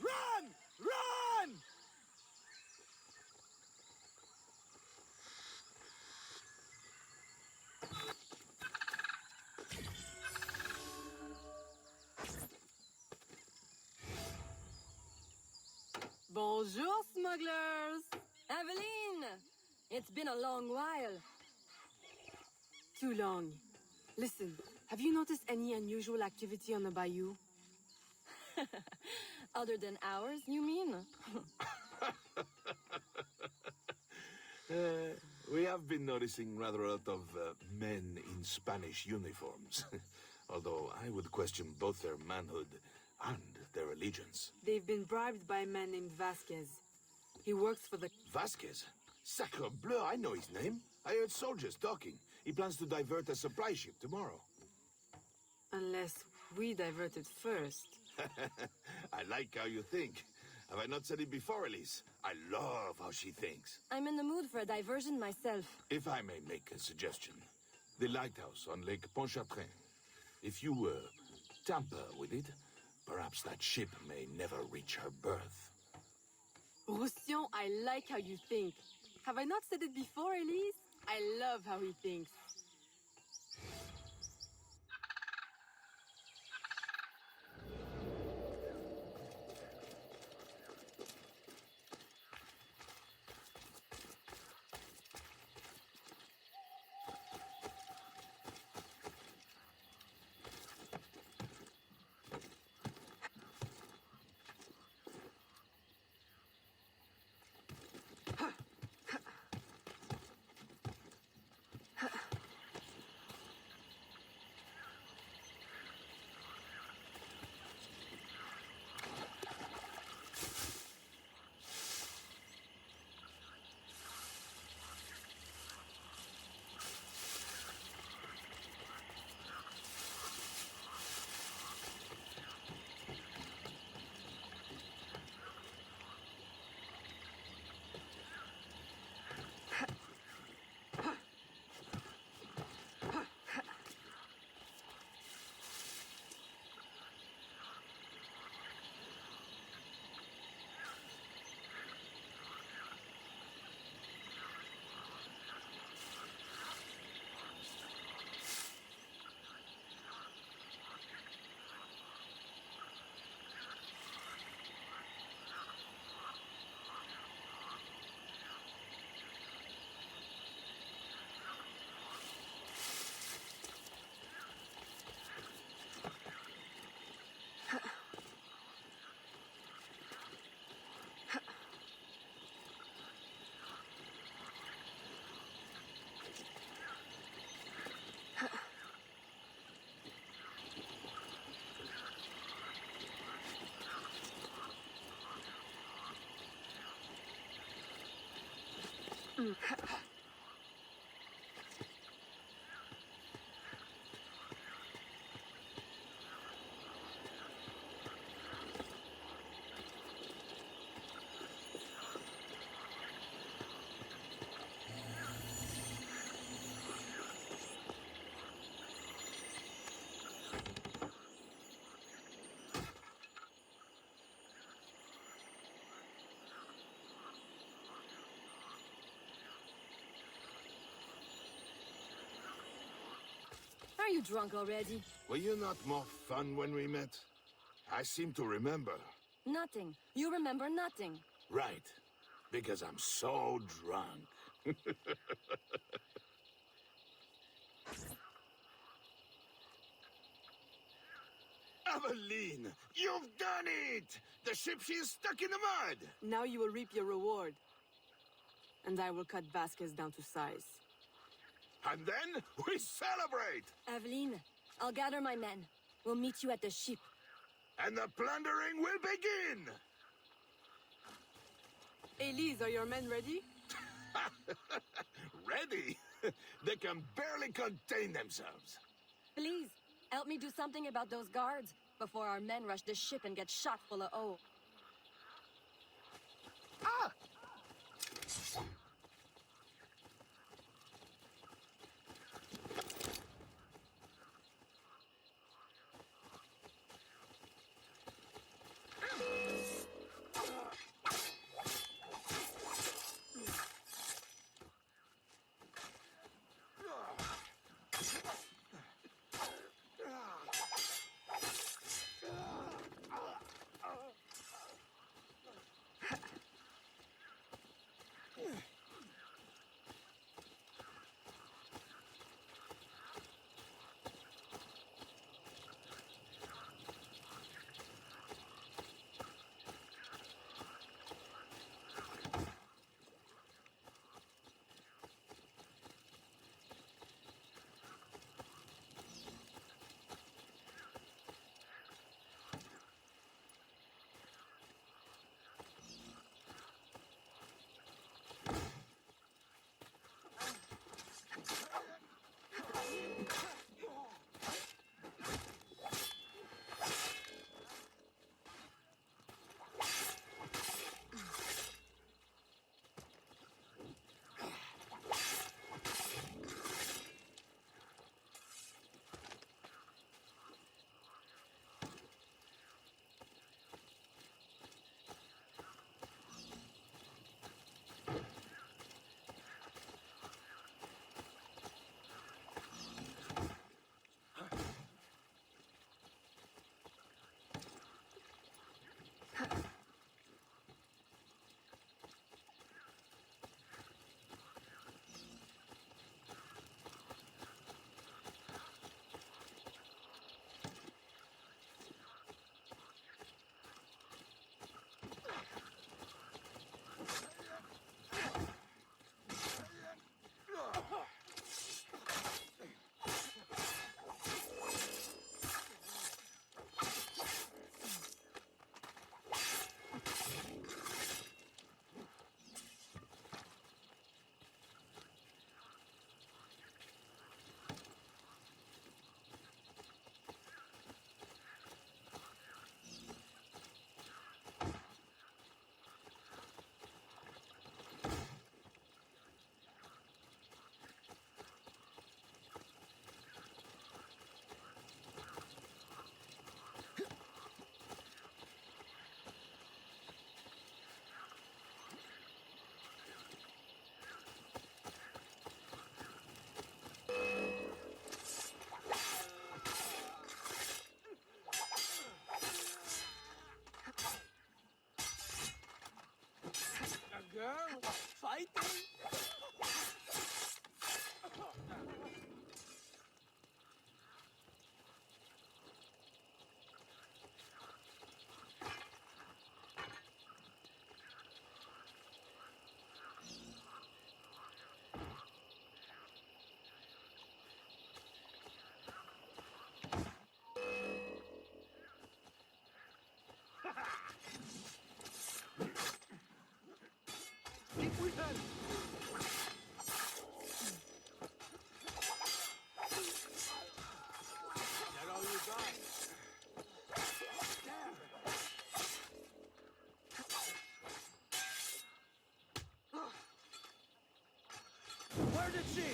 Run! Run! Bonjour, smugglers! Aveline! It's been a long while. Too long. Listen, have you noticed any unusual activity on the bayou? Other than ours, you mean? We have been noticing rather a lot of men in Spanish uniforms. Although I would question both their manhood and their allegiance. They've been bribed by a man named Vasquez. He works for the... Vasquez? Sacre bleu, I know his name. I heard soldiers talking. He plans to divert a supply ship tomorrow. Unless we divert it first. I like how you think. Have I not said it before, Elise? I love how she thinks. I'm in the mood for a diversion myself. If I may make a suggestion. The lighthouse on Lake Pontchartrain. If you, tamper with it, perhaps that ship may never reach her berth. Roussillon, I like how you think. Have I not said it before, Elise? I love how he thinks. Are you drunk already? Were you not more fun when we met? I seem to remember. Nothing. You remember nothing. Right. Because I'm so drunk. Aveline! You've done it! The ship, she is stuck in the mud! Now you will reap your reward. And I will cut Vasquez down to size. And then we celebrate! Aveline, I'll gather my men. We'll meet you at the ship. And the plundering will begin! Elise, are your men ready? Ready? They can barely contain themselves. Please, help me do something about those guards before our men rush the ship and get shot full of O. Ah! Where did she?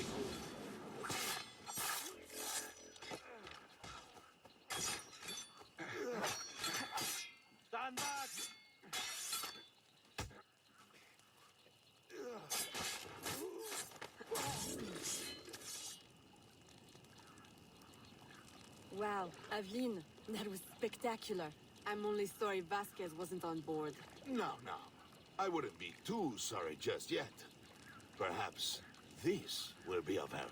Stand back! Wow, Aveline, that was spectacular. I'm only sorry Vasquez wasn't on board. No, no. I wouldn't be too sorry just yet. Perhaps this will be of help.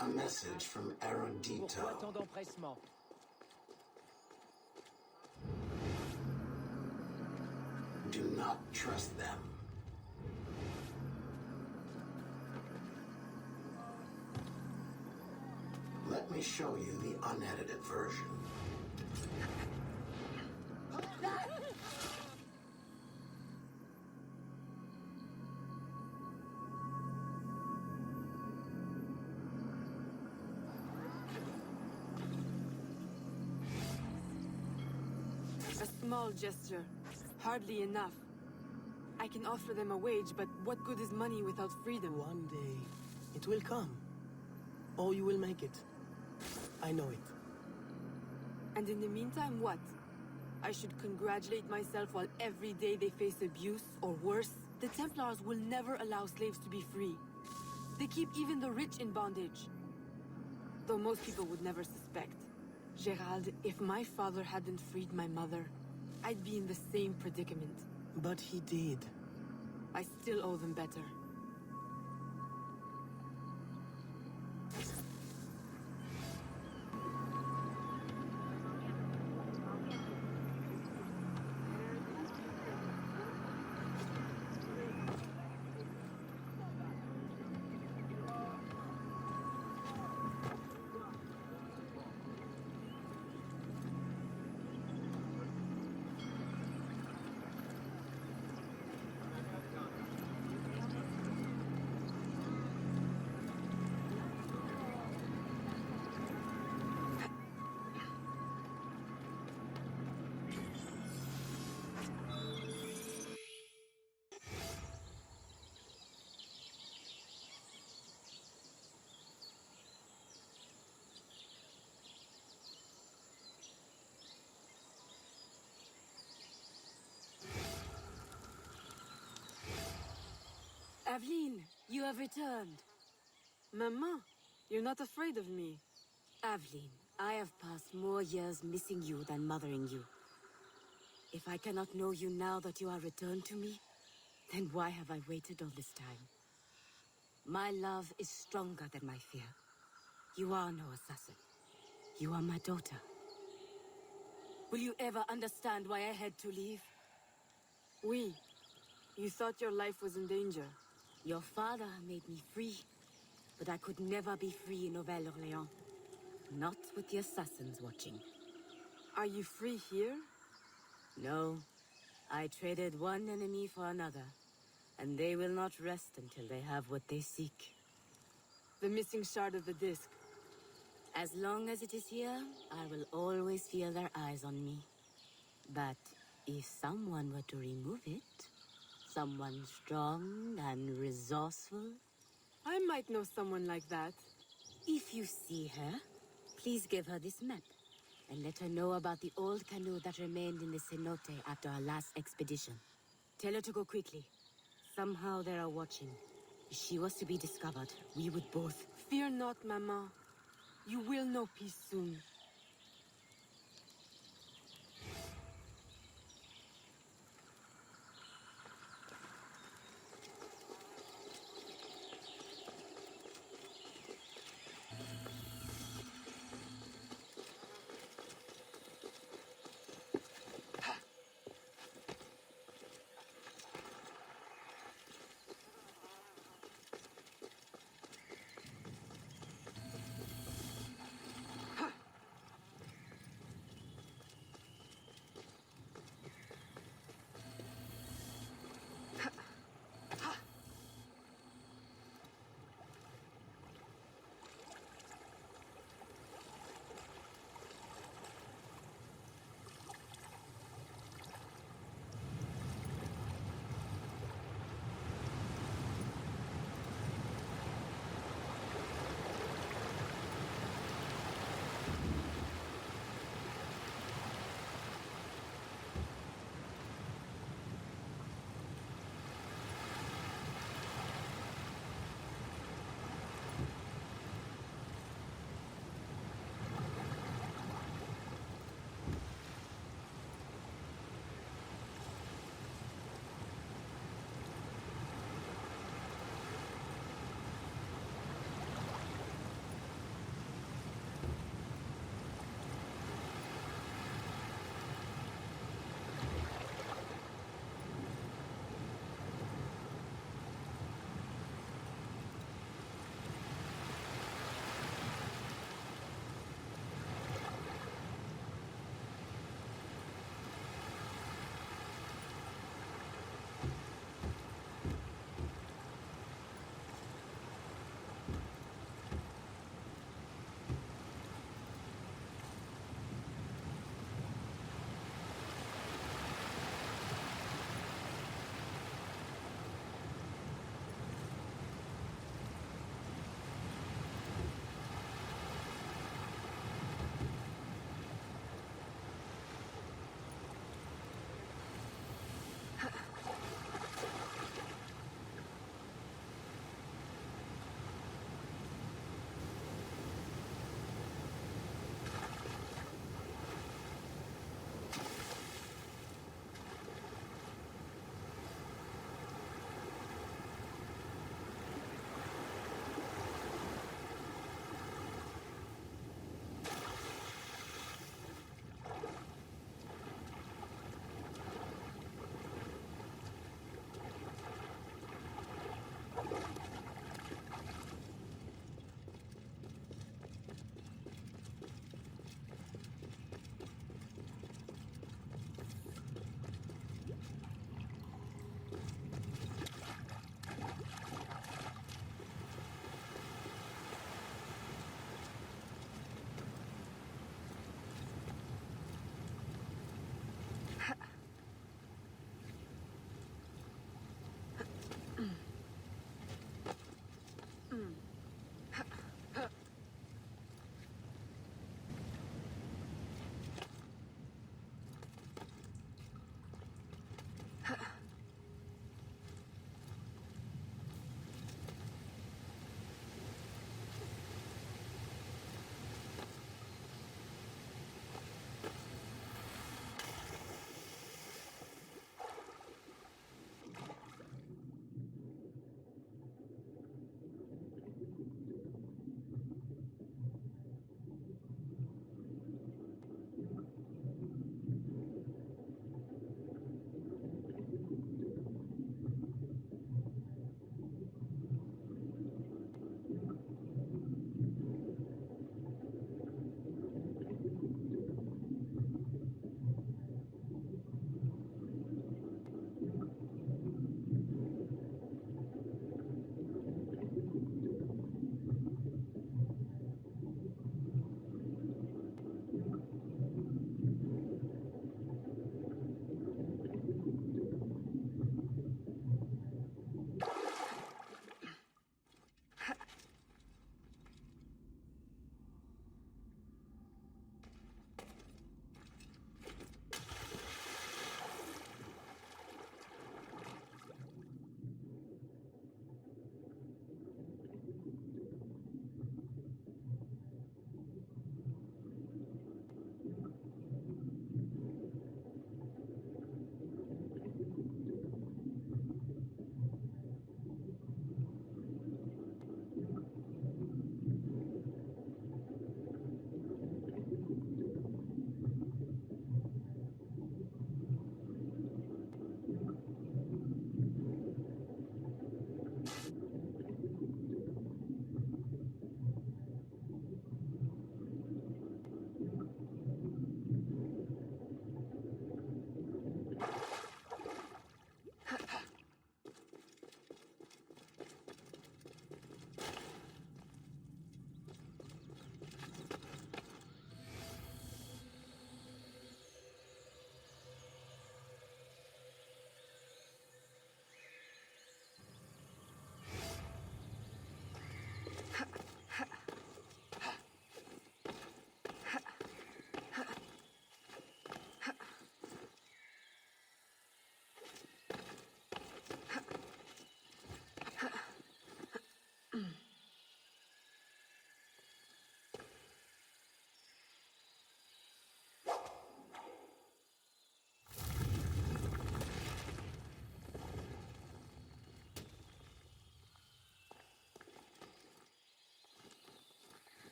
A message from Erudito. Pourquoi tant d'empressement? Do not trust them. Let me show you the unedited version. A small gesture. Hardly enough. I can offer them a wage, but what good is money without freedom? One day, it will come. Or you will make it. I know it. And in the meantime, what? I should congratulate myself while every day they face abuse, or worse? The Templars will never allow slaves to be free. They keep even the rich in bondage. Though most people would never suspect. Gerald, if my father hadn't freed my mother, I'd be in the same predicament. But he did. I still owe them better. Aveline, you have returned. Maman, you're not afraid of me. Aveline, I have passed more years missing you than mothering you. If I cannot know you now that you are returned to me, then why have I waited all this time? My love is stronger than my fear. You are no assassin. You are my daughter. Will you ever understand why I had to leave? Oui. You thought your life was in danger. Your father made me free, but I could never be free in Nouvelle-Orléans. Not with the assassins watching. Are you free here? No. I traded one enemy for another, and they will not rest until they have what they seek. The missing shard of the disc. As long as it is here, I will always feel their eyes on me. But if someone were to remove it, someone strong and resourceful, I might know someone like that. If you see her, please give her this map, and let her know about the old canoe that remained in the cenote after our last expedition. Tell her to go quickly. Somehow they are watching. If she was to be discovered, we would both... Fear not, Mama. You will know peace soon.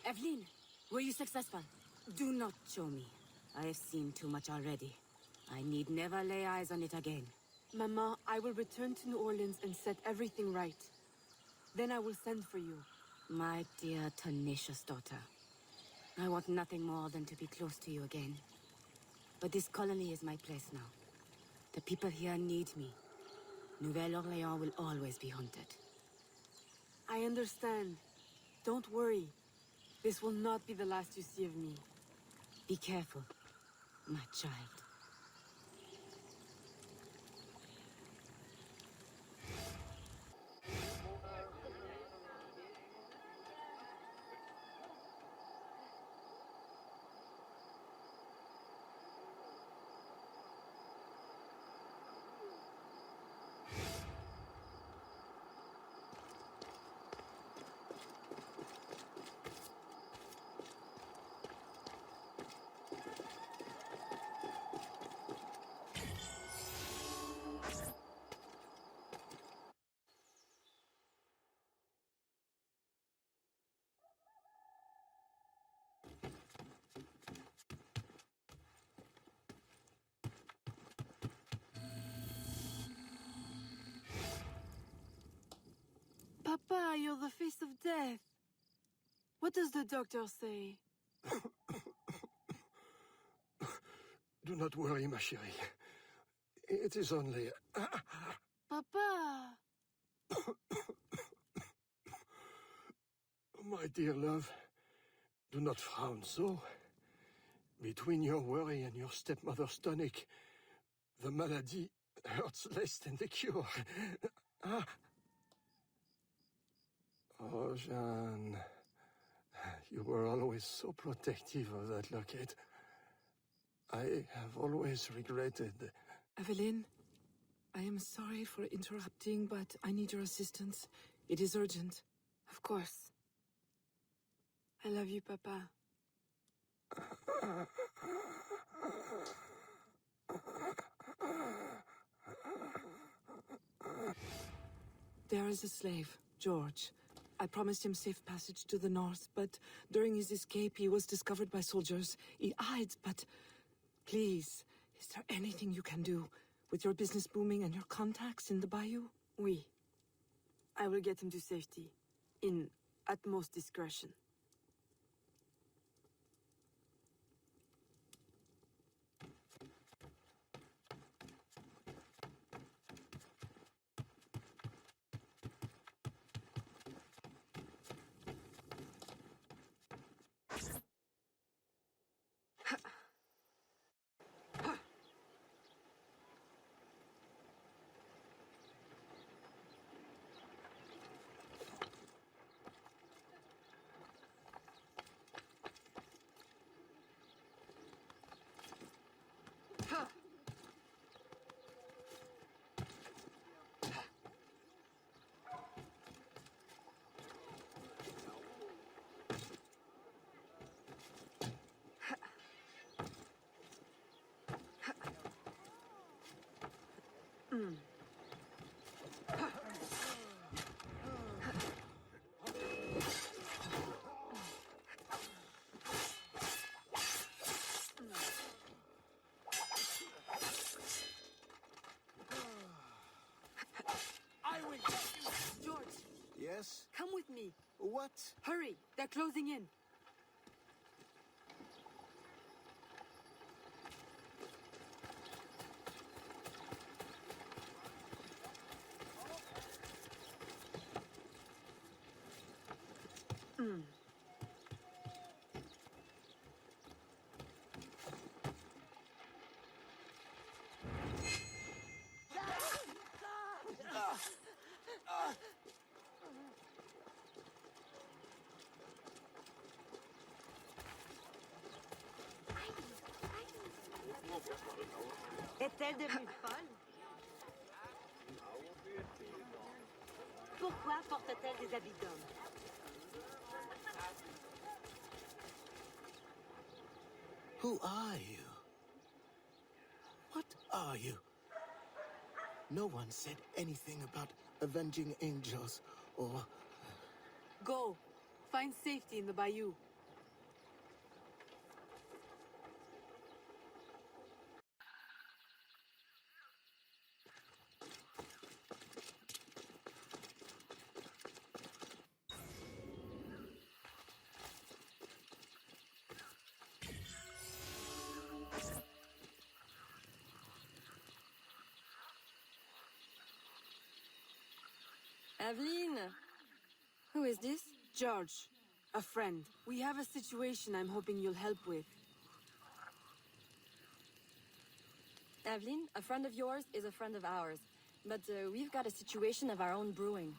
Evelyn, were you successful? Do not show me. I have seen too much already. I need never lay eyes on it again. Mama, I will return to New Orleans and set everything right. Then I will send for you. My dear, tenacious daughter. I want nothing more than to be close to you again. But this colony is my place now. The people here need me. Nouvelle-Orléans will always be haunted. I understand. Don't worry. This will not be the last you see of me. Be careful, my child. Papa, you're the face of death. What does the doctor say? Do not worry, ma chérie. It is only... Papa! My dear love, do not frown so. Between your worry and your stepmother's tonic, the malady hurts less than the cure. Oh, Jeanne, you were always so protective of that locket. I have always regretted... Evelyn, I am sorry for interrupting, but I need your assistance. It is urgent. Of course. I love you, Papa. There is a slave, George. I promised him safe passage to the north, but during his escape he was discovered by soldiers. He hides, but please, is there anything you can do? With your business booming and your contacts in the bayou? Oui. I will get him to safety. In utmost discretion. Come with me. What? Hurry, they're closing in. Est-elle devenue folle? Pourquoi porte-t-elle des habits d'homme? Who are you? What are you? No one said anything about avenging angels or... Go. Find safety in the bayou. Aveline! Who is this? George, a friend. We have a situation I'm hoping you'll help with. Aveline, a friend of yours is a friend of ours. But we've got a situation of our own brewing.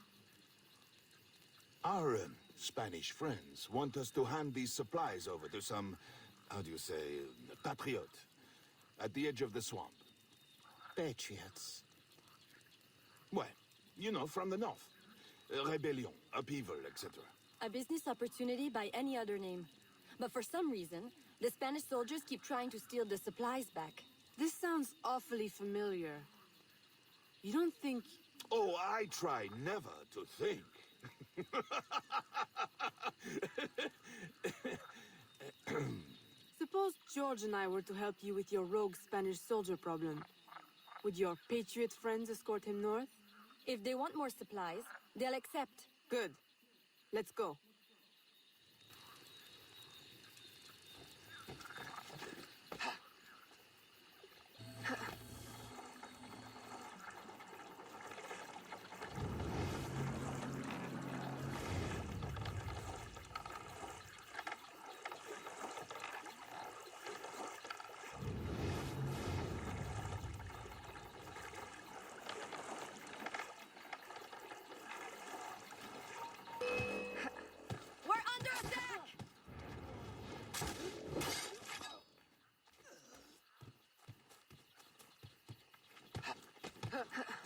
Our Spanish friends want us to hand these supplies over to some, how do you say, patriot, at the edge of the swamp. Patriots? Well, you know, from the north. Rebellion, upheaval, etc. A business opportunity by any other name. But for some reason, the Spanish soldiers keep trying to steal the supplies back. This sounds awfully familiar. You don't think... Oh, I try never to think. Suppose George and I were to help you with your rogue Spanish soldier problem. Would your patriot friends escort him north? If they want more supplies, they'll accept. Good. Let's go. We're under attack!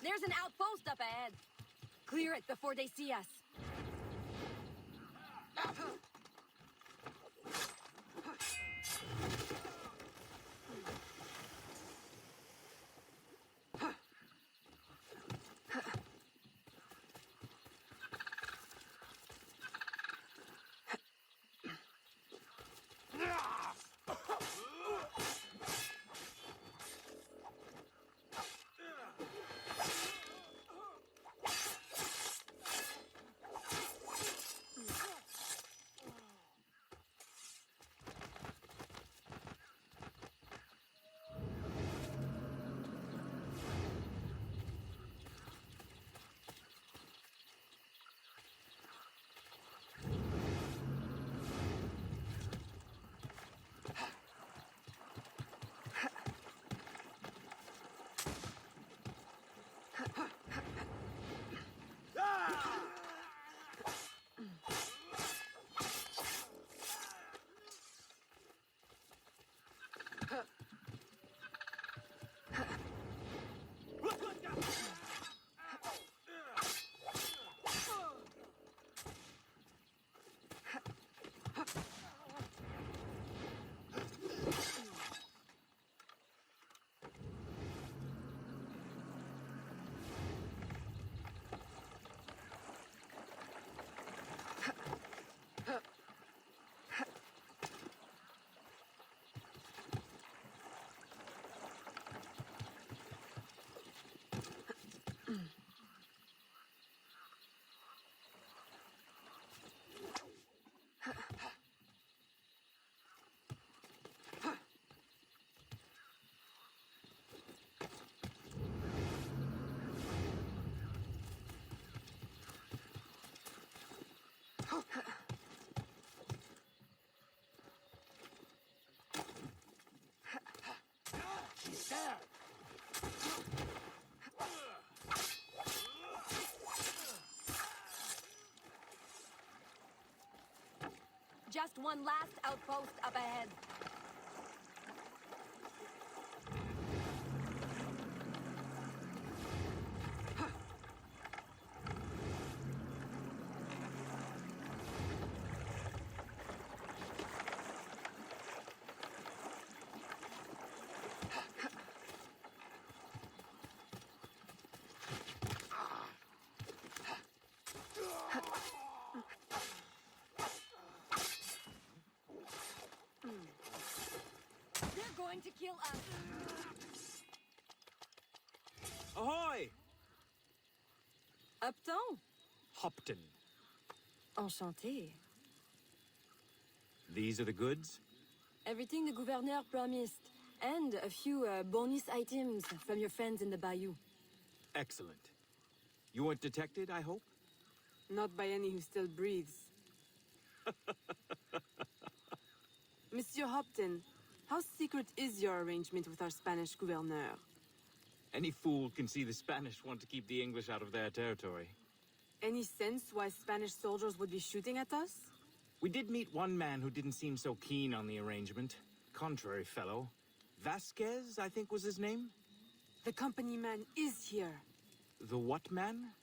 There's an outpost up ahead. Clear it before they see us. She's there! Just one last outpost up ahead. They're going to kill us. Ahoy! Upton? Hopton. Enchanté. These are the goods? Everything the gouverneur promised. And a few bonus items from your friends in the bayou. Excellent. You weren't detected, I hope? Not by any who still breathes. Monsieur Hopton, how secret is your arrangement with our Spanish gouverneur? Any fool can see the Spanish want to keep the English out of their territory. Any sense why Spanish soldiers would be shooting at us? We did meet one man who didn't seem so keen on the arrangement. Contrary fellow. Vasquez, I think was his name? The company man is here. The what man?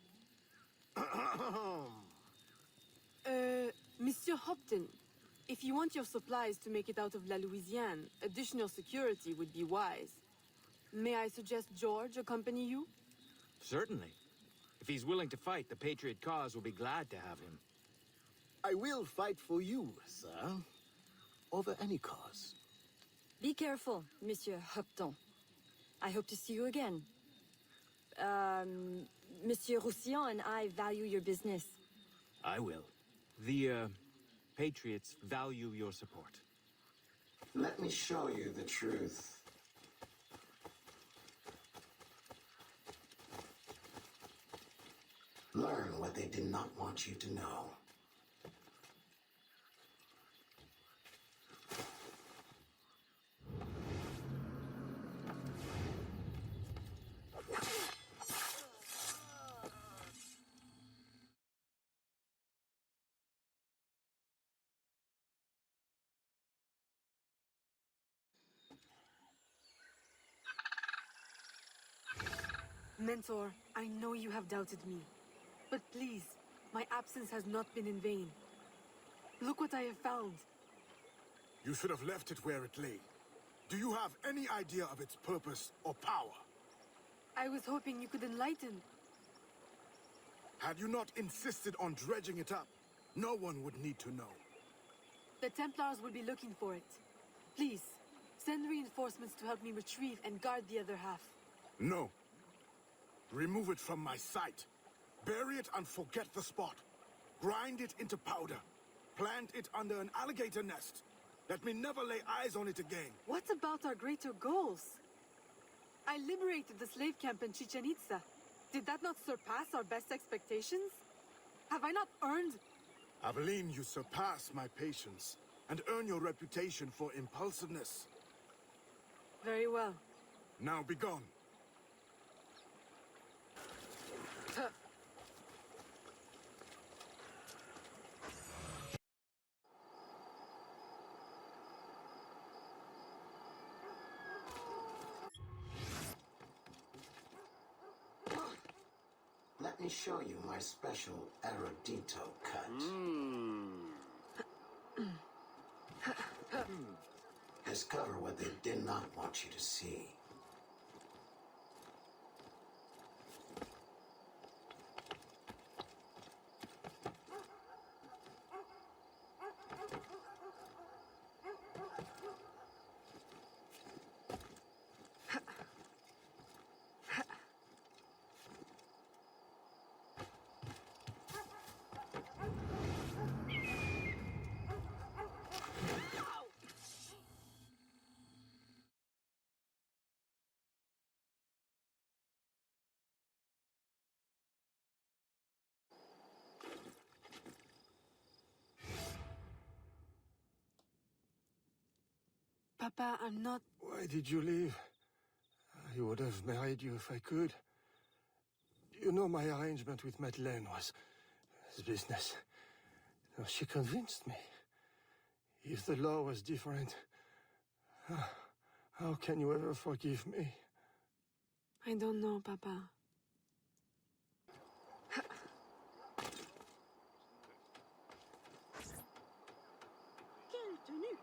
Monsieur Hopton, if you want your supplies to make it out of La Louisiane, additional security would be wise. May I suggest George accompany you? Certainly. If he's willing to fight, the Patriot cause will be glad to have him. I will fight for you, sir. Over any cause. Be careful, Monsieur Hopton. I hope to see you again. Monsieur Roussillon and I value your business. I will. The, Patriots value your support. Let me show you the truth. Learn what they did not want you to know. Mentor, I know you have doubted me. But please, my absence has not been in vain. Look what I have found. You should have left it where it lay. Do you have any idea of its purpose or power? I was hoping you could enlighten. Had you not insisted on dredging it up, no one would need to know. The Templars will be looking for it. Please, send reinforcements to help me retrieve and guard the other half. No. Remove it from my sight. Bury it and forget the spot. Grind it into powder. Plant it under an alligator nest. Let me never lay eyes on it again. What about our greater goals? I liberated the slave camp in Chichen Itza. Did that not surpass our best expectations? Have I not earned... Aveline, you surpass my patience and earn your reputation for impulsiveness. Very well. Now be gone. Let me show you my special erudito cut. Discover what they did not want you to see. Papa, I'm not... Why did you leave? I would have married you if I could. You know, my arrangement with Madeleine was business. She convinced me. If the law was different, how can you ever forgive me? I don't know, Papa. Quelle tenue!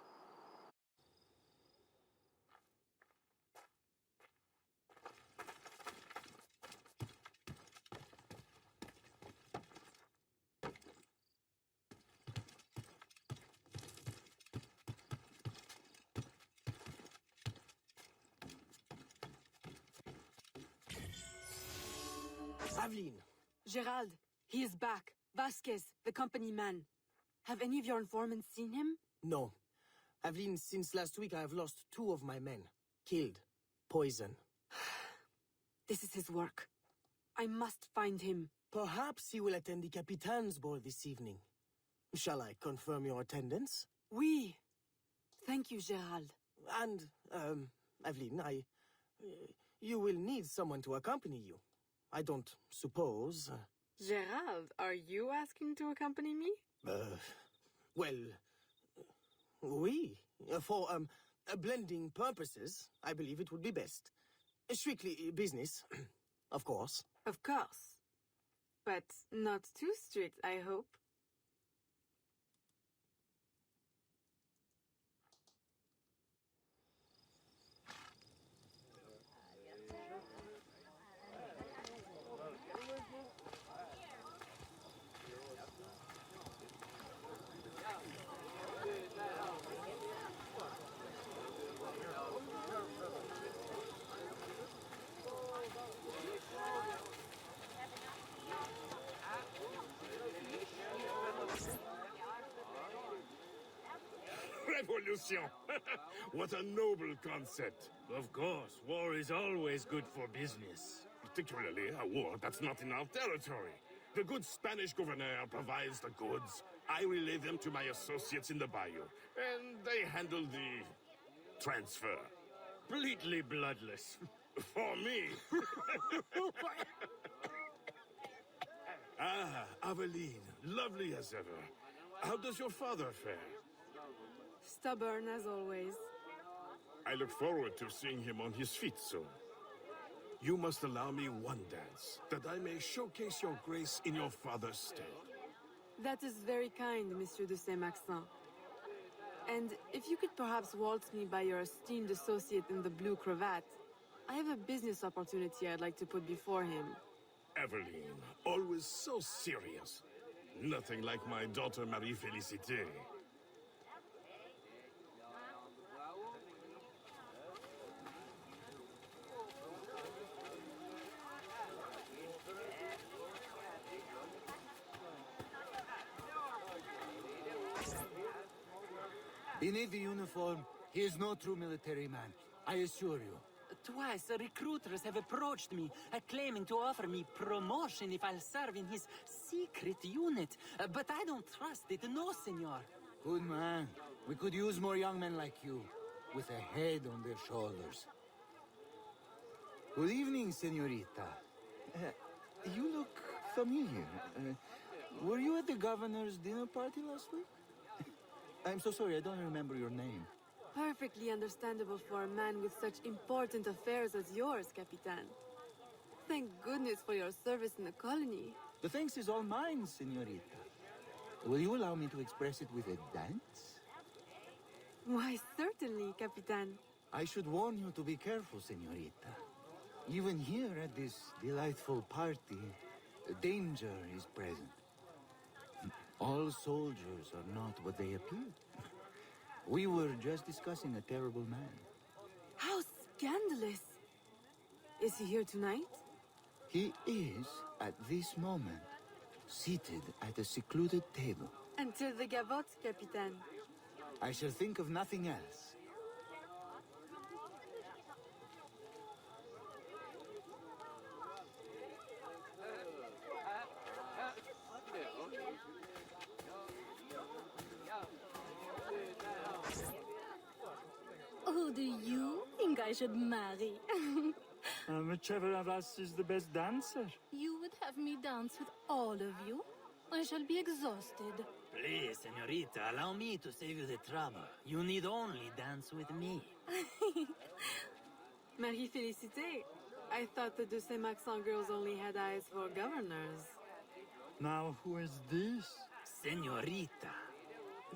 Aveline! Gerald, he is back. Vasquez, the company man. Have any of your informants seen him? No. Aveline, since last week I have lost 2 of my men. Killed. Poison. This is his work. I must find him. Perhaps he will attend the Capitan's ball this evening. Shall I confirm your attendance? Oui. Thank you, Gerald. And, Aveline, you will need someone to accompany you. I don't suppose... Gerald, are you asking to accompany me? Well... oui. For, blending purposes, I believe it would be best. Strictly business, of course. Of course. But not too strict, I hope. Revolution! What a noble concept. Of course, war is always good for business. Particularly a war that's not in our territory. The good Spanish governor provides the goods. I relay them to my associates in the bayou, and they handle the transfer. Completely bloodless. For me. Aveline, lovely as ever. How does your father fare? Stubborn as always. I look forward to seeing him on his feet soon. You must allow me one dance, that I may showcase your grace in your father's stead. That is very kind, Monsieur de Saint-Maxin. And if you could perhaps waltz me by your esteemed associate in the blue cravat, I have a business opportunity I'd like to put before him. Aveline, always so serious. Nothing like my daughter Marie-Félicité. Beneath the uniform, he is no true military man, I assure you. Twice, recruiters have approached me, claiming to offer me promotion if I'll serve in his secret unit. But I don't trust it, no, senor. Good man. We could use more young men like you, with a head on their shoulders. Good evening, senorita. You look familiar. Were you at the governor's dinner party last week? I'm so sorry, I don't remember your name. Perfectly understandable for a man with such important affairs as yours, Capitan. Thank goodness for your service in the colony. The thanks is all mine, senorita. Will you allow me to express it with a dance? Why, certainly, Capitan. I should warn you to be careful, senorita. Even here at this delightful party, danger is present. All soldiers are not what they appear. We were just discussing a terrible man. How scandalous! Is he here tonight? He is, at this moment, seated at a secluded table. Until the gavotte, Capitan. I shall think of nothing else. I should marry. Whichever of us is the best dancer. You would have me dance with all of you? I shall be exhausted. Please, senorita, allow me to save you the trouble. You need only dance with me. Marie Félicité. I thought the de Saint-Maxent girls only had eyes for governors. Now who is this? Senorita,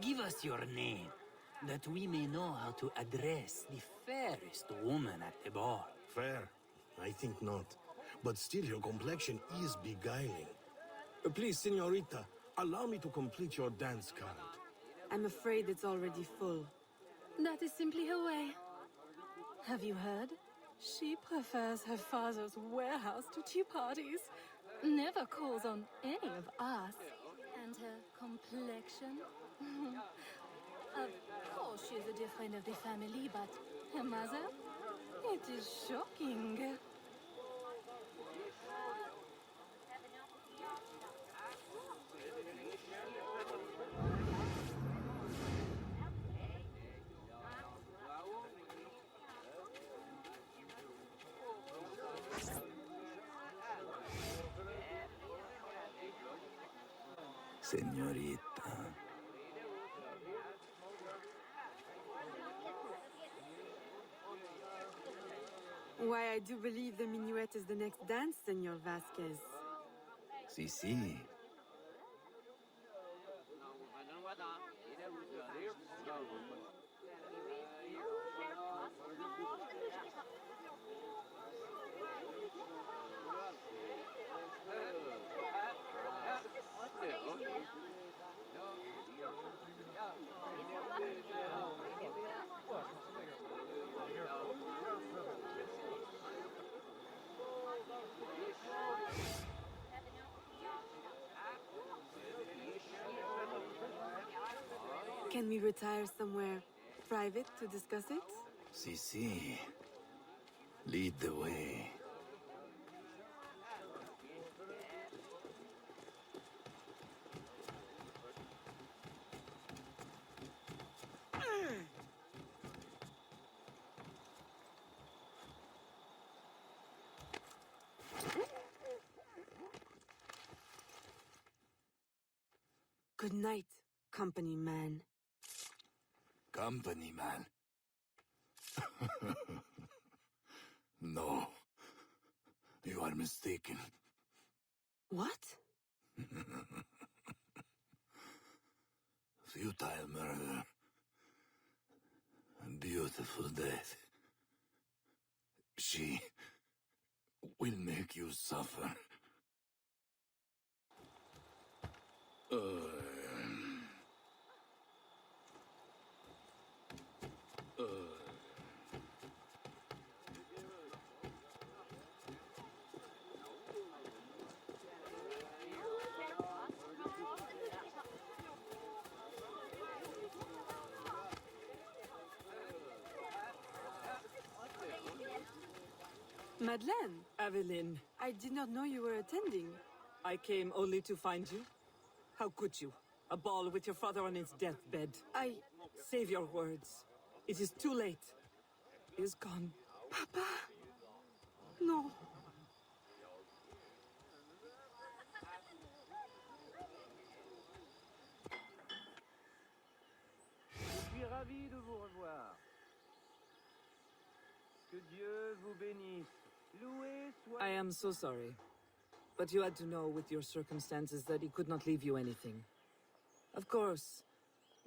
give us your name, that we may know how to address the fairest woman at the ball. Fair? I think not. But still, your complexion is beguiling. Please, senorita, allow me to complete your dance card. I'm afraid it's already full. That is simply her way. Have you heard? She prefers her father's warehouse to tea parties. Never calls on any of us. And her complexion? Of course she's a dear friend of the family, but her mother? It is shocking. Senorita. Why, I do believe the minuet is the next dance, Senor Vasquez. Sí, sí. Can we retire somewhere private to discuss it? Sí, sí. Lead the way. Good night, company man. Company man. No. You are mistaken. What? Futile murder. A beautiful death. She will make you suffer. Madeleine! Aveline, I did not know you were attending. I came only to find you. How could you? A ball with your father on his deathbed. Save your words. It is too late. He is gone. Papa! No. Je suis ravi de vous revoir. Que Dieu vous bénisse. Loué soit... I am so sorry. But you had to know with your circumstances that he could not leave you anything. Of course,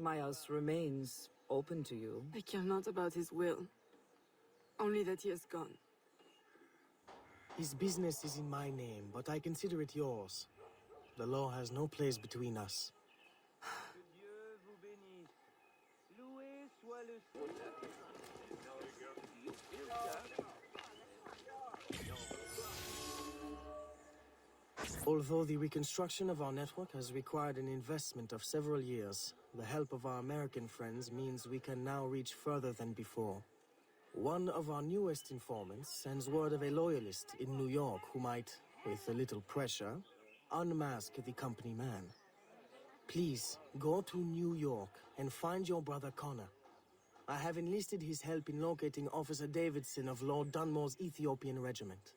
my house remains open to you. I care not about his will. Only that he has gone. His business is in my name, but I consider it yours. The law has no place between us. Que Dieu vous bénisse. Loué soit le... Although the reconstruction of our network has required an investment of several years, the help of our American friends means we can now reach further than before. One of our newest informants sends word of a loyalist in New York who might, with a little pressure, unmask the company man. Please, go to New York and find your brother Connor. I have enlisted his help in locating Officer Davidson of Lord Dunmore's Ethiopian regiment.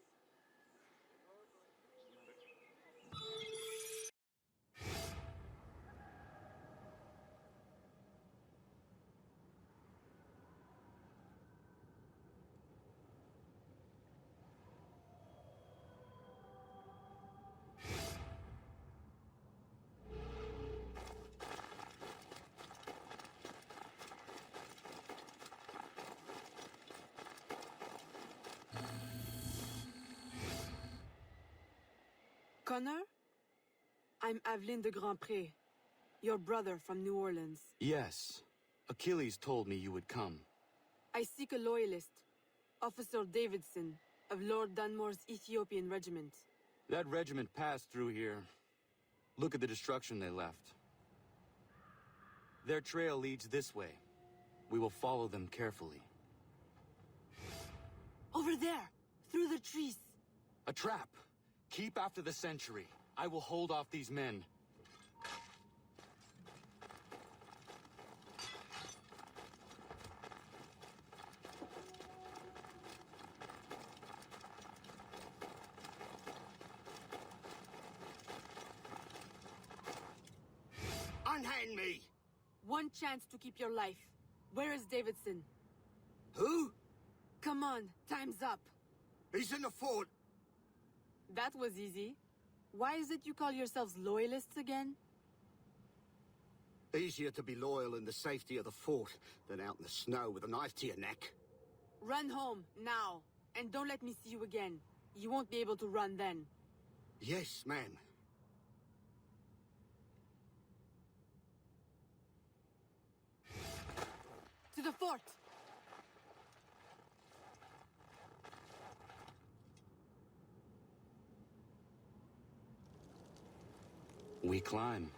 Connor? I'm Aveline de Grandpré, your brother from New Orleans. Yes. Achilles told me you would come. I seek a loyalist, Officer Davidson, of Lord Dunmore's Ethiopian regiment. That regiment passed through here. Look at the destruction they left. Their trail leads this way. We will follow them carefully. Over there! Through the trees! A trap! Keep after the sentry. I will hold off these men. Unhand me! One chance to keep your life. Where is Davidson? Who? Come on, time's up. He's in the fort. That was easy. Why is it you call yourselves loyalists again? Easier to be loyal in the safety of the fort than out in the snow with a knife to your neck. Run home, now. And don't let me see you again. You won't be able to run then. Yes, ma'am. To the fort! We climb.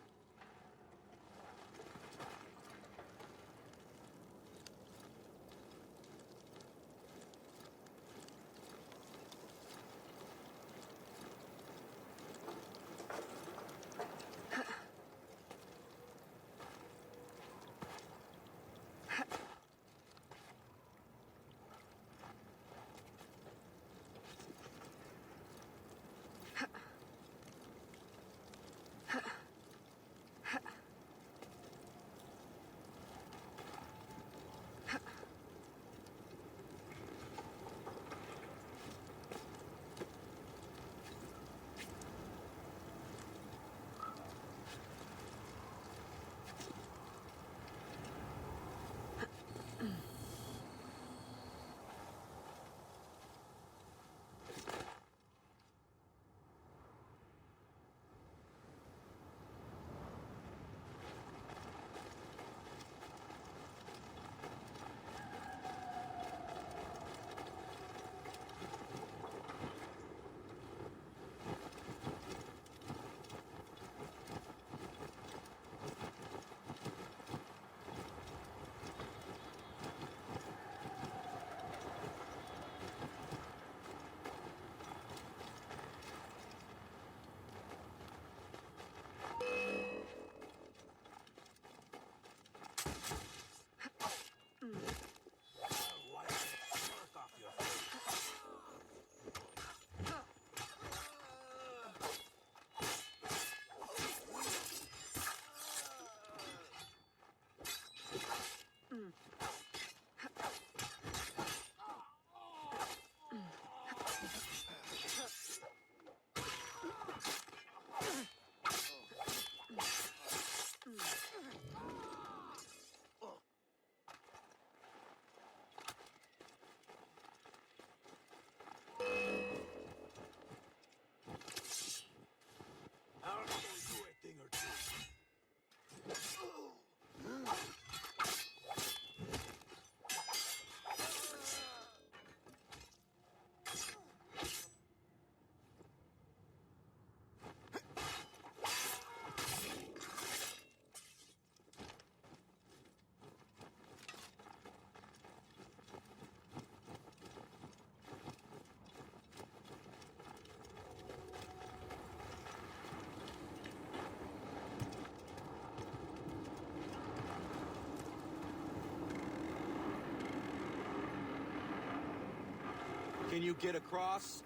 Can you get across?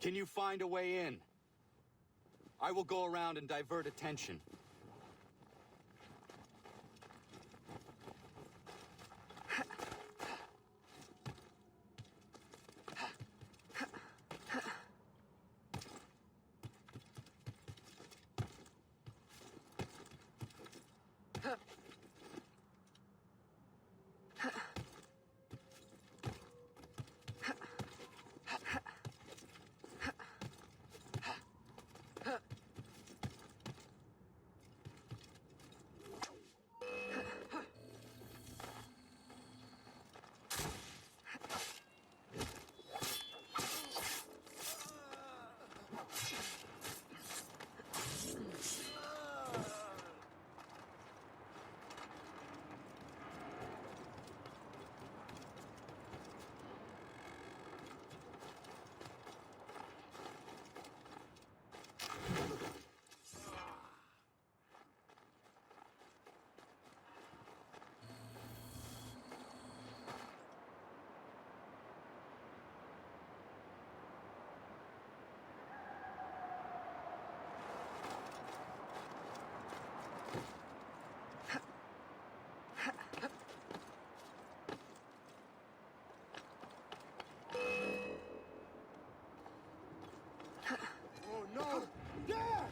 Can you find a way in? I will go around and divert attention. Oh no! There!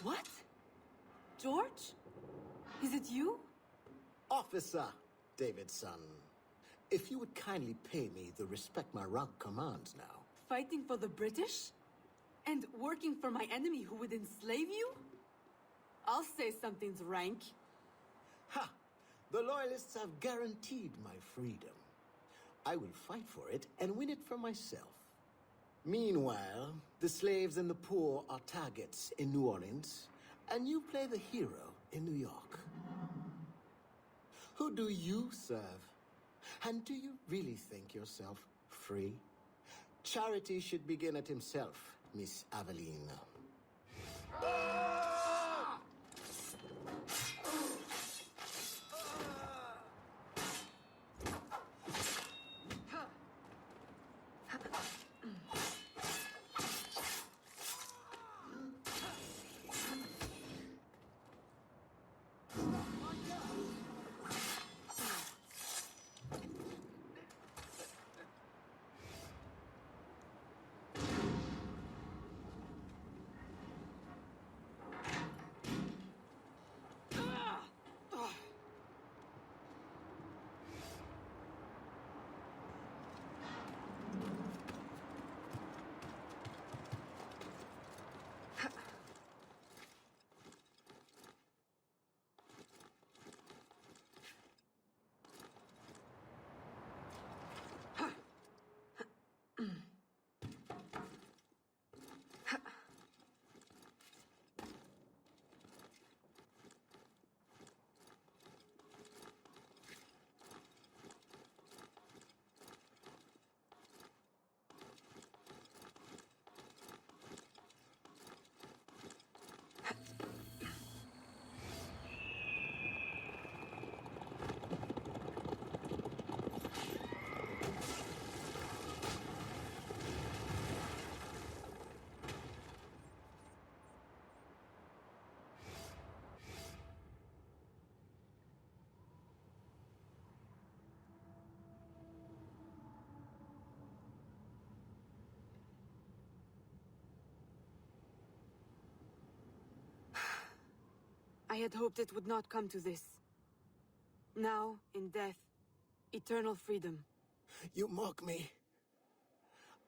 What? George? Is it you? Officer Davidson, if you would kindly pay me the respect my rank commands now. Fighting for the British? And working for my enemy who would enslave you? I'll say something's rank. Ha! The Loyalists have guaranteed my freedom. I will fight for it and win it for myself. Meanwhile, the slaves and the poor are targets in New Orleans, and you play the hero in New York. Who do you serve? And do you really think yourself free? Charity should begin at himself, Miss Aveline. I had hoped it would not come to this. Now, in death, eternal freedom. You mock me.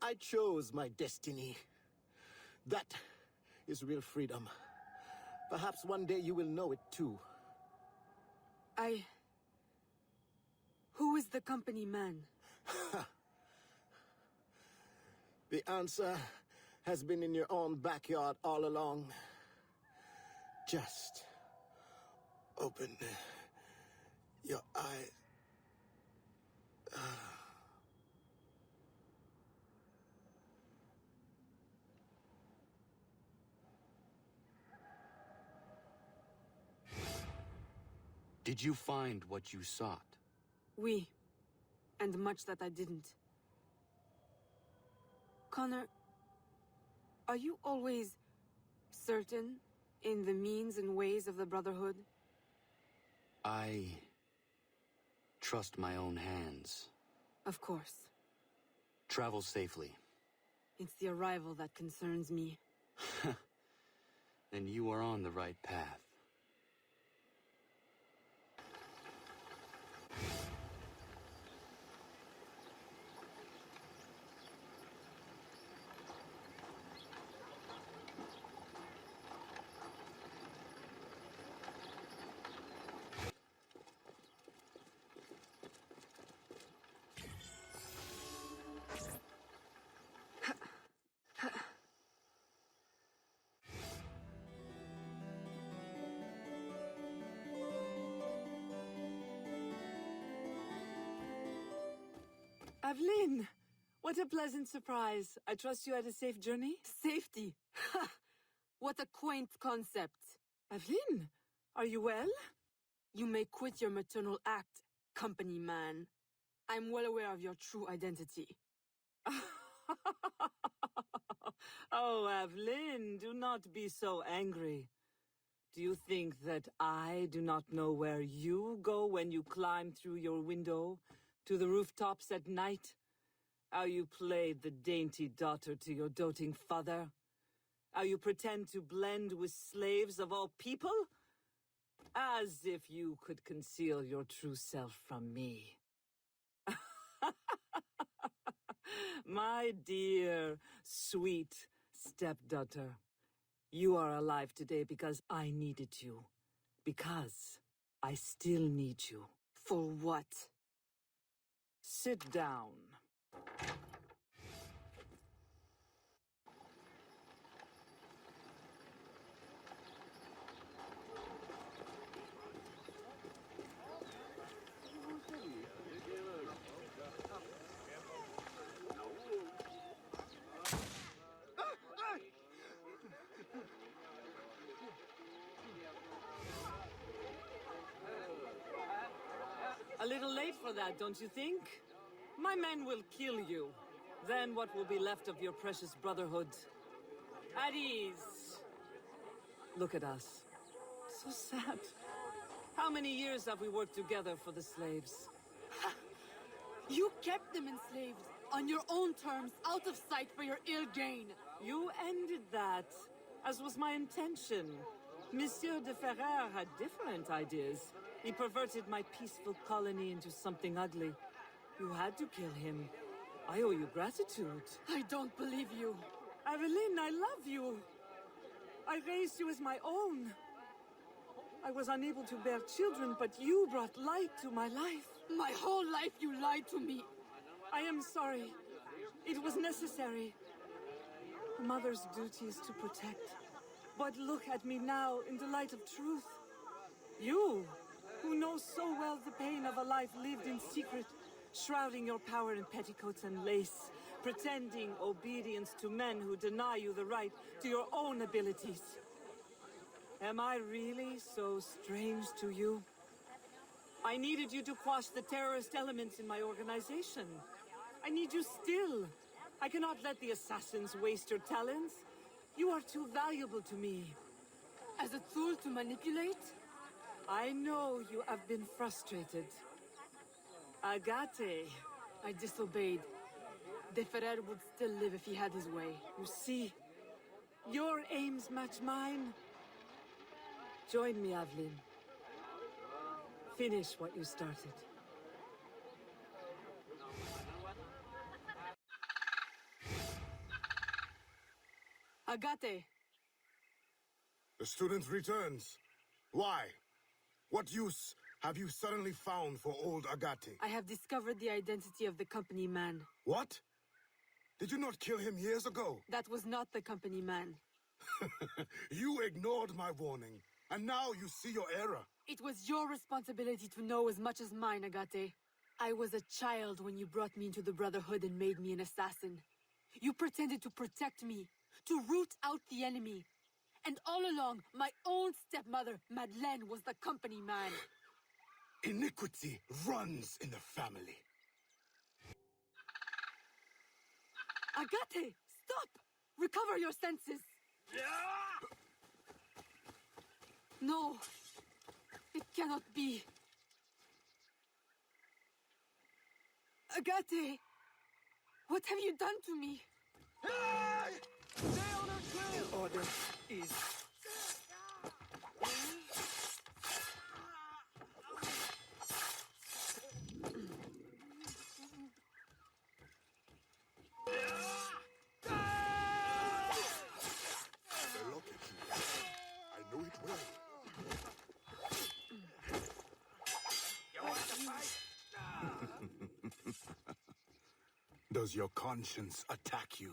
I chose my destiny. That is real freedom. Perhaps one day you will know it too. Who is the company man? The answer has been in your own backyard all along. Just open your eyes. Did you find what you sought? Oui. And much that I didn't. Connor, are you always certain in the means and ways of the Brotherhood? I trust my own hands. Of course. Travel safely. It's the arrival that concerns me. Then you are on the right path. Aveline! What a pleasant surprise. I trust you had a safe journey? Safety? Ha! What a quaint concept. Aveline, are you well? You may quit your maternal act, company man. I'm well aware of your true identity. Oh, Aveline, do not be so angry. Do you think that I do not know where you go when you climb through your window to the rooftops at night? How you played the dainty daughter to your doting father? How you pretend to blend with slaves of all people? As if you could conceal your true self from me. My dear, sweet stepdaughter, you are alive today because I needed you. Because I still need you. For what? Sit down. A little late for that, don't you think? My men will kill you. Then what will be left of your precious brotherhood? At ease. Look at us. So sad. How many years have we worked together for the slaves? You kept them enslaved, on your own terms, out of sight for your ill gain. You ended that, as was my intention. Monsieur de Ferrer had different ideas. He perverted my peaceful colony into something ugly. You had to kill him. I owe you gratitude. I don't believe you. Aveline, I love you. I raised you as my own. I was unable to bear children, but you brought light to my life. My whole life you lied to me. I am sorry. It was necessary. A mother's duty is to protect. But look at me now in the light of truth. You, who know so well the pain of a life lived in secret, shrouding your power in petticoats and lace, pretending obedience to men who deny you the right to your own abilities. Am I really so strange to you? I needed you to quash the terrorist elements in my organization. I need you still. I cannot let the assassins waste your talents. You are too valuable to me. As a tool to manipulate? I know you have been frustrated. Agate. I disobeyed. De Ferrer would still live if he had his way. You see, your aims match mine. Join me, Aveline. Finish what you started. Agate! The student returns. Why? What use have you suddenly found for old Agate? I have discovered the identity of the company man. What? Did you not kill him years ago? That was not the company man. You ignored my warning, and now you see your error. It was your responsibility to know as much as mine, Agate. I was a child when you brought me into the Brotherhood and made me an assassin. You pretended to protect me, to root out the enemy. And all along, my own stepmother, Madeleine, was the company man. Iniquity runs in the family. Agate, stop! Recover your senses! No, it cannot be. Agate, what have you done to me? The order is... I know it well. Does your conscience attack you?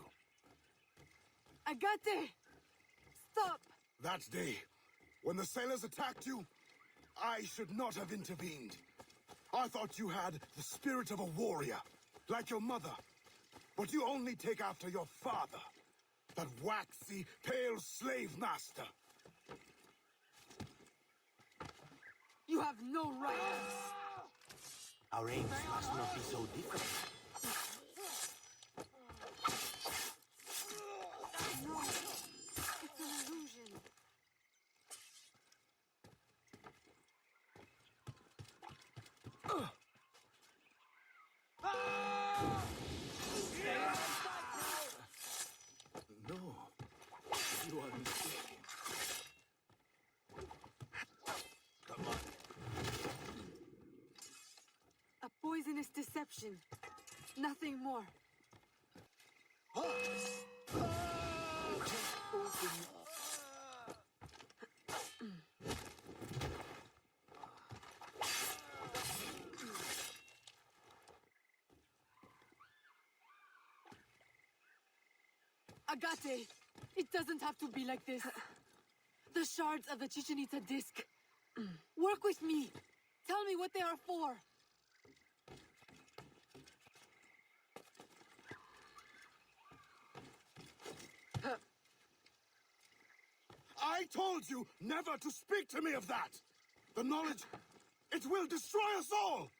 Agate! Stop! That day, when the sailors attacked you, I should not have intervened. I thought you had the spirit of a warrior, like your mother. But you only take after your father, that waxy, pale slave master. You have no right! Our aims must not be so different. No, it's an illusion. No, you are mistaken. Come on. A poisonous deception. Nothing more. Agate, it doesn't have to be like this. The shards of the Chichen Itza disc. Work with me. Tell me what they are for. I told you never to speak to me of that! The knowledge, it will destroy us all!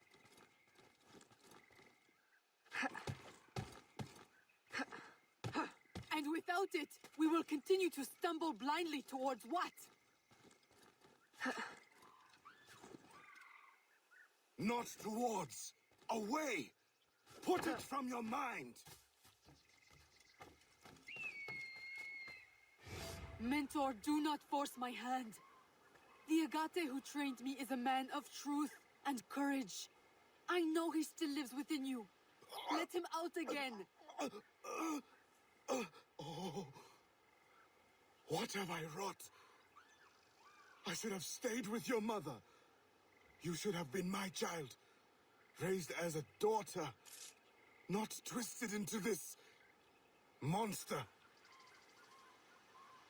And without it, we will continue to stumble blindly towards what? Not towards. Away! Put it from your mind! Mentor, do not force my hand. The Agate who trained me is a man of truth and courage. I know he still lives within you. Let him out again. Oh, what have I wrought? I should have stayed with your mother. You should have been my child, raised as a daughter, not twisted into this monster.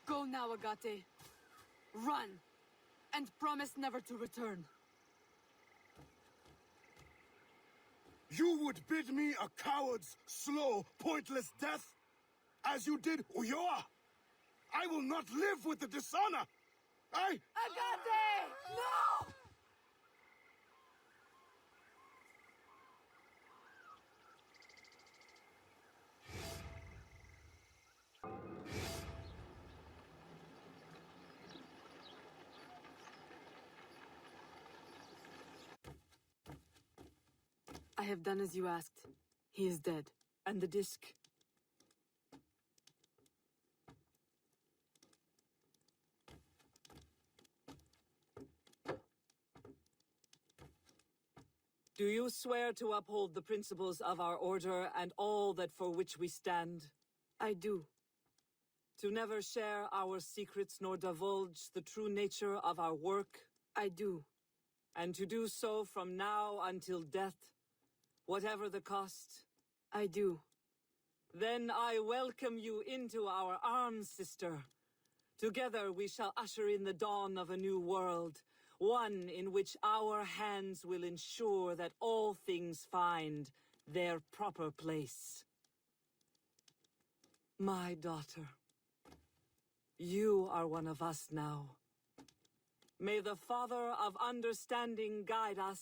Go now, Agate. Run, and promise never to return. You would bid me a coward's, slow, pointless death? As you did Ulloa? I will not live with the dishonor! Agate! No! I have done as you asked. He is dead. And the disc? Do you swear to uphold the principles of our order and all that for which we stand? I do. To never share our secrets nor divulge the true nature of our work? I do. And to do so from now until death, whatever the cost? I do. Then I welcome you into our arms, sister. Together we shall usher in the dawn of a new world, one in which our hands will ensure that all things find their proper place. My daughter, you are one of us now. May the Father of Understanding guide us.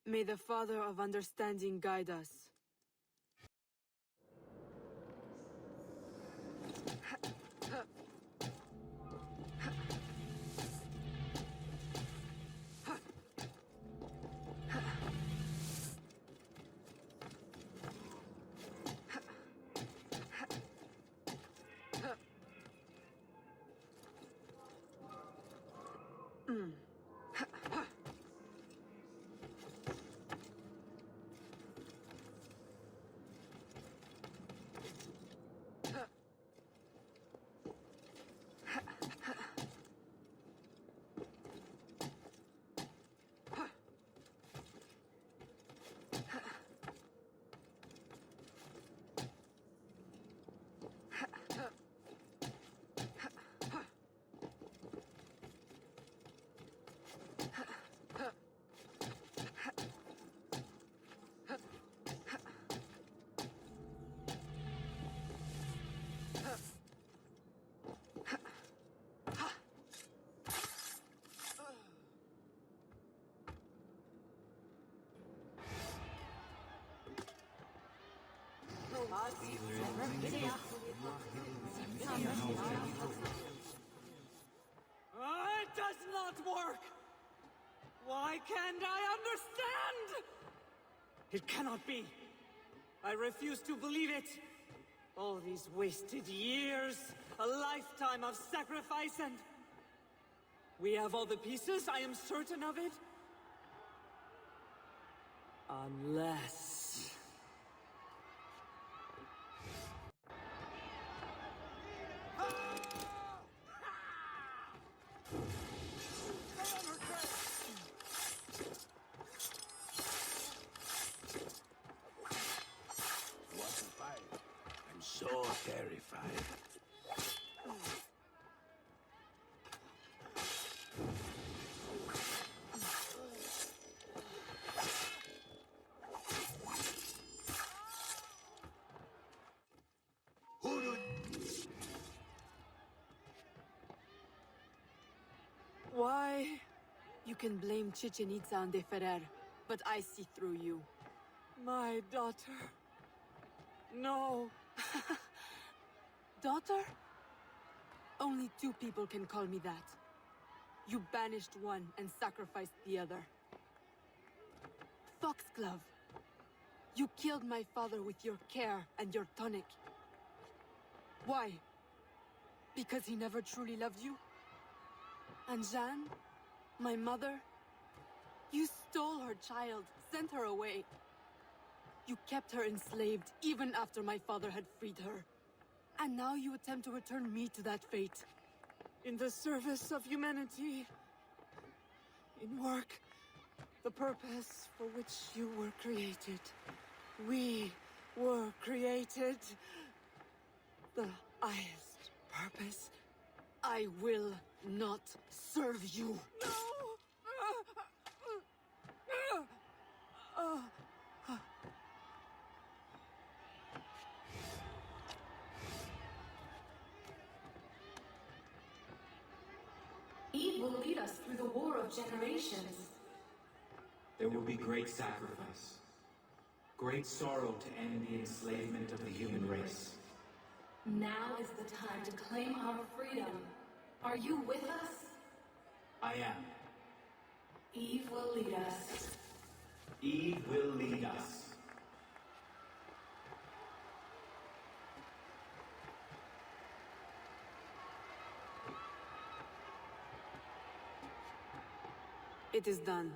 May the Father of Understanding guide us. It does not work! Why can't I understand? It cannot be. I refuse to believe it. All these wasted years, a lifetime of sacrifice, and... We have all the pieces, I am certain of it. Unless... What a fight. I'm so terrified. Why? You can blame Chichen Itza and De Ferrer, but I see through you. My daughter... No. Daughter? Only two people can call me that. You banished one and sacrificed the other. Foxglove. You killed my father with your care and your tonic. Why? Because he never truly loved you? And Jeanne? My mother? You stole her child, sent her away. You kept her enslaved even after my father had freed her. And now you attempt to return me to that fate. In the service of humanity. In work. The purpose for which you were created. We were created. The highest purpose. I will not serve you. No! Eve will lead us through the war of generations. There will be great sacrifice. Great sorrow to end the enslavement of the human race. Now is the time to claim our freedom. Are you with us? I am. Eve will lead us. Eve will lead us. It is done.